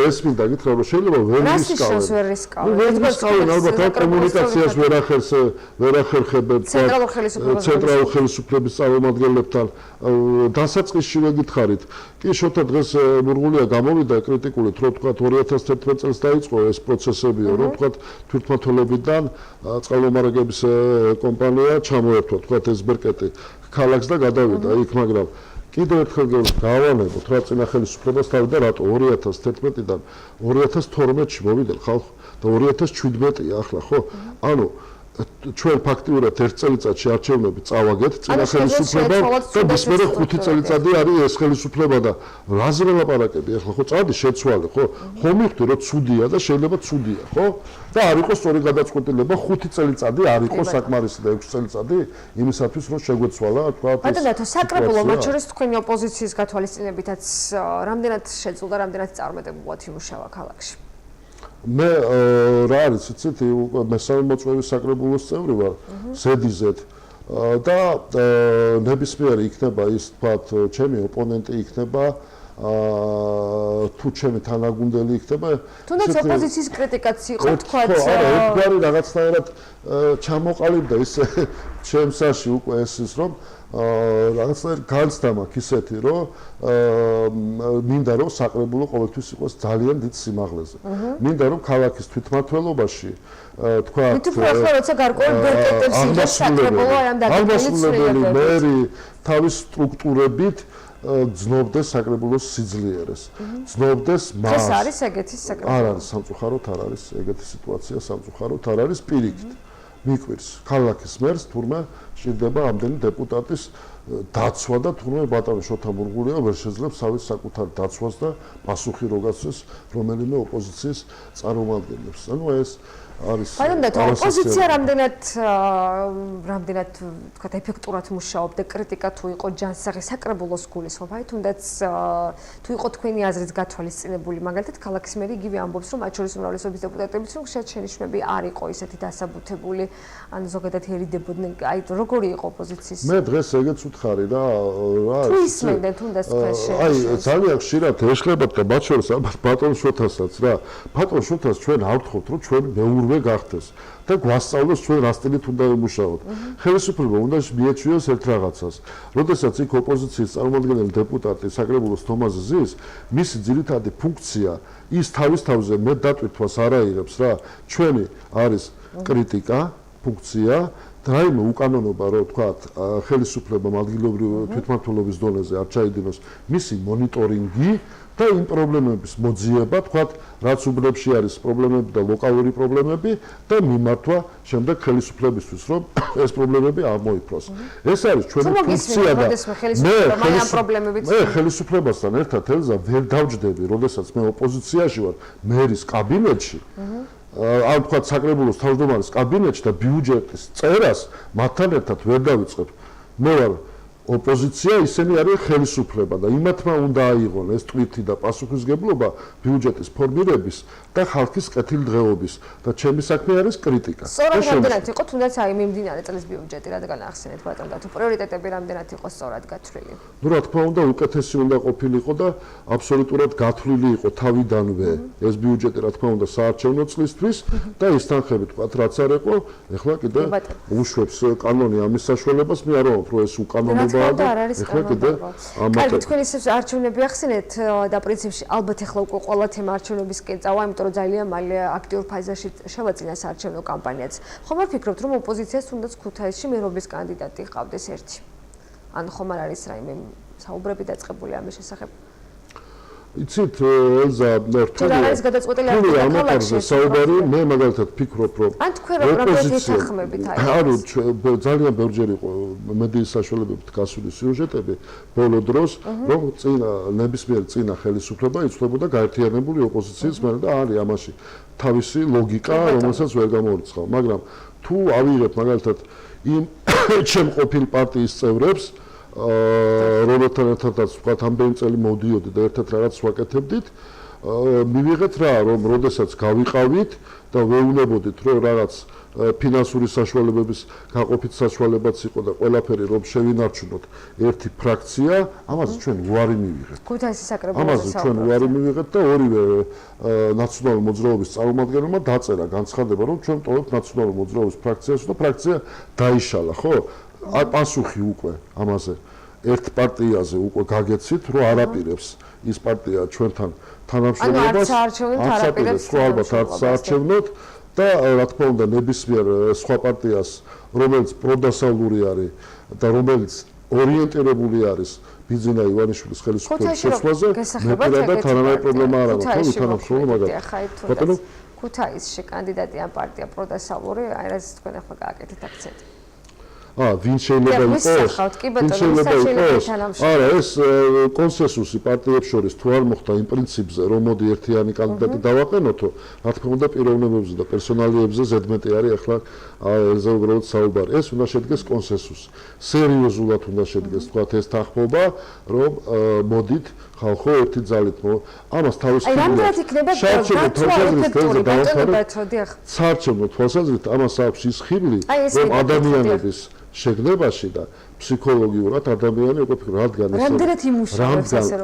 ეს მინდა გითხრა რომ შეიძლება ვერ რისკავენ. ვერ რისკავენ ალბათ ამ კომუნიკაციას ვერ ახერხებენ ცენტრალურ ხელისუფლების წარმომადგენლებთან დასაწყისშივე გითხარით. კი შოთა დღეს მურღულია გამოვიდა კრიტიკული რომ თქვა 2011 წელს დაიწყო ეს პროცესებიო რომ თქვა თვითმმართველობიდან წყალმომარაგების კომპანია ჩამოერთვა თქვა ეს ბერკეტი ქალაქს და გადავიდა იქ მაგრამ კიდევ ერთხელ გავანებოთ რა წინა ხელისუფლებას თავი და რატო 2011-დან 2012-ში მოვიდა ხალხი და 2017-ია ახლა ხო ანუ ჩვენ ფაქტიურად ერთ წელიწადში არჩევნები წავაგეთ წინა ხელისუფლებამ და მისმერე 5 წელიწადი არის ეს ხელისუფლება და რაზე ველაპარაკები ახლა ხო წადი შეცვალე ხო ხო მივხვდი რომ ცუდია და შეიძლება ცუდია ხო და არ იყოს სწორი გადაწყვეტილება 5 წელიწადი არ იყოს საკმარისი და 6 წელიწადი იმისათვის რომ შეგვეცვალა თქვა ეს ბატონო საკრებულო მათ შორის თქვენი ოპოზიციის გათვალისწინებითაც რამდენად შეძლო და რამდენად წარმატებულად იმუშავა ქალაქში მე რა არის იცით მესამე მოწვევის საკრებულოს წევრი ვარ ზედიზეთ და ნებისმიერი იქნება ის თქვათ ჩემი ოპონენტი იქნება თუ ჩემი თანაგუნდელი იქნება თუნდაც ოპოზიციის კრიტიკაც იყო თქვათ არა ერთგვარი რაღაცნაირად ჩამოყალიბდა ის ჩემსაში უკვე ეს ის რომ რაღაცნაირ განცდა მაქვს ისეთი რომ მინდა რომ საკრებულო ყოველთვის იყოს ძალიან დიდ სიმაღლეზე. მინდა რომ ქალაქის თვითმმართველობაში თქვა როცა გარკვეულ ბერკეტებს იღებს საკრებულო ამ დაგეგმილი მერი თავის სტრუქტურებით ძნობდეს საკრებულოს სიძლიერეს. ძნობდეს მას. ეს არის ეგეთი საკრებულო. არ არის სამწუხაროდ არ არის ეგეთი სიტუაცია სამწუხაროდ არ არის პირიქით. მიკვირს ქალაქის მერს თურმე სჭირდება ამდენი დეპუტატის დაცვა და თურმე ბატონი შოთა მურღულია ვერ შეძლებს თავის საკუთარ დაცვას და პასუხი როგაცეს რომელიმე ოპოზიციის წარმომადგენლებს. ანუ ეს არის ოპოზიცია რამდენად თქვა ეფექტურად მუშაობდა კრიტიკა თუ იყო ჯანსაღი საკრებულოს გულისხმობა აი თუნდაც თუ იყო თქვენი აზრიც გათვალისწინებული მაგალითად ქალაქის მერი იგივე ამბობს რომ მათ შორის უმრავლესობის დეპუტატებიც რომ ხშირად შენიშვნები არ იყო ისეთი დასაბუთებული ან ზოგადად ერიდებოდნენ აი როგორი იყო ოპოზიციის მე დღეს ეგეც უთხარი რა თუ ისმენდნენ თუნდაც თქვენ აი ძალიან ხშირად ეშლებათ და მათ შორის ბატონ შოთასაც რა ბატონ შოთას ჩვენ არ ვთხოვთ რომ ჩვენ მეურვე გახდეს და გვასწავლოს ჩვენ რა სტილით უნდა ვიმუშაოთ. ხელისუფლება უნდა მიეჩვიოს ერთ რაღაცას. როდესაც იქ ოპოზიციის წარმომადგენელი დეპუტატი საკრებულოს თომაზე ზის, მისი ძირითადი ფუნქცია ის თავის თავზე მეტ დატვირთვას არ აიღებს რა. ჩვენი არის კრიტიკა, ფუნქცია რაიმე უკანონობა რო ვთქვათ ხელისუფლებამ ადგილობრივ თვითმმართველობის დონეზე არ ჩაიდინოს მისი მონიტორინგი და იმ პრობლემების მოძიება, თქვათ, რაც უბნებში არის პრობლემები და ლოკალური პრობლემები და მიმართვა შემდეგ ხელისუფლებისთვის, რომ ეს პრობლემები აღმოიფროს. ეს არის ჩვენი ფუნქცია და მე ხელისუფლებასთან ერთად ელზა ვერ დავჯდები, როდესაც მე ოპოზიციაში ვარ, მერის კაბინეტში. ან თქვათ საკრებულოს თავმჯდომარის კაბინეტში და ბიუჯეტის წერას მათთან ერთად ვერ დავიწყებ. მე ვარ ოპოზიცია, ისინი არიან ხელისუფლება და იმათმა უნდა აიღონ ეს ტვირთი და პასუხისგებლობა ბიუჯეტის ფორმირების და ხალხის კეთილდღეობის და ჩემი საქმე არის კრიტიკა. სწორად რამდენად იყო თუნდაც აი მიმდინარე წლის ბიუჯეტი, რადგან ახსენეთ ბატონო და თუ პრიორიტეტები რამდენად იყო სწორად გათვლილი? ნუ რა თქმა უნდა უკეთესი უნდა ყოფილიყო და აბსოლუტურად გათვლილი იყო თავიდანვე ეს ბიუჯეტი რა თქმა უნდა საარჩევნო წლისთვის და ის თანხები თქვათ რაც არ იყო, ეხლა კიდე უშვებს კანონი ამის საშუალებას, მე არ ვამბობ რომ ეს უკანონობა ეხლა კიდე ამათი თქვენ ის არჩევნები ახსენეთ და პრინციპში ალბათ ეხლა უკვე ყველა თემა არჩევნების კი წავა, იმიტომ რომ ძალიან მალე აქტიურ ფაზაში შევაწინა საარჩევნო კამპანიაც. ხომ არ ფიქრობთ რომ ოპოზიციას თუნდაც ქუთაისში მერობის კანდიდატი ჰყავდეს ერთი? ან ხომ არ არის რაიმე საუბრები დაწყებული ამის შესახებ? იცით ელზა რთული ამაყარზე საუბარი მე მაგალითად ფიქრობ რომ ან თქვენ რამდენად ეთანხმებით აი ანუ ძალიან ბევრჯერ იყო მედიის საშუალებებით გასული სიუჟეტები ბოლო დროს რომ წინა ნებისმიერ წინა ხელისუფლება იცვლებოდა გაერთიანებული ოპოზიციის მერე და არის ამაში თავისი ლოგიკა რომელსაც ვერ გამორიცხავ მაგრამ თუ ავიღებ მაგალითად იმ ჩემ ყოფილ პარტიის წევრებს რომელთან ერთადაც ვთქვათ ამდენი წელი მოდიოდი და ერთად რაღაც ვაკეთებდით მივიღეთ რა რომ როდესაც გავიყავით და ვეუბნებოდით რომ რაღაც ფინანსური საშუალებების გაყოფით საშუალებაც იყო და ყველაფერი რომ შევინარჩუნოთ ერთი ფრაქცია ამაზე ჩვენ უარი მივიღეთ ქუთაისის საკრებულოზე ამაზე ჩვენ უარი მივიღეთ და ორივე ნაციონალური მოძრაობის წარმომადგენელმა დაწერა განცხადება რომ ჩვენ ტოვებთ ნაციონალური მოძრაობის ფრაქციას და ფრაქცია დაიშალა ხო პასუხი უკვე ამაზე ერთ პარტიაზე უკვე გაგეცით რომ არაპირებს ის პარტია ჩვენთან თანამშრომლობას არაპირებს რომ ალბათ არც საარჩევნოთ და რა თქმა უნდა ნებისმიერ სხვა პარტიას რომელიც პროდასავლური არის და რომელიც ორიენტირებული არის ბიძინა ივანიშვილის ხელისუფლების შეცვლაზე მეპირადად თანამედროვე პრობლემა არ აქვს ხო თანამშრომლობა მაგალითად ბატონო ქუთაისში კანდიდატი ამ პარტია პროდასავლური აი რაც თქვენ ახლა გააკეთეთ აქცენტი ვინ შეიძლება იყოს? არა, ეს კონსენსუსი პარტიებს შორის თუ არ მოხდა იმ პრინციპზე, რომ მოდი ერთიანი კანდიდატი დავაყენოთო, რა თქმა უნდა პიროვნებებზე და პერსონალიებზე ზედმეტი არის ახლა ელზა უბრალოდ საუბარი. ეს უნდა შედგეს კონსენსუსი. სერიოზულად უნდა შედგეს თქვათ ეს თანხმობა, რომ მოდით ხალხო ერთი ძალით ამას თავის რამდენად იქნება საარჩევნო თვალსაზრისით ამას აქვს ის ხიბლი რომ ადამიანების შეგნებაში და ფსიქოლოგიურად ადამიანი უკვე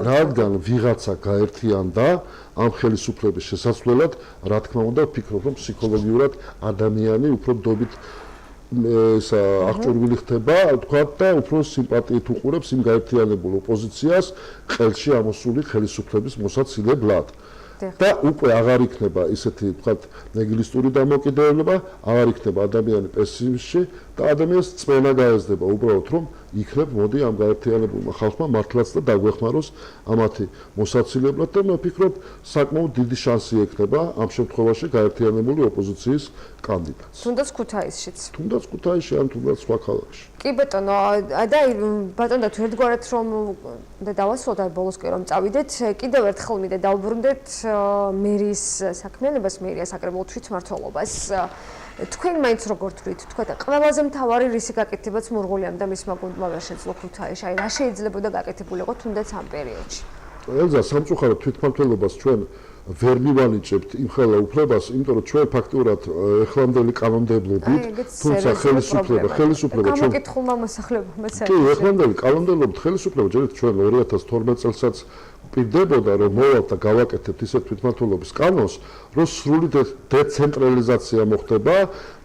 რადგან ვიღაცა გაერთიანდა ამ ხელისუფლების შესაძლებლად რა თქმა უნდა ვფიქრობ რომ ფსიქოლოგიურად ადამიანი უფრო დობით ესა აღჭურვილი ხდება, თქვათ და უფრო სიმპათიით უყურებს იმ გაერთიანებულ ოპოზიციას ყელში ამოსული ხელისუფლების მოსაცილებლად. და უკვე აღარ იქნება ისეთი თქვათ ნეგილისტური დამოკიდებულება, აღარ იქნება ადამიანი პესიმისტში და ადამიანს წმენა გაეზდება უბრალოდ რომ იქნებ მოდი ამ გაერთიანებულმა ხალხმა მართლაც და დაგვეხმაროს ამათი მოსაცილებლად და მე ვფიქრობ საკმაოდ დიდი შანსი ექნება ამ შემთხვევაში გაერთიანებული ოპოზიციის კანდიდატს. თუნდაც ქუთაისშიც. თუნდაც ქუთაისში ან თუნდაც სხვა ქალაქში. კი ბატონო, და ბატონო თუ ერთგვარად რომ და დავასრულოთ აი ბოლოს კი რომ წავიდეთ, კიდევ ერთხელ მინდა დავუბრუნდეთ მერის საქმიანობას, მერია საკრებულო თვითმმართველობას. თქვენ მაინც როგორ თვლით, თქვა და ყველაზე მთავარი რისი გაკეთებაც მურღულიამ და მისმა გუნდმა ვერ შეძლო ქუთაისში, აი რა შეიძლებოდა გაკეთებულიყო თუნდაც ამ პერიოდში. ელზა სამწუხაროდ თვითმმართველობას ჩვენ ვერ მივანიჭებთ იმ ხელა უფლებას, იმიტომ რომ ჩვენ ფაქტურად ეხლამდელი კანონმდებლობით, თუმცა ხელისუფლება ჩვენ გამოკითხულმა მოსახლებამაც კი, ეხლამდელი კანონმდებლობით ხელისუფლება ჯერ ჩვენ 2012 წელსაც პირდებოდა რომ მოვალთ და გავაკეთებთ ისეთ თვითმმართველობის კანონს, რომ სრული დეცენტრალიზაცია მოხდება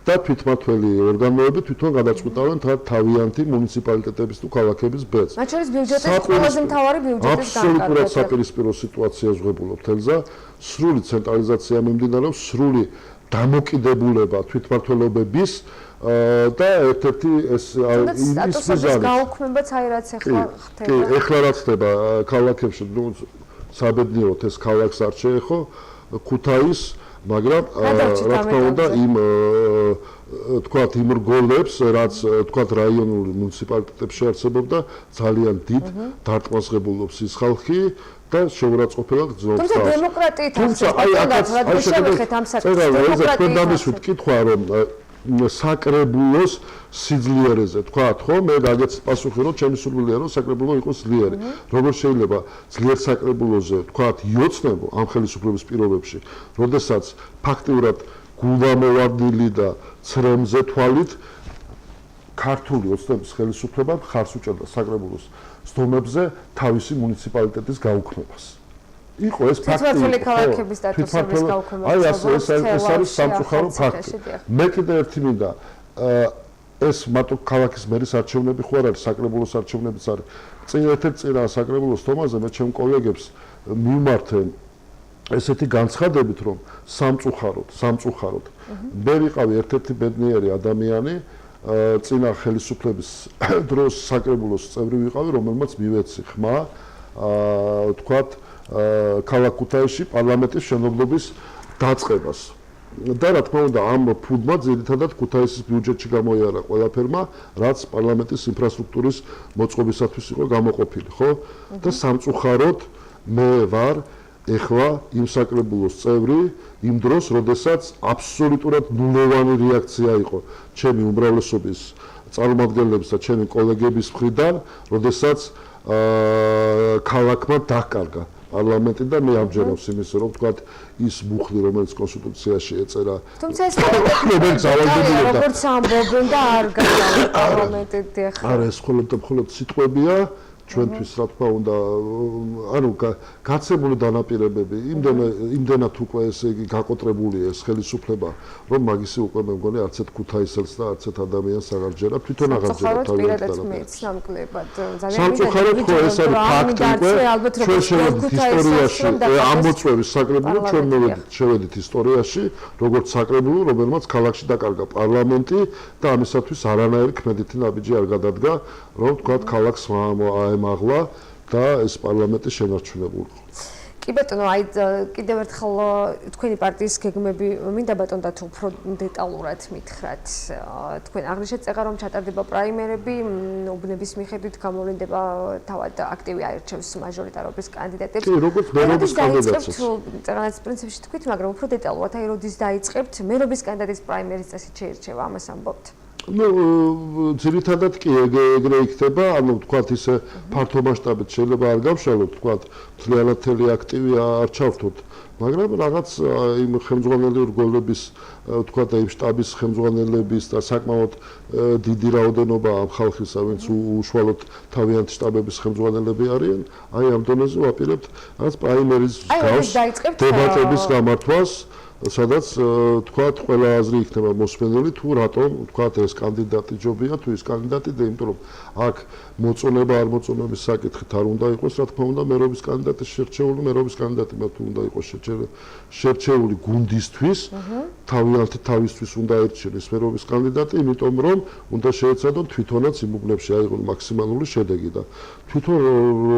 და თვითმმართველი ორგანოები თვითონ გადაწყვეტავენ თავიანთი მუნიციპალიტეტების თუ ქალაქების ბედს. მათ შორის ბიუჯეტის ყველაზე მთავარი ბიუჯეტის განკარგვა. აბსოლუტურად საპირისპირო სიტუაციას ვღებულობთ ელზა. სრული ცენტრალიზაცია მიმდინარეობს, სრული დამოკიდებულება თვითმმართველობების და ერთ-ერთი ეს სტატუსების გაუქმებაც აი რაც ახლა ხდება. კი, ეხლა რაც ხდება ქალაქებში, ნუ საბედნიეროდ ეს ქალაქს არ შეეხო, ქუთაის, მაგრამ რა თქმა უნდა იმ თქვათ იმ რგოლებს, რაც თქვათ რაიონული მუნიციპალიტეტებში არსებობდა, ძალიან დიდ დარტყმასღებულობს ის ხალხი და შეურაცხყოფელად გრძნობს თავს. თუმცა დემოკრატიით შევეხეთ ამ საკითხს. თქვენ დამისვით კითხვა რომ საკრებულოს სიძლიერეზე თქვათ ხო მე გაგეცით პასუხი რომ ჩემი სურვილია რომ საკრებულო იყოს ძლიერი. როგორ შეიძლება ძლიერ საკრებულოზე თქვათ იოცნებო ამ ხელისუფლების პირობებში, როდესაც ფაქტიურად გულდამოვარდნილი და ცრემზე თვალით ქართული ოცნების ხელისუფლება ხარს უჭერდა საკრებულოს სდომებზე თავისი მუნიციპალიტეტის გაუქმებას. იყო ეს ფაქტი. თვითმმართველი ქალაქების სტატუსების გაუქმება. აი ეს არის სამწუხარო ფაქტი. მე კიდევ ერთი მინდა ეს მარტო ქალაქის მერის არჩევნები ხო არ არის, საკრებულოს არჩევნებიც არის. ერთ-ერთი წინა საკრებულოს თომაზე მე ჩემ კოლეგებს მივმართე ესეთი განცხადებით, რომ სამწუხაროდ მე ვიყავი ერთ-ერთი ბედნიერი ადამიანი წინა ხელისუფლების დროს საკრებულოს წევრი ვიყავი, რომელმაც მივეცი ხმა თქვათ ქალაქ ქუთაისში პარლამენტის შენობლობის დაწყებას. და რა თქმა უნდა ამ ფულმა ძირითადად ქუთაისის ბიუჯეტში გამოიარა ყველაფერმა, რაც პარლამენტის ინფრასტრუქტურის მოწყობისათვის იყო გამოყოფილი, ხო? და სამწუხაროდ მე ვარ ეხლა იმ საკრებულოს წევრი იმ დროს, როდესაც აბსოლუტურად ნულოვანი რეაქცია იყო ჩემი უმრავლესობის წარმომადგენლების და ჩემი კოლეგების მხრიდან, როდესაც ქალაქმა დაკარგა პარლამენტი და მე ამჯერავს იმის რომ ვთქვათ ის მუხლი რომელიც კონსტიტუციაში ეწერა თუმცა ეს როგორც ამბობენ და არ გაგავა პარლამენტი დიახ არა ეს მხოლოდ სიტყვებია ჩვენთვის რა თქმა უნდა ანუ გაცემული დანაპირებები იმდენად უკვე ესე იგი გაკოტრებული ეს ხელისუფლება რომ მაგისი უკვე მე მგონი არც ერთ ქუთაისელს და არც ერთ ადამიანს აღარ ჯერა თვითონ აღარ ჯერა თავიანთი სამკლებად სამწუხაროდ ხო ეს არის ფაქტი უკვე ჩვენ შევედით ისტორიაში ამოწვევის საკრებულო ჩვენ შევედით ისტორიაში როგორც საკრებულო რომელმაც ქალაქში დაკარგა პარლამენტი და ამისათვის არანაირი ქმედითი ნაბიჯი არ გადადგა რომ თქვათ ქალაქს აემაღლა და ეს პარლამენტი შენარჩუნებულიყო. კი ბატონო, აი კიდევ ერთხელ თქვენი პარტიის გეგმები მინდა ბატონო და თუ უფრო დეტალურად მითხრათ. თქვენ აღნიშნეთ წეღა რომ ჩატარდება პრაიმერები, უბნების მიხედვით გამოვლინდება თავად აქტივი აირჩევს მაჟორიტარობის კანდიდატებს. კი, როგორც მერობის კანდიდატებს. წეგანაც პრინციპში თქვით, მაგრამ უფრო დეტალურად, აი როდის დაიწყებთ მერობის კანდიდატის პრაიმერის წესით შეირჩევა, ამას ამბობთ. ну ძირითადად კი ეგრე იქნება, ანუ თქვათ ისე ფართო მასშტაბით შეიძლება არ გავშალოთ, თქვათ მთლიანად მთელი აქტივი არ ჩავთოთ, მაგრამ რაღაც იმ ხელმძღვანელი რგოლების, თქვათ იმ შტაბის ხელმძღვანელების და საკმაოდ დიდი რაოდენობა ამ ხალხისა, ვინც უშუალოდ თავიანთი შტაბების ხელმძღვანელები არიან, აი ამ დონეზე ვაპირებთ რაღაც პრაიმერის გავს დებატების გამართვას სადაც თქვათ ყველა აზრი იქნება მოსმენელი თუ რატომ თქვათ ეს კანდიდატი ჯობია თუ ის კანდიდატი და იმიტომ რომ აქ მოწონება არ მოწონების საკითხით არ უნდა იყოს რა თქმა უნდა მერობის კანდიდატის შერჩეული მერობის კანდიდატი მათ უნდა იყოს შერჩეული გუნდისთვის თავიანთი თავისთვის უნდა ერჩიოს მერობის კანდიდატი იმიტომ რომ უნდა შეეცადონ თვითონაც იმ უბნებში აიღონ მაქსიმალური შედეგი და თვითონ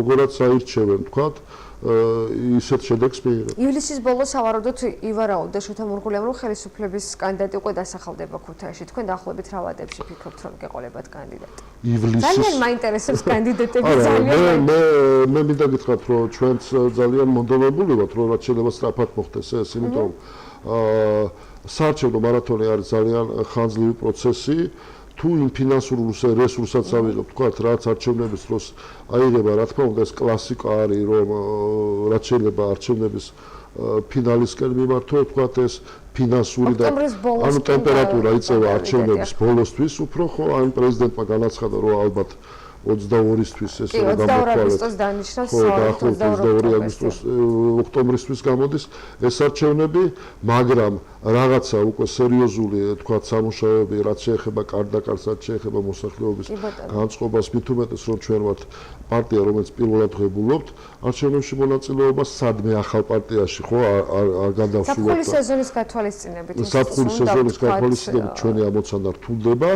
როგორაც აირჩევენ თქვათ ისეთ შედეგს მიიღებს. ივლისის ბოლოს სავარაუდოდ ივარაუდა შეთამურგულიამ რომ ხელისუფლების კანდიდატი უკვე დასახელდება ქუთაისში. თქვენ დაახლოებით რა ვადებში ფიქრობთ რომ გეყოლებათ კანდიდატი? ძალიან მაინტერესებს კანდიდატები ძალიან. მე მინდა გითხრათ რომ ჩვენც ძალიან მონდომებული ვართ რომ რაც შეიძლება სწრაფად მოხდეს ეს, იმიტომ საარჩევნო მარათონი არის ძალიან ხანძლივი პროცესი. თუ იმ ფინანსურ რესურსსაც ავიღებ, თქვათ, რაც არჩევნების დროს აიღება, რა თქმა უნდა, ეს კლასიკა არის, რომ რაც შეიძლება არჩევნების ფინალისკენ მიმართო, თქვათ, ეს ფინანსური და ანუ ტემპერატურა იწევა არჩევნების ბოლოსთვის, უფრო ხო, ან პრეზიდენტმა განაცხადა, რომ ალბათ 22-ისთვის ეს აგვისტოს დანიშნავს 22 აგვისტოს ოქტომბრისთვის გამოდის ეს არჩევნები, მაგრამ რაღაცა უკვე სერიოზული თქვათ სამუშაოები რაც შეეხება კარდაკარს, რაც შეეხება მოსახლეობის განწყობას, მით უმეტეს რომ ჩვენ ვართ პარტია, რომელიც პირველად ღებულობთ არჩევნებში მონაწილეობას, სადმე ახალ პარტიაში ხო არ გადავშუროთ. საფრთხის სეზონის გათვალისწინებით. საფრთხის სეზონის გათვალისწინებით ჩვენი ამოცანა რთულდება.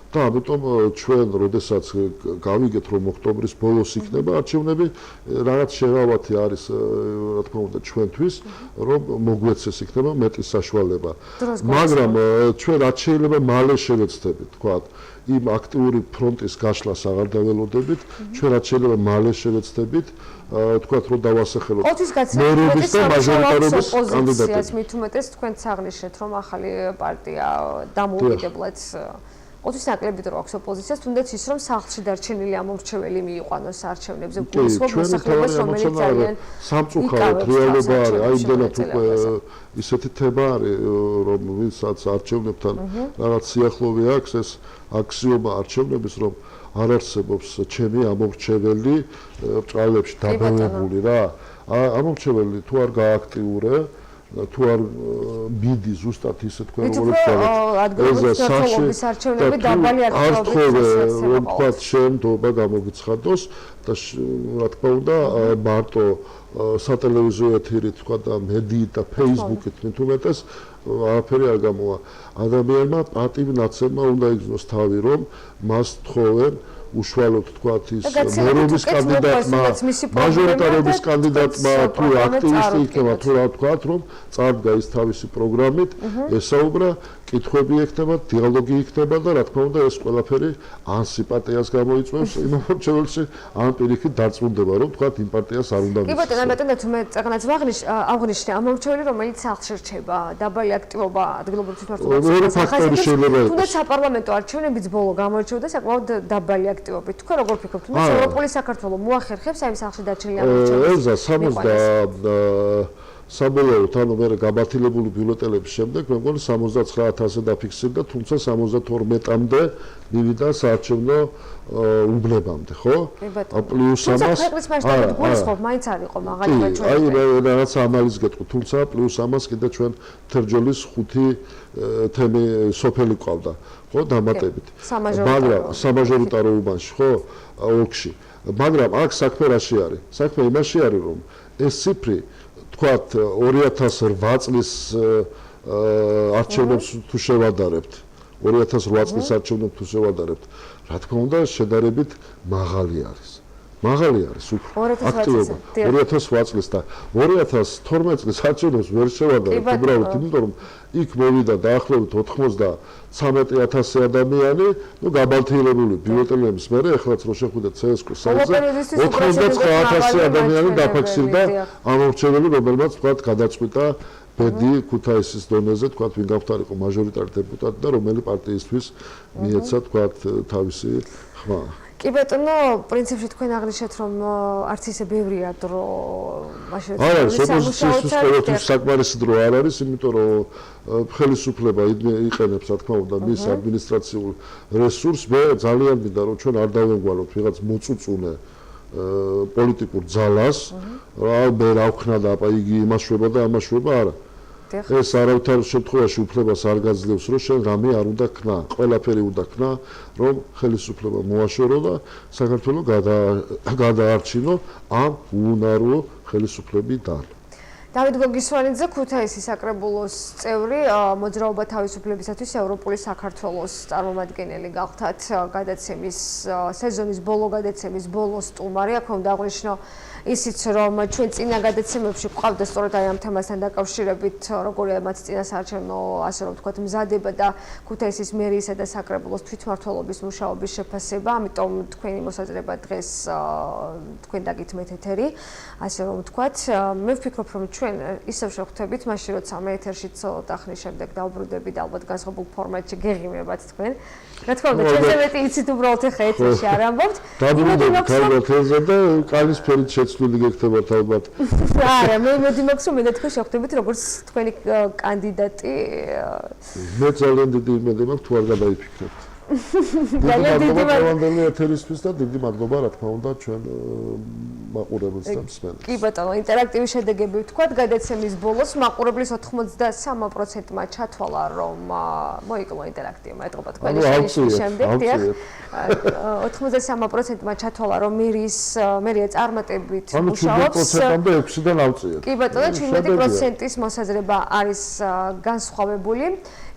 და ამიტომ ჩვენ როდესაც გავიგეთ რომ ოქტომბრის ბოლოს იქნება არჩევნები რაღაც შეღავათი არის რა თქმა უნდა ჩვენთვის რომ მოგვეცეს იქნება მეტი საშუალება მაგრამ ჩვენ რაც შეიძლება მალე შევეცდებით თქვა იმ აქტიური ფრონტის გაშლას აღარ დაველოდებით ჩვენ რაც შეიძლება მალე შევეცდებით თქვა რომ დავასახელოთ მერობის და მაჟორიტარობის კანდიდატებს მით უმეტეს თქვენ აღნიშნეთ რომ ახალი პარტია დამოუკიდებლად ოთვის ნაკლები დრო აქვს ოპოზიციას, თუნდაც ის რომ სახლში დარჩენილი ამორჩეველი მიიყვანოს არჩევნებზე, გულისხმობ მოსახლეობას, რომელიც ძალიან სამწუხაროდ რეალობა არის, აი იმდენად უკვე ისეთი თემა არის, რომ ვინცაც არჩევნებთან რაღაც სიახლოვე აქვს, ეს აქსიომა არჩევნების, რომ არ არსებობს ჩემი ამორჩეველი ბრჭყალებში დაბავებული რა. ამორჩეველი თუ არ გააქტიურე თუ არ მიდი ზუსტად ისე თქვენ როგორც ადგილობრივი მმართველობის არჩევნები დაბალი აქტივობით რომ თქვა შემდობა გამოგიცხადოს და რა თქმა უნდა მარტო სატელევიზიო ეთერით თქვა და მედიით და ფეისბუქით მით უმეტეს არაფერი არ გამოვა ადამიანმა პატივ-ნაცემმა უნდა იგზნოს თავი რომ მას თხოვენ უშუალოდ თქვათ ის მერობის კანდიდატმა, მაჟორიტარობის კანდიდატმა თუ აქტივისტი იქნება თუ რა თქვათ რომ წარდგა ის თავისი პროგრამით, ესაუბრა, კითხვები ექნება, დიალოგი იქნება და რა თქმა უნდა ეს ყველაფერი ან სიმპათიას გამოიწვევს იმ მომჩეველში, ან პირიქით დარწმუნდება რომ თქვათ იმ პარტიას არ უნდა მისცეს. კი ბატონო, ამიტომ თუ მე წეგნაც აღნიშნე ამ მომჩეველი რომელიც სახლში რჩება, დაბალი აქტივობა ადგილობრივ თვითმმართველობის სახაზებაში, თუნდაც საპარლამენტო არჩევნებიც ბოლო გამოირჩეოდა საკმაოდ დაბალი აქტივობით. თქვენ როგორ ფიქრობთ, თუნდაც ევროპული საქართველოს მოახერხებს აი სახლში დარჩენილი ამორჩეველს? ელზა 60 საბოლოოდ ანუ მე გაბათილებული ბიულეტენების შემდეგ მე მგონი 79000-ზე დაფიქსირდა, თუმცა 72-მდე მივიდა საარჩევნო უბნებამდე, ხო? პლუს ამას ქვეყნის მასშტაბით გულისხმობ, მაინც არ იყო მაღალი გაჩვენებები. აი რაღაც ანალიზს გეტყვი, თუმცა პლუს ამას კიდე ჩვენ თერჯოლის 5 თემი სოფელი ყავდა, ხო, დამატებით. მაგრამ სამაჟორიტარო უბანში, ხო, ოლქში. მაგრამ აქ საქმე რაში არის? საქმე იმაში არის, რომ ეს ციფრი თქვათ 2008 წლის არჩევნებს თუ შევადარებთ 2008 წლის არჩევნებს თუ შევადარებთ რა თქმა უნდა შედარებით მაღალი არის უფრო აქტიობა 2008 წლის და 2012 წლის არჩევნებს ვერ შევადარებთ უბრალოდ იმიტომ რომ იქ მოვიდა დაახლოებით 93000 ადამიანი, ну გაბალთილებული ბიულეტენების მერე ეხლაც რო შეხვიდეთ CSK-ს საიტზე 99000 ადამიანი დაფიქსირდა ამორჩეველი, რომელმაც თქვა გადაწყვიტა ბედი ქუთაისის დონეზე თქვა ვინ გავხდარიყო მაჟორიტარი დეპუტატი და რომელი პარტიისთვის მიეცა თქვა თავისი ხმა. კი ბატონო, პრინციპში თქვენ აღნიშნეთ რომ არც ისე ბევრია დრო მაშინ ოპოზიციის საკმარისი დრო არ არის, იმიტომ რომ ხელისუფლება იყენებს, რა თქმა უნდა, მის ადმინისტრაციულ რესურსს. მე ძალიან მინდა რომ ჩვენ არ დავენგვალოთ ვიღაც მოწუწუნე პოლიტიკურ ძალას, რა მე რა ვქნა და იგი იმაშვება და ამაშვება, არა. ეს არავითარ შემთხვევაში უფლებას არ გაძლევს, რომ შენ რამე არ უნდა ქნა, ყველაფერი უნდა ქნა, რომ ხელისუფლება მოაშორო და საქართველოს გადაარჩინო ამ უუნარო ხელისუფლებიდან. დავით გოგისვანიძე, ქუთაისის საკრებულოს წევრი, მოძრაობა თავისუფლებისათვის ევროპული საქართველოს წარმომადგენელი გახდათ გადაცემის სეზონის ბოლო გადაცემის ბოლო სტუმარი. აქ უნდა აღვნიშნო ისიც, რომ ჩვენ წინა გადაცემებში გვყავდა სწორედ აი ამ თემასთან დაკავშირებით, როგორია მათ წინასაარჩევნო, ასე რომ ვთქვათ, მზადება და ქუთაისის მერიისა და საკრებულოს თვითმმართველობის მუშაობის შეფასება. ამიტომ თქვენი მოსაზრება დღეს თქვენ დაგითმეთ ეთერი, ასე რომ ვთქვათ. მე ვფიქრობ, რომ ჩვენ ისევ შევხვდებით, მაშინ როცა მე ეთერში ცოტა ხნის შემდეგ დავბრუნდები და ალბათ განსხვავებულ ფორმატში გეღიმებათ თქვენ. რა თქმა უნდა, ჩვენზე მეტი იცით უბრალოდ ახლა ეთერში არ ამბობთ. დავბრუნდები ქალბატონზე და კალის ფერით შეცვლილი გექთებათ ალბათ. არა, მე იმედი მაქვს, რომ მე და თქვენ შევხვდებით როგორც თქვენი კანდიდატი. მე ძალიან დიდი იმედი მაქვს, თუ არ გადაიფიქრებთ. დიდი მადლობა ეთერისთვის და დიდი მადლობა რა თქმა უნდა ჩვენ მაყურებელს და მსმენელს. კი ბატონო, ინტერაქტიული შედეგები ვთქვათ, გადაცემის ბოლოს მაყურებლის 83%-მა ჩათვალა, რომ მოიკლო ინტერაქტივმა, ეტყობა თქვენი შენიშვნის შემდეგ, დიახ. 83%-მა ჩათვალა, რომ მერია წარმატებით მუშაობს. 7%-ამდე 6-დან ავწიეთ. კი ბატონო, 17%-ის მოსაზრება არის განსხვავებული.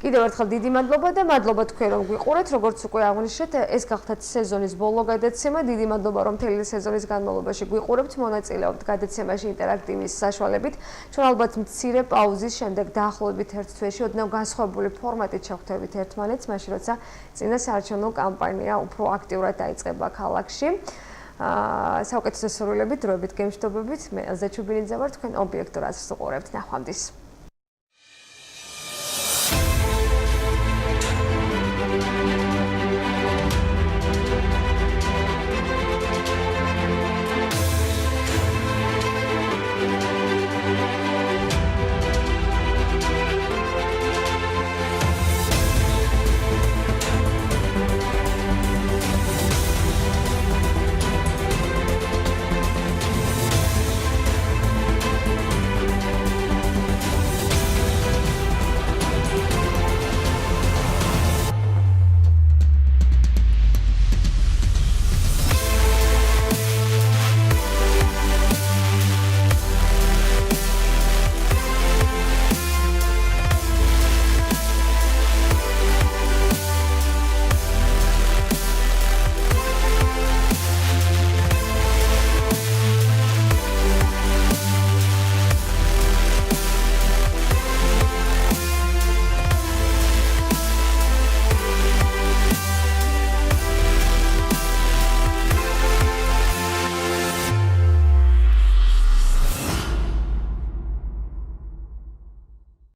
კიდევ ერთხელ დიდი მადლობა და მადლობა თქვენ რომ გვიყურეთ, როგორც უკვე აღვნიშნეთ, ეს გახდათ სეზონის ბოლო გადაცემა. დიდი მადლობა რომ მთელი სეზონის განმავლობაში გვიყურებთ, მონაწილეობთ გადაცემაში ინტერაქტივის საშუალებით. ჩვენ ალბათ მცირე პაუზის შემდეგ დაახლოებით 1 თვეში ოდნავ განსხვავებული ფორმატით შევხვდებით ერთმანეთს, მაშინ როცა წინა საარჩევნო კამპანია უფრო აქტიურად დაიწყება ქალაქში. საუკეთესო სურვილებით, დროებით გემშვიდობებით. მე აზრი ჩუბინიძე ვარ, თქვენ ობიექტურ აზრს უყურებთ. ნახვამდის.